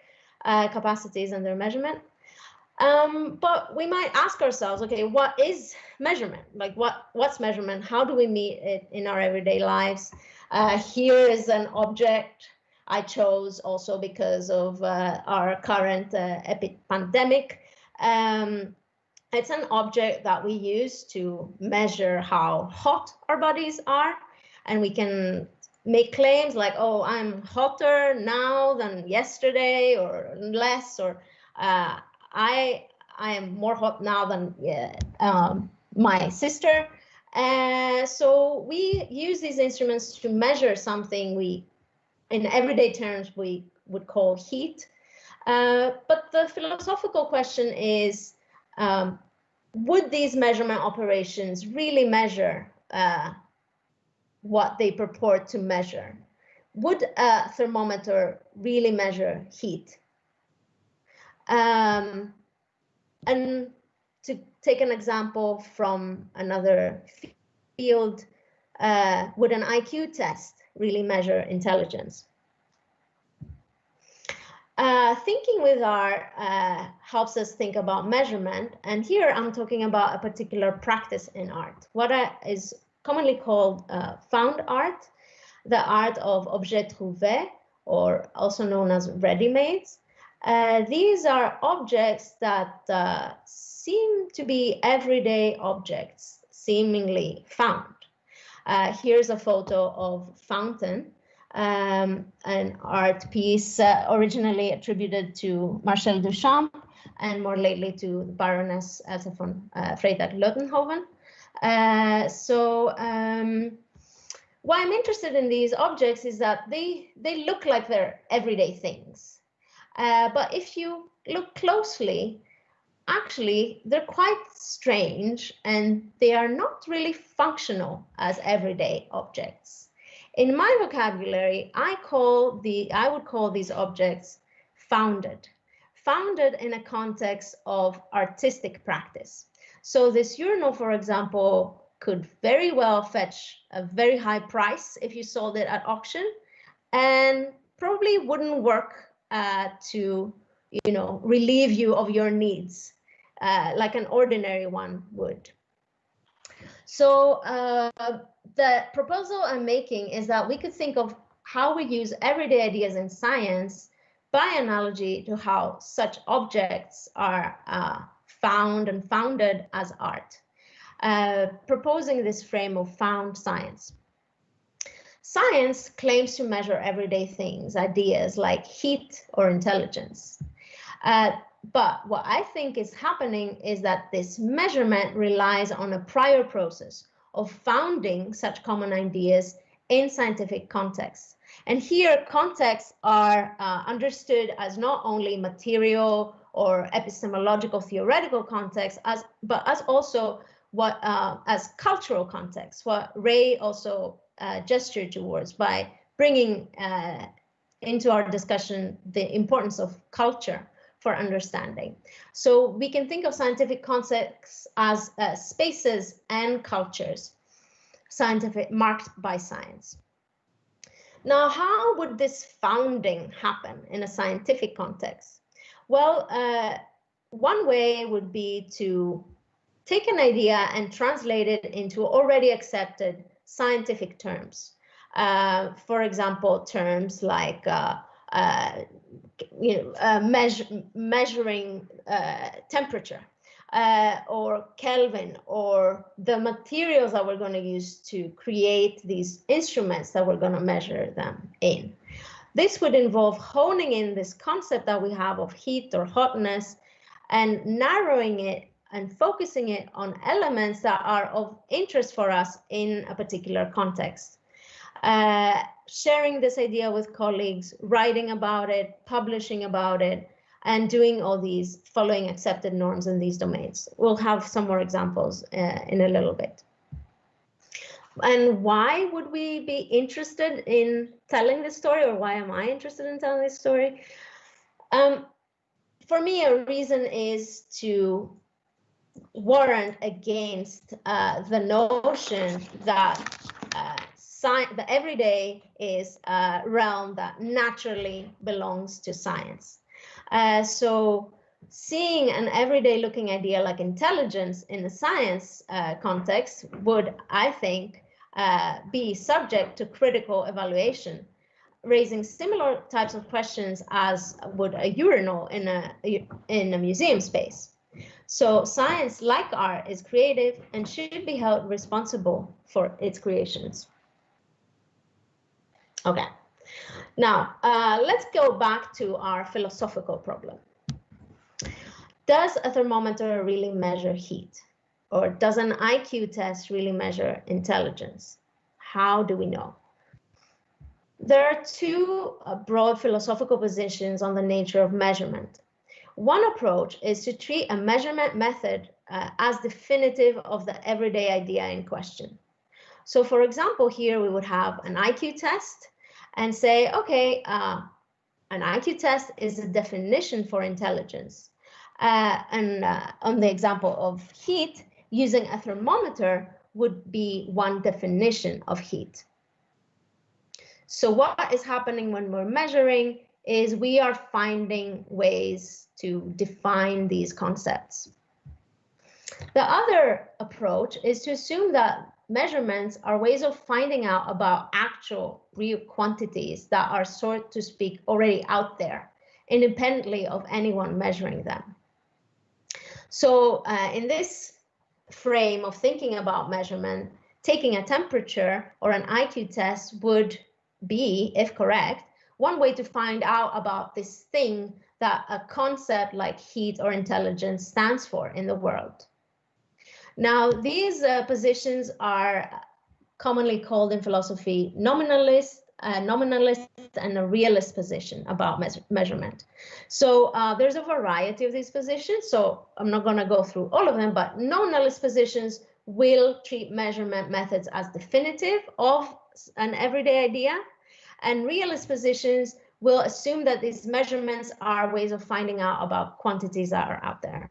Capacities Under Measurement. But we might ask ourselves, okay, what is measurement? Like what's measurement? How do we meet it in our everyday lives? Here is an object I chose also because of our current pandemic. It's an object that we use to measure how hot our bodies are. And we can make claims like, oh, I'm hotter now than yesterday or less, or I am more hot now than my sister. So we use these instruments to measure something we, in everyday terms, we would call heat. But the philosophical question is, would these measurement operations really measure what they purport to measure? Would a thermometer really measure heat? And to take an example from another field, would an IQ test really measure intelligence? Thinking with art helps us think about measurement. And here I'm talking about a particular practice in art, what is commonly called found art, the art of objets trouvés, or also known as ready-mades. These are objects that seem to be everyday objects, seemingly found. Here's a photo of Fountain, an art piece originally attributed to Marcel Duchamp and more lately to Baroness Elsa von Freytag-Lottenhoven. Why I'm interested in these objects is that they look like they're everyday things. But if you look closely, actually, they're quite strange and they are not really functional as everyday objects. In my vocabulary, I would call these objects founded in a context of artistic practice. So this urinal, for example, could very well fetch a very high price if you sold it at auction, and probably wouldn't work to, relieve you of your needs like an ordinary one would. So the proposal I'm making is that we could think of how we use everyday ideas in science by analogy to how such objects are found and founded as art, proposing this frame of found science. Science claims to measure everyday things, ideas like heat or intelligence. But what I think is happening is that this measurement relies on a prior process of founding such common ideas in scientific contexts. And here contexts are understood as not only material or epistemological theoretical context, but as also as cultural context, what Ray also gestured towards by bringing into our discussion the importance of culture for understanding. So we can think of scientific contexts as spaces and cultures, marked by science. Now, how would this founding happen in a scientific context? Well, one way would be to take an idea and translate it into already accepted scientific terms. For example, terms like measuring temperature or Kelvin, or the materials that we're going to use to create these instruments that we're going to measure them in. This would involve honing in this concept that we have of heat or hotness and narrowing it and focusing it on elements that are of interest for us in a particular context. Sharing this idea with colleagues, writing about it, publishing about it, and doing all these, following accepted norms in these domains. We'll have some more examples in a little bit. And why would we be interested in telling this story, or why am I interested in telling this story? For me, a reason is to warrant against the notion that the everyday is a realm that naturally belongs to science. So seeing an everyday looking idea like intelligence in a science context would, I think, be subject to critical evaluation, raising similar types of questions as would a urinal in a museum space. So science, like art, is creative and should be held responsible for its creations. Okay, now let's go back to our philosophical problem. Does a thermometer really measure heat? Or does an IQ test really measure intelligence? How do we know? There are two broad philosophical positions on the nature of measurement. One approach is to treat a measurement method as definitive of the everyday idea in question. So for example, here we would have an IQ test and say, okay, an IQ test is a definition for intelligence. On the example of heat, using a thermometer would be one definition of heat. So what is happening when we're measuring is we are finding ways to define these concepts. The other approach is to assume that measurements are ways of finding out about actual real quantities that are, so to speak, already out there, independently of anyone measuring them. So in this frame of thinking about measurement, taking a temperature or an IQ test would be, if correct, one way to find out about this thing that a concept like heat or intelligence stands for in the world. Now, these positions are commonly called in philosophy nominalist and a realist position about measurement. So there's a variety of these positions, so I'm not going to go through all of them, but nominalist positions will treat measurement methods as definitive of an everyday idea, and realist positions will assume that these measurements are ways of finding out about quantities that are out there.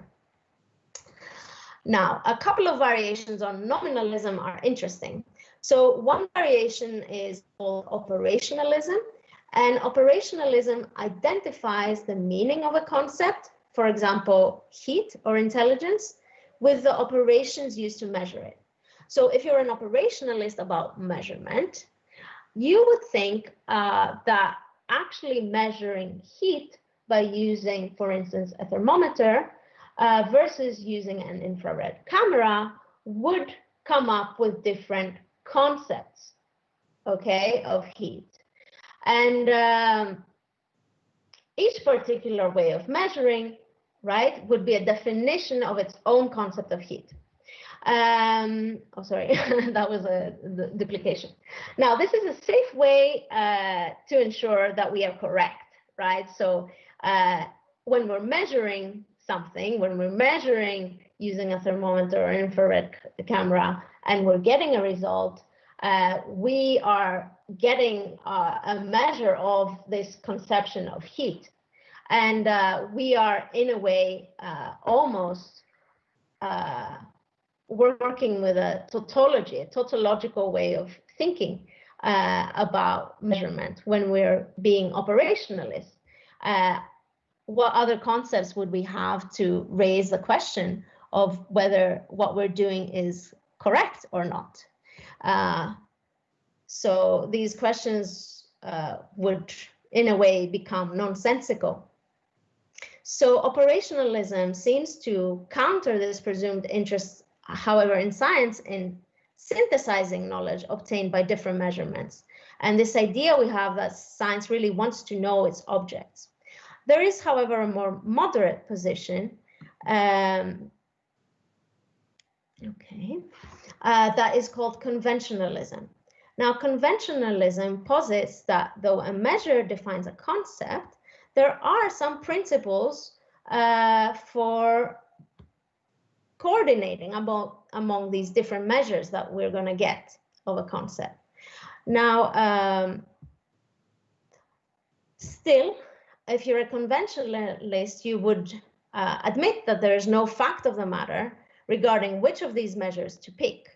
Now, a couple of variations on nominalism are interesting. So one variation is called operationalism, and operationalism identifies the meaning of a concept, for example, heat or intelligence, with the operations used to measure it. So if you're an operationalist about measurement, you would think that actually measuring heat by using, for instance, a thermometer versus using an infrared camera would come up with different concepts, okay, of heat. And each particular way of measuring, right, would be a definition of its own concept of heat. Oh, sorry, that was a duplication. Now, this is a safe way to ensure that we are correct, right? So when we're measuring something, when we're measuring using a thermometer or infrared camera, and we're getting a result, we are getting a measure of this conception of heat. And we are, in a way, almost we're working with a tautology, a tautological way of thinking about measurement when we're being operationalist. What other concepts would we have to raise the question of whether what we're doing is correct or not? So these questions would, in a way, become nonsensical. So operationalism seems to counter this presumed interest, however, in science, in synthesizing knowledge obtained by different measurements. And this idea we have that science really wants to know its objects. There is, however, a more moderate position Okay, that is called conventionalism. Now, conventionalism posits that though a measure defines a concept, there are some principles for coordinating among these different measures that we're going to get of a concept. Now, still, if you're a conventionalist, you would admit that there is no fact of the matter regarding which of these measures to pick.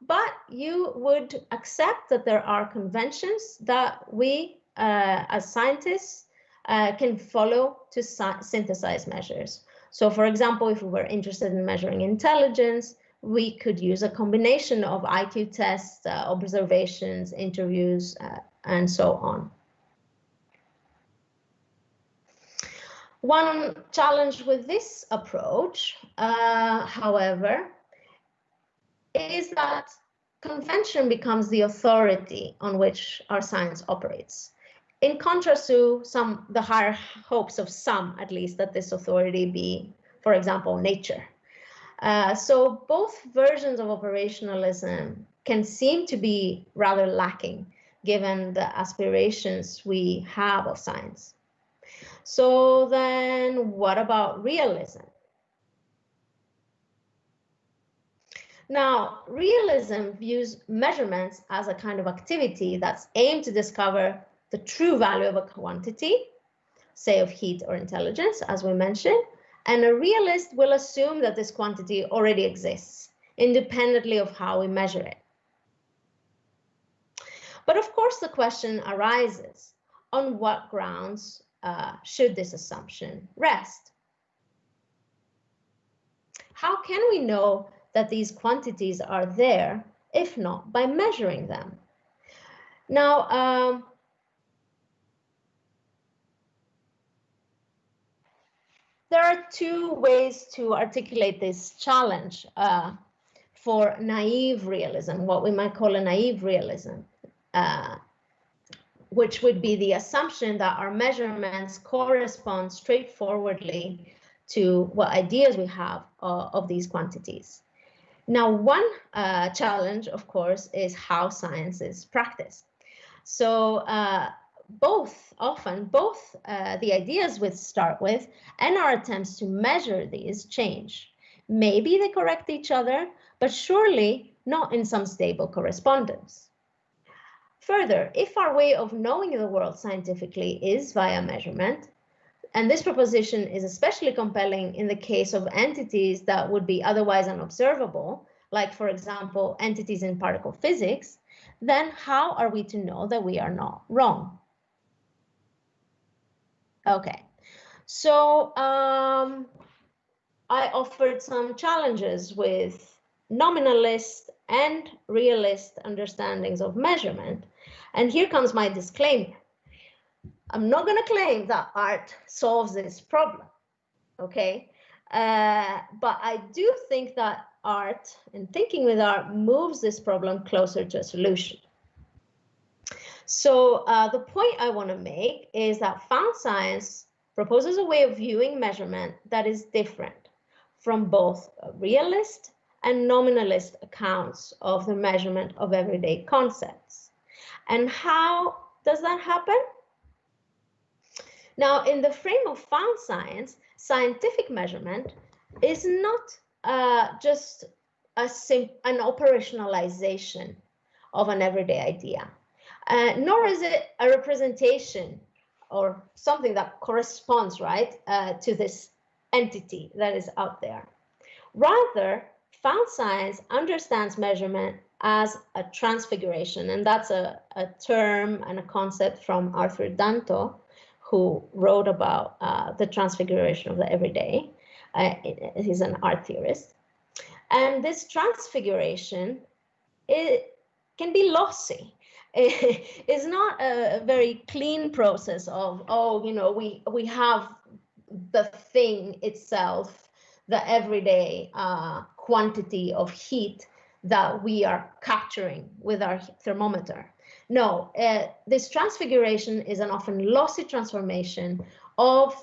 But you would accept that there are conventions that we, as scientists, can follow to synthesize measures. So, for example, if we were interested in measuring intelligence, we could use a combination of IQ tests, observations, interviews, and so on. One challenge with this approach, however, is that convention becomes the authority on which our science operates, in contrast to the higher hopes of some, at least, that this authority be, for example, nature. So both versions of operationalism can seem to be rather lacking, given the aspirations we have of science. So then what about realism? Now, realism views measurements as a kind of activity that's aimed to discover the true value of a quantity, say of heat or intelligence, as we mentioned, and a realist will assume that this quantity already exists, independently of how we measure it. But of course, the question arises, on what grounds should this assumption rest? How can we know that these quantities are there, if not by measuring them? Now, there are two ways to articulate this challenge for naive realism, what we might call a naive realism, which would be the assumption that our measurements correspond straightforwardly to what ideas we have of these quantities. Now, one challenge, of course, is how science is practiced. So often both the ideas we start with and our attempts to measure these change. Maybe they correct each other, but surely not in some stable correspondence. Further, if our way of knowing the world scientifically is via measurement, and this proposition is especially compelling in the case of entities that would be otherwise unobservable, like, for example, entities in particle physics, then how are we to know that we are not wrong? Okay, so I offered some challenges with nominalist and realist understandings of measurement. And here comes my disclaimer. I'm not going to claim that art solves this problem, okay? But I do think that art and thinking with art moves this problem closer to a solution. So the point I want to make is that found science proposes a way of viewing measurement that is different from both realist and nominalist accounts of the measurement of everyday concepts. And how does that happen? Now, in the frame of found science, scientific measurement is not just an operationalization of an everyday idea, nor is it a representation or something that corresponds, right, to this entity that is out there. Rather, found science understands measurement as a transfiguration, and that's a term and a concept from Arthur Danto, who wrote about the transfiguration of the everyday. He's an art theorist. And this transfiguration, it can be lossy. It's not a very clean process of, oh, you know, we have the thing itself, the everyday quantity of heat that we are capturing with our thermometer. No, this transfiguration is an often lossy transformation of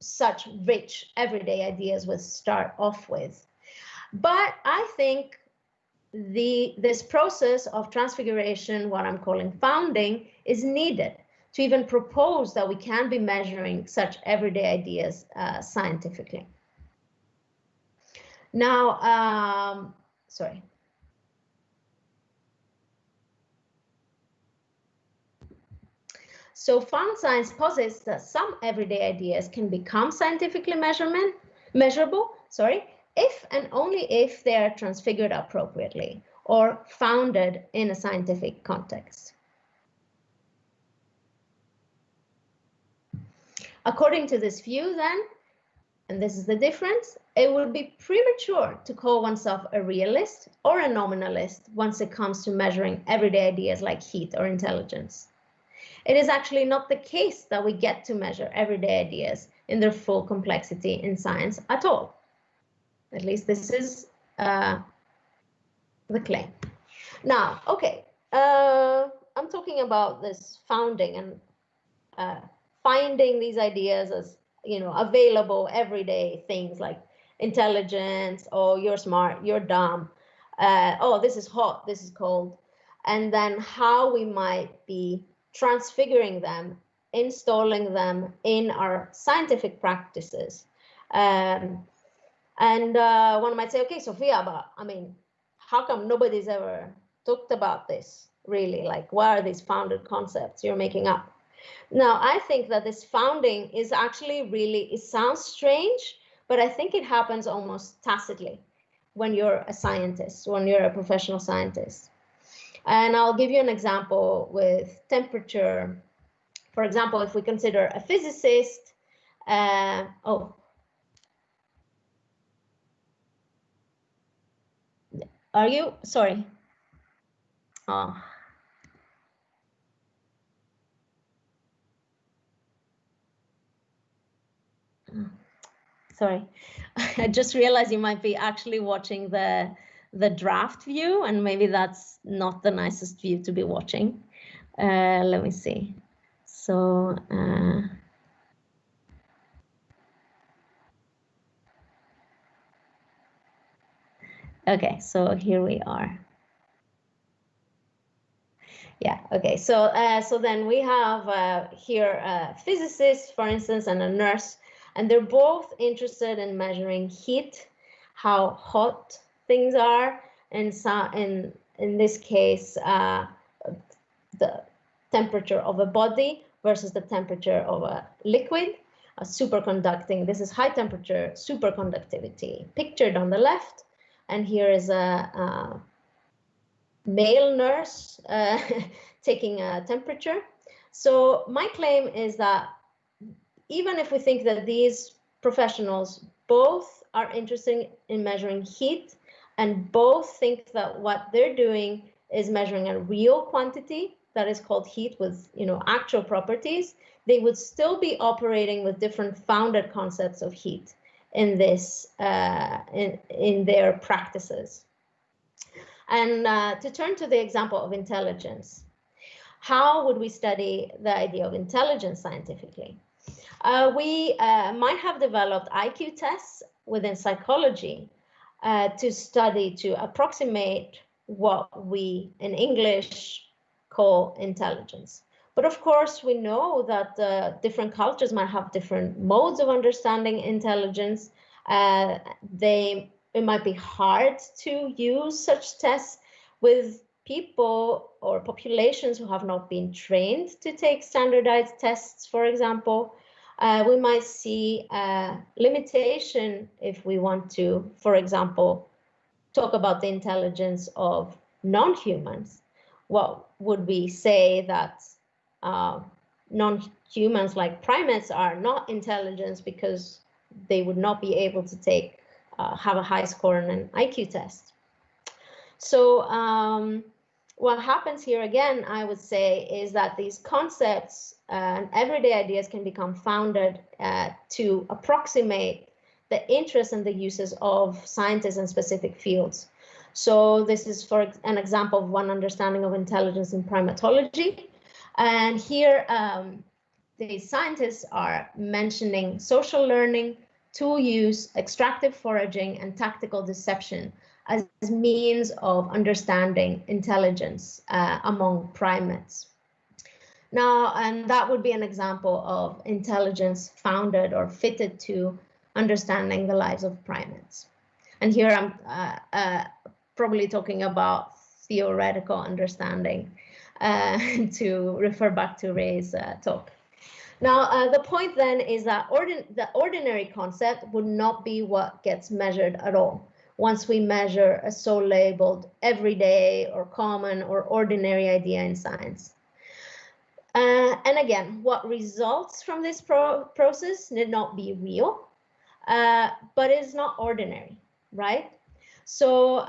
such rich everyday ideas we start off with. But I think this process of transfiguration, what I'm calling founding, is needed to even propose that we can be measuring such everyday ideas scientifically. Now, sorry. So found science posits that some everyday ideas can become scientifically measurable, if and only if they are transfigured appropriately or founded in a scientific context. According to this view, then, and this is the difference, it would be premature to call oneself a realist or a nominalist once it comes to measuring everyday ideas like heat or intelligence. It is actually not the case that we get to measure everyday ideas in their full complexity in science at all. At least this is the claim. Now, okay, I'm talking about this founding and finding these ideas as, you know, available everyday things like intelligence, oh, you're smart, you're dumb, oh, this is hot, this is cold, and then how we might be transfiguring them, installing them in our scientific practices. And one might say, okay, Sophia, but I mean, how come nobody's ever talked about this really? Like, what are these founded concepts you're making up? Now, I think that this founding is actually really, it sounds strange, but I think it happens almost tacitly when you're a scientist, when you're a professional scientist. And I'll give you an example with temperature. For example, if we consider a physicist, are you, sorry. Oh. Sorry, I just realized you might be actually watching the draft view, and maybe that's not the nicest view to be watching. Let me see. So, okay, so here we are. Yeah, okay, so so then we have here a physicist, for instance, and a nurse, and they're both interested in measuring heat, how hot things are, and so in this case, the temperature of a body versus the temperature of a liquid, superconducting. This is high temperature superconductivity pictured on the left, and here is a male nurse taking a temperature. So my claim is that even if we think that these professionals both are interested in measuring heat and both think that what they're doing is measuring a real quantity that is called heat with, you know, actual properties, they would still be operating with different founded concepts of heat in this in their practices. And to turn to the example of intelligence, how would we study the idea of intelligence scientifically? We might have developed IQ tests within psychology to approximate what we in English call intelligence. But of course, we know that different cultures might have different modes of understanding intelligence. It might be hard to use such tests with people or populations who have not been trained to take standardized tests, for example. We might see a limitation if we want to, for example, talk about the intelligence of non-humans. What would we say that non-humans like primates are not intelligent because they would not be able to take have a high score on an IQ test. So what happens here again, I would say, is that these concepts and everyday ideas can become founded to approximate the interests and the uses of scientists in specific fields. So this is for an example of one understanding of intelligence in primatology. And here the scientists are mentioning social learning, to use extractive foraging and tactical deception as means of understanding intelligence among primates. Now, and that would be an example of intelligence founded or fitted to understanding the lives of primates. And here I'm probably talking about theoretical understanding to refer back to Ray's talk. Now, the point then is that the ordinary concept would not be what gets measured at all once we measure a so-labeled everyday or common or ordinary idea in science. And again, what results from this process need not be real, but is not ordinary, right? So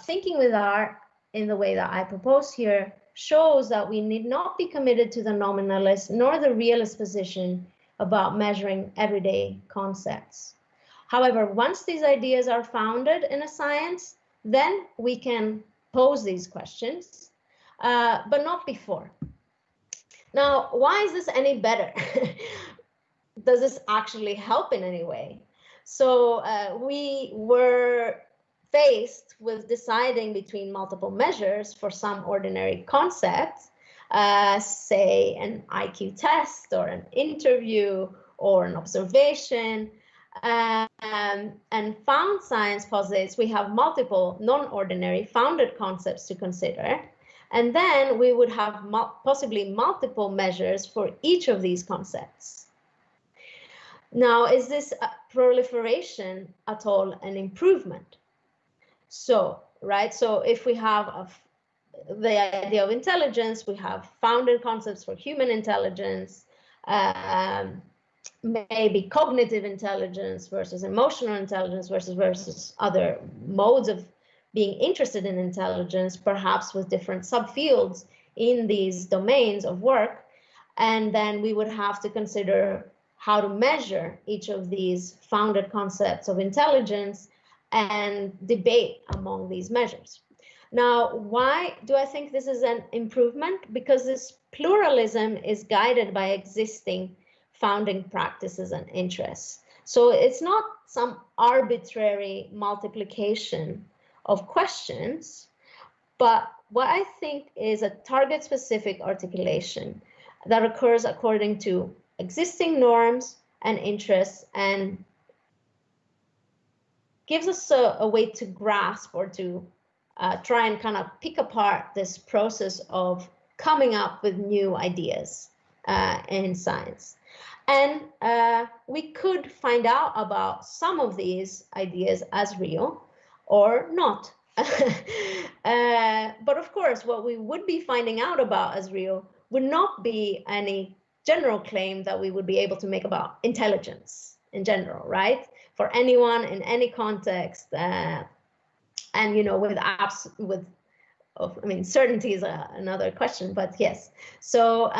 thinking with art in the way that I propose here shows that we need not be committed to the nominalist nor the realist position about measuring everyday concepts. However, once these ideas are founded in a science, then we can pose these questions, but not before. Now, why is this any better? Does this actually help in any way? So we were faced with deciding between multiple measures for some ordinary concept, say an IQ test or an interview or an observation, and found science posits we have multiple non-ordinary founded concepts to consider. And then we would have possibly multiple measures for each of these concepts. Now, is this proliferation at all an improvement? So, right, so if we have the idea of intelligence, we have founded concepts for human intelligence, maybe cognitive intelligence versus emotional intelligence versus other modes of being interested in intelligence, perhaps with different subfields in these domains of work. And then we would have to consider how to measure each of these founded concepts of intelligence and debate among these measures. Now, why do I think this is an improvement? Because this pluralism is guided by existing founding practices and interests. So it's not some arbitrary multiplication of questions, but what I think is a target-specific articulation that occurs according to existing norms and interests and gives us a way to grasp or to try and kind of pick apart this process of coming up with new ideas in science. And we could find out about some of these ideas as real or not. But of course, what we would be finding out about as real would not be any general claim that we would be able to make about intelligence in general, right? For anyone in any context, and you know, certainty is another question, but yes. So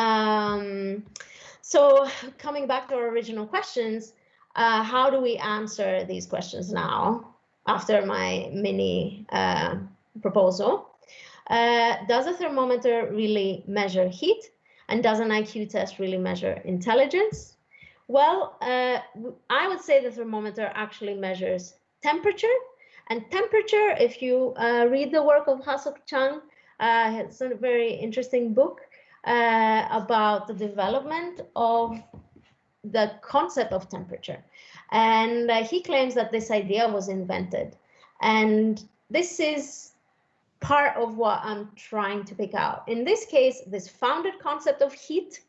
so coming back to our original questions, how do we answer these questions now after my mini proposal? Does a thermometer really measure heat? And does an IQ test really measure intelligence? Well, I would say the thermometer actually measures temperature. And temperature, if you read the work of Ha-Seok Chang, it's a very interesting book about the development of the concept of temperature. And he claims that this idea was invented. And this is part of what I'm trying to pick out. In this case, this founded concept of heat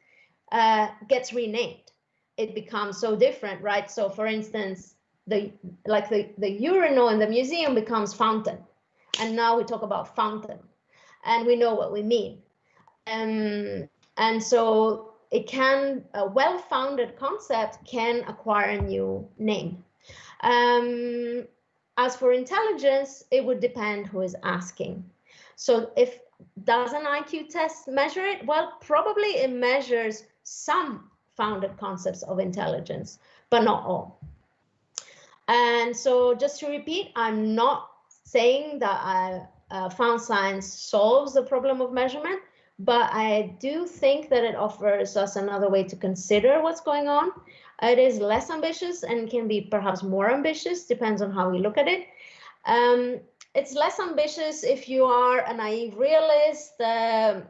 gets renamed. It becomes so different, right? So for instance, the urinal in the museum becomes fountain. And now we talk about fountain and we know what we mean. And so it can, a well-founded concept can acquire a new name. As for intelligence, it would depend who is asking. So does an IQ test measure it? Well, probably it measures some founded concepts of intelligence, but not all. And so just to repeat, I'm not saying that found science solves the problem of measurement, but I do think that it offers us another way to consider what's going on. It is less ambitious and can be perhaps more ambitious, depends on how we look at it. It's less ambitious if you are a naive realist, or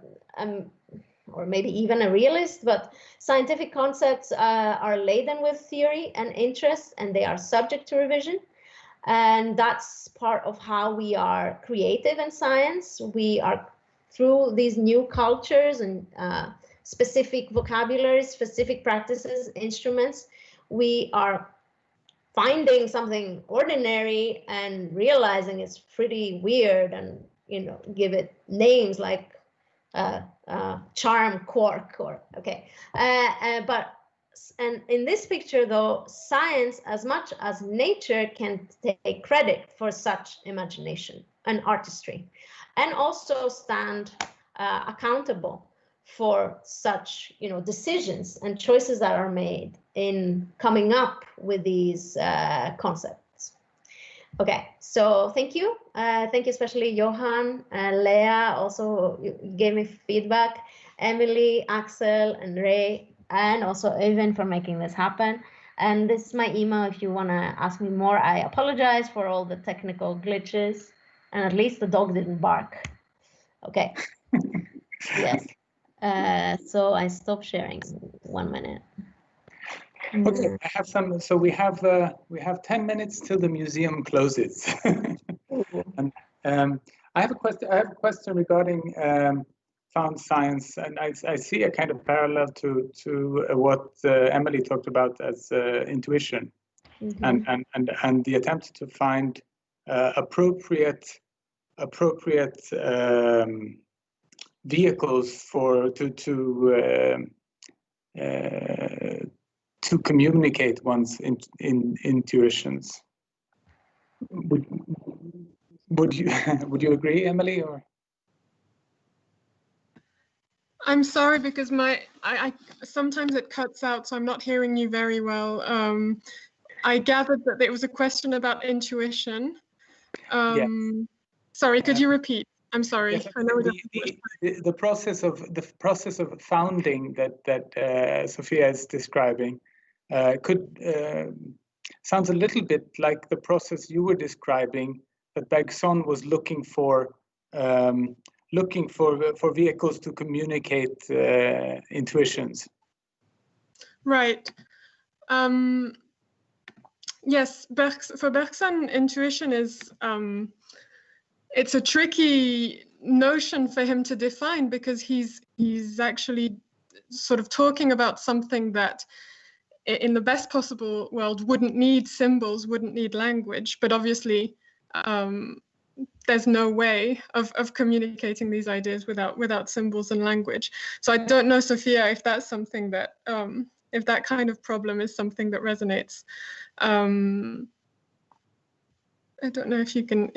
maybe even a realist, but scientific concepts are laden with theory and interest, and they are subject to revision. And that's part of how we are creative in science. We are, through these new cultures and specific vocabularies, specific practices, instruments, we are finding something ordinary and realizing it's pretty weird, and give it names like charm quark, or and in this picture, though, science, as much as nature, can take credit for such imagination and artistry, and also stand accountable for such decisions and choices that are made in coming up with these concepts. Okay, so thank you. Thank you especially Johan, Leah also gave me feedback, Emily, Axel, and Ray, and also Øyvind for making this happen. And this is my email if you want to ask me more. I apologize for all the technical glitches, and at least the dog didn't bark. Okay. Yes. So I stop sharing 1 minute. Okay, I have some. So we have 10 minutes till the museum closes. And I have a question. I have a question regarding found science, and I see a kind of parallel to what Emily talked about as intuition, and the attempt to find appropriate vehicles to communicate one's intuitions. Would you agree, Emily? Or I'm sorry, because I sometimes it cuts out, so I'm not hearing you very well. I gathered that there was a question about intuition. Yes. Sorry, could you repeat? I'm sorry. Yes, I know the process of founding that Sophia is describing sounds a little bit like the process you were describing, that Bergson was looking for vehicles to communicate intuitions. Right. Yes, for Bergson, intuition is it's a tricky notion for him to define, because he's actually sort of talking about something that in the best possible world wouldn't need symbols, wouldn't need language, but obviously there's no way of communicating these ideas without symbols and language. So I don't know, Sophia, if that's something that if that kind of problem is something that resonates. I don't know if you can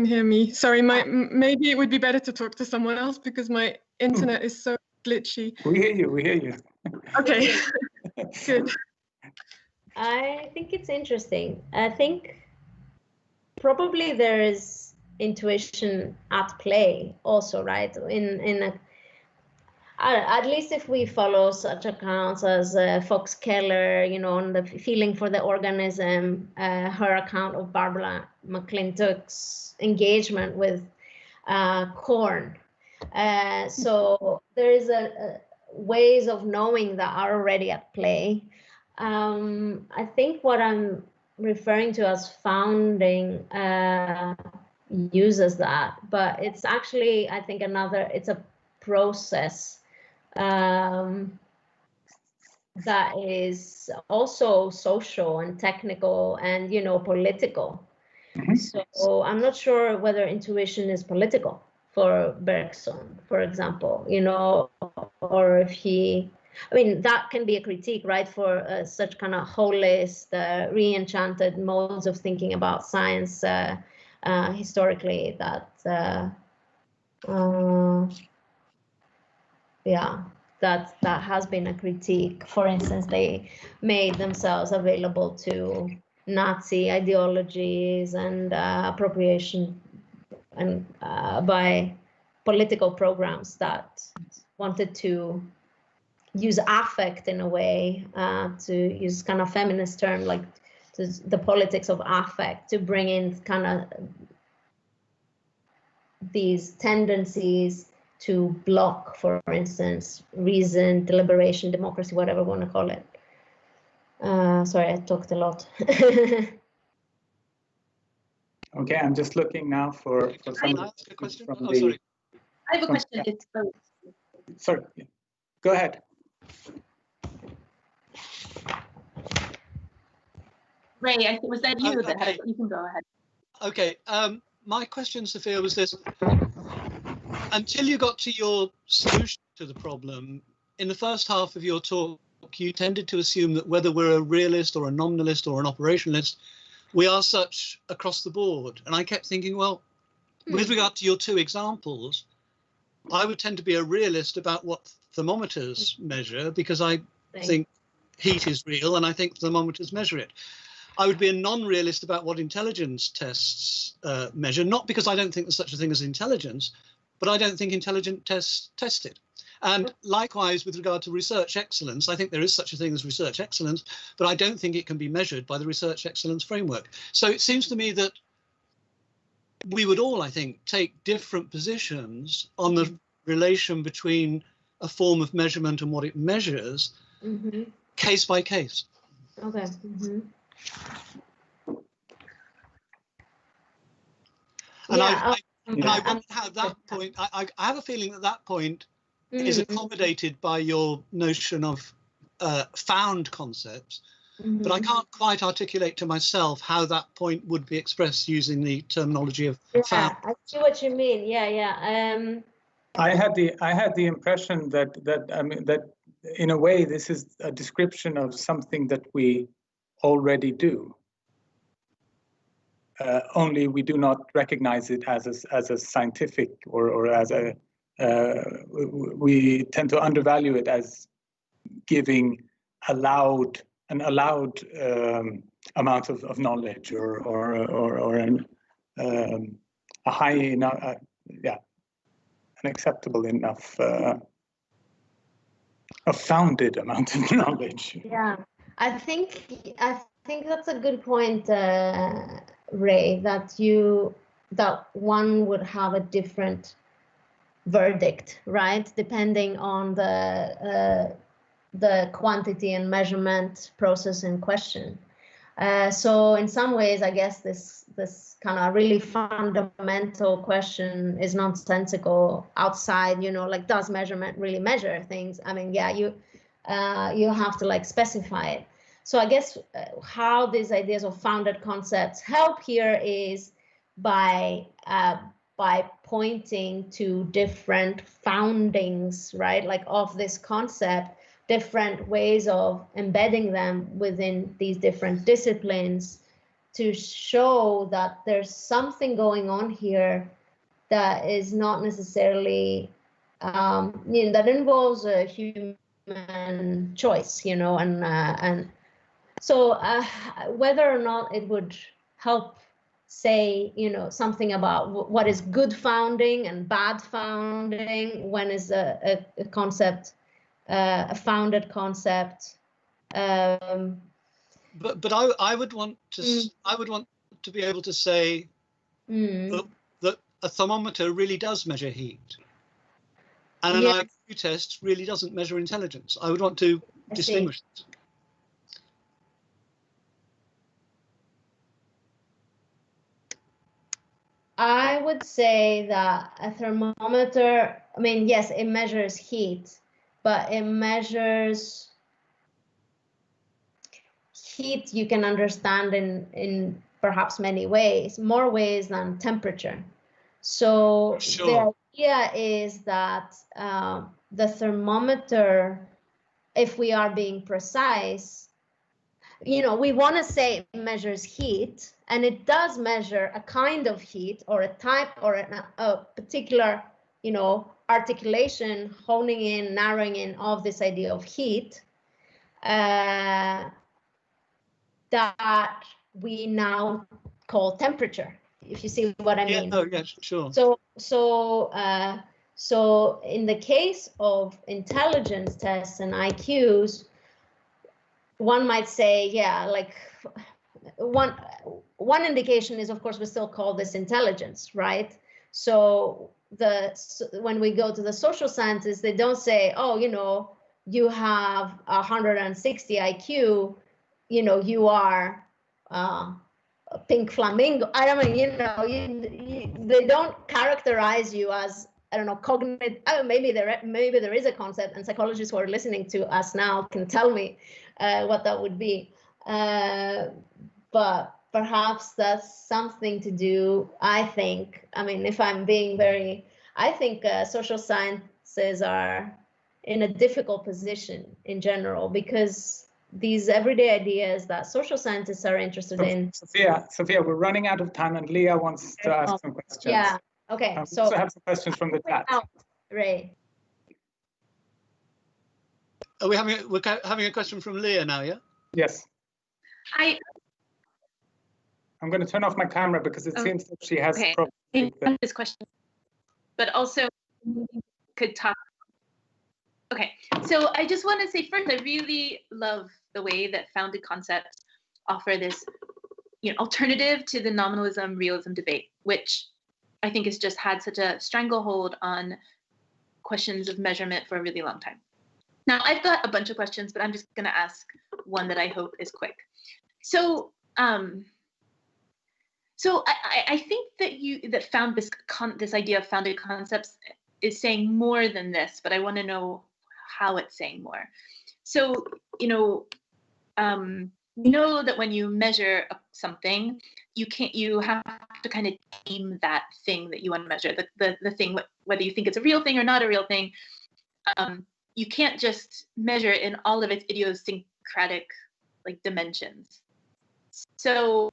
hear me. Sorry, maybe it would be better to talk to someone else, because my internet is so glitchy. We hear you. Okay, good. I think it's interesting. I think probably there is intuition at play also, right? At least if we follow such accounts as Fox Keller, on the feeling for the organism, her account of Barbara McClintock's engagement with corn. So there is a ways of knowing that are already at play. I think what I'm referring to as founding uses that, but it's actually, I think, it's a process that is also social and technical and political. Mm-hmm. So I'm not sure whether intuition is political for Bergson, for example, or if that can be a critique, right, for such kind of holist, re-enchanted modes of thinking about science historically, that that has been a critique. For instance, they made themselves available to Nazi ideologies and appropriation and by political programs that wanted to use affect in a way, to use kind of feminist term, like the politics of affect, to bring in kind of these tendencies to block, for instance, reason, deliberation, democracy, whatever we want to call it. Sorry, I talked a lot. Okay, I'm just looking now for some. Can I ask a question? From Oh, sorry. I have a question. It's both. Sorry, yeah. Go ahead. Ray, was that you that okay. had? You can go ahead. Okay. My question, Sophia, was this: until you got to your solution to the problem, in the first half of your talk, you tended to assume that whether we're a realist or a nominalist or an operationalist, we are such across the board. And I kept thinking, well, with regard to your two examples, I would tend to be a realist about what thermometers measure, because I think heat is real and I think thermometers measure it. I would be a non-realist about what intelligence tests measure, not because I don't think there's such a thing as intelligence, but I don't think intelligent tests test it. And likewise, with regard to research excellence, I think there is such a thing as research excellence, but I don't think it can be measured by the research excellence framework. So it seems to me that we would all, I think, take different positions on the relation between a form of measurement and what it measures, case by case. Okay. And I wonder how that point, I have a feeling that that point is accommodated by your notion of found concepts, but I can't quite articulate to myself how that point would be expressed using the terminology of found. I see what you mean. Yeah. I had the impression that in a way this is a description of something that we already do. Only we do not recognize it as a scientific or as a. We tend to undervalue it as giving an allowed amount of knowledge or an a high enough, an acceptable enough, a founded amount of knowledge. Yeah, I think that's a good point, Ray. That one would have a different verdict, right, depending on the quantity and measurement process in question. So in some ways, I guess this kind of really fundamental question is nonsensical outside, like, does measurement really measure things? I mean, yeah, you have to like specify it. So I guess how these ideas of founded concepts help here is by pointing to different foundings, right, like of this concept, different ways of embedding them within these different disciplines to show that there's something going on here that is not necessarily, that involves a human choice, and so whether or not it would help say, something about what is good founding and bad founding, when is a concept a founded concept. But I would want to be able to say that a thermometer really does measure heat, and an IQ test really doesn't measure intelligence. I would want to distinguish it. I would say that a thermometer, I mean, yes, it measures heat, but it measures heat you can understand in perhaps many ways, more ways than temperature. So the idea is that the thermometer, if we are being precise, we want to say it measures heat, and it does measure a kind of heat or a type or a particular, articulation, honing in, narrowing in of this idea of heat that we now call temperature, if you see what I mean. Oh, yes, sure. So in the case of intelligence tests and IQs, one might say, yeah, like one indication is, of course, we still call this intelligence, right? So when we go to the social scientists, they don't say, oh, you know, you have 160 IQ, you know, you are a pink flamingo. I don't mean, you know, they don't characterize you as, I don't know, cognitive. Maybe there is a concept, and psychologists who are listening to us now can tell me what that would be. But perhaps that's something to do, I think. I mean, if I'm being very, I think social sciences are in a difficult position in general, because these everyday ideas that social scientists are interested in. Sophia, we're running out of time, and Leah wants to ask some questions. Yeah. Okay. So I have some questions from the chat. Ray. Are we're having a question from Leah now, yeah? Yes. I'm going to turn off my camera because it seems that she has problems with this question, but also could talk. Okay, so I just want to say first, I really love the way that founded concepts offer this, you know, alternative to the nominalism realism debate, which I think has just had such a stranglehold on questions of measurement for a really long time. Now, I've got a bunch of questions, but I'm just going to ask one that I hope is quick. So, I think that this idea of founded concepts is saying more than this, but I want to know how it's saying more. So, you know that when you measure something, you have to kind of tame that thing that you want to measure, the thing, whether you think it's a real thing or not a real thing. You can't just measure it in all of its idiosyncratic like dimensions. So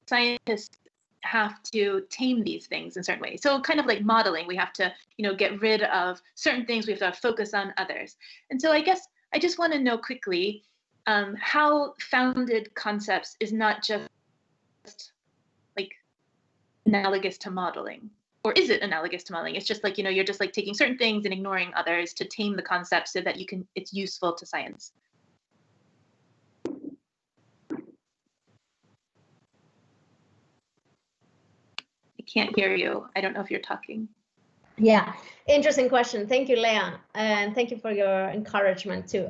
scientists have to tame these things in certain ways. So kind of like modeling, we have to, you know, get rid of certain things, we have to focus on others. And so I guess I just want to know quickly how founded concepts is not just like analogous to modeling. Or is it analogous to modeling? It's just like, you know, you're just like taking certain things and ignoring others to tame the concept so that it's useful to science. I can't hear you. I don't know if you're talking. Yeah, interesting question. Thank you, Leah, and thank you for your encouragement too.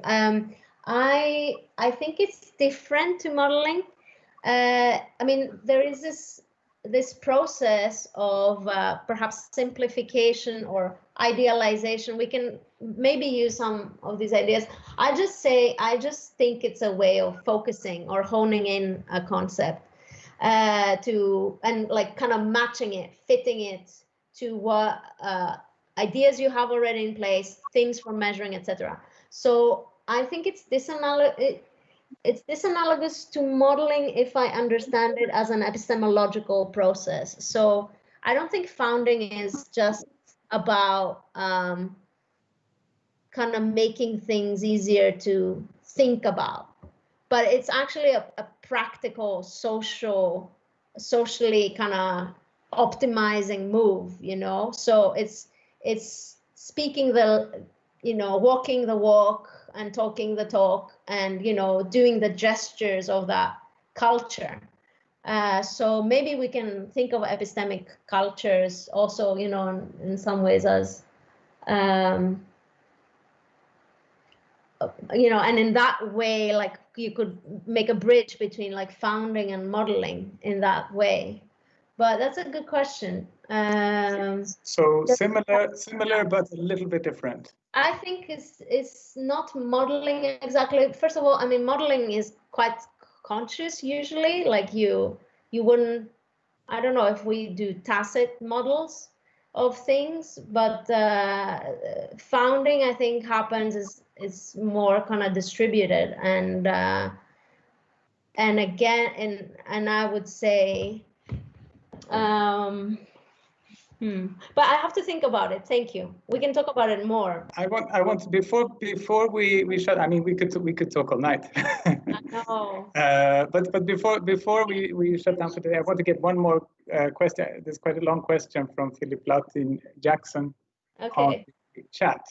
I think it's different to modeling. I mean, there is this process of perhaps simplification or idealization. We can maybe use some of these ideas. I just think it's a way of focusing or honing in a concept and like kind of matching it, fitting it to what ideas you have already in place, things for measuring, etc. So I think it's disanalogous to modeling if I understand it as an epistemological process. So I don't think founding is just about kind of making things easier to think about, but it's actually a practical, socially kind of optimizing move, you know. So it's speaking walking the walk and talking the talk, and, you know, doing the gestures of that culture. So maybe we can think of epistemic cultures also, you know, in some ways as, you know, and in that way, like you could make a bridge between like founding and modeling in that way. But that's a good question. So similar, but a little bit different. I think it's not modeling exactly. First of all, I mean, modeling is quite conscious usually. Like you wouldn't. I don't know if we do tacit models of things, but founding, I think, happens is more kind of distributed, and again, and I would say. But I have to think about it. Thank you. We can talk about it more. I want to, before we shut. I mean, we could talk all night. I know. But before we shut down for today, I want to get one more question. There's quite a long question from Philip Latin Jackson. Okay. the chat.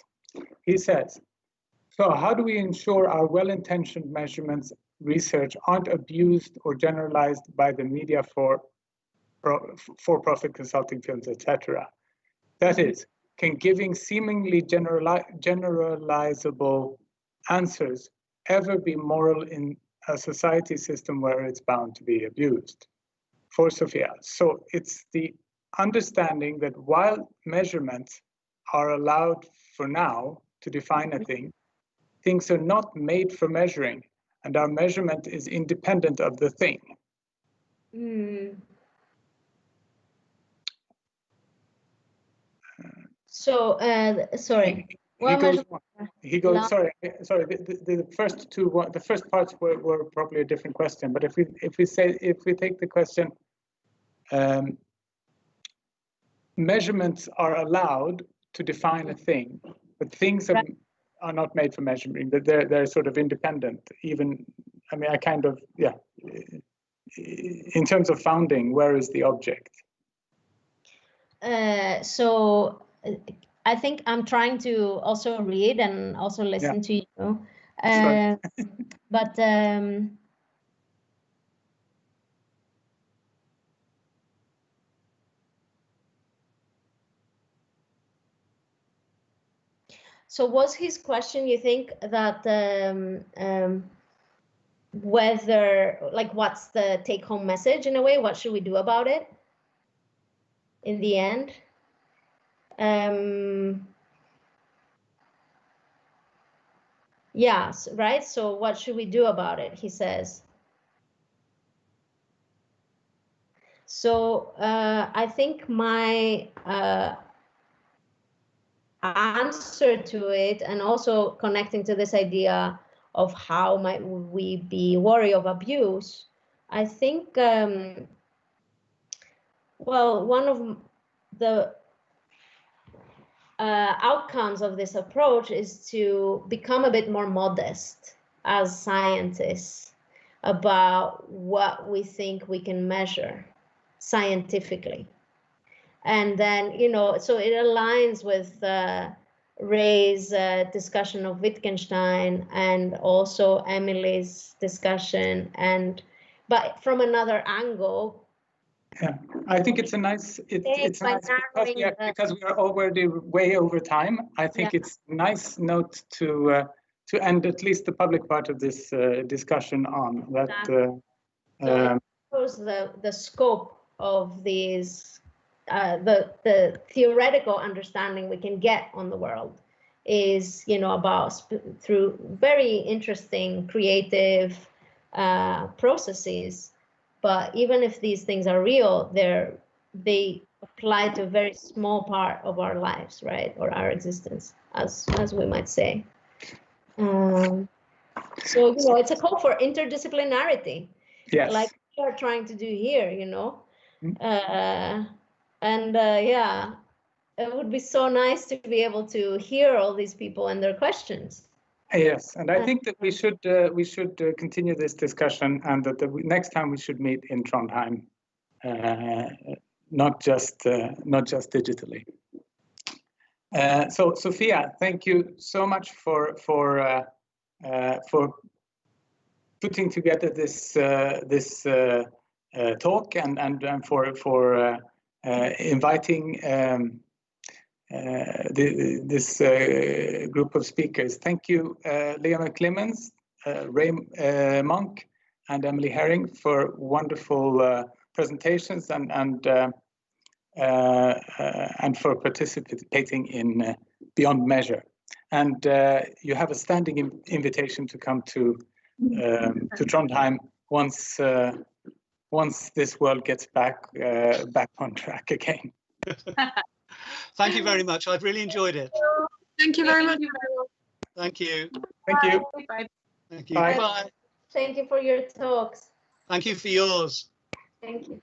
He says, so how do we ensure our well-intentioned measurements research aren't abused or generalized by the media for-profit consulting firms, etc.? That is, can giving seemingly generalizable answers ever be moral in a society system where it's bound to be abused? For Sophia, so it's the understanding that while measurements are allowed for now to define a thing, things are not made for measuring, and our measurement is independent of the thing. So, sorry. He goes. Sorry. The first two, the first parts were probably a different question. But if we take the question, measurements are allowed to define a thing, but things are not made for measuring. That they're sort of independent. Even, I mean, in terms of founding, where is the object? So I think I'm trying to also read and also listen to you. But so was his question, you think, that whether, like, what's the take-home message in a way? What should we do about it in the end? Yes, right. So what should we do about it? He says. So I think my answer to it, and also connecting to this idea of how might we be wary of abuse, I think, well, one of the outcomes of this approach is to become a bit more modest as scientists about what we think we can measure scientifically. And then, so it aligns with Ray's discussion of Wittgenstein and also Emily's discussion, but from another angle. Yeah, I think it's a nice, it's nice because we are already way over time. I think it's a nice note to end at least the public part of this discussion on that. So the scope of these, the theoretical understanding we can get on the world is, about through very interesting, creative processes. But even if these things are real, they apply to a very small part of our lives, right, or our existence, as we might say. So it's a call for interdisciplinarity, like we are trying to do here, it would be so nice to be able to hear all these people and their questions. Yes, and I think that we should continue this discussion, and that the next time we should meet in Trondheim, not just digitally. So Sophia, thank you so much for putting together this talk and for inviting this group of speakers. Thank you, Leah McClemens, Ray Monk, and Emily Herring for wonderful presentations and for participating in Beyond Measure. And you have a standing invitation to come to Trondheim once this world gets back on track again. Thank you very much. I've really enjoyed it. Thank you very much. Thank you. Thank you. Bye. Thank you. Bye. Bye. Thank you for your talks. Thank you for yours. Thank you.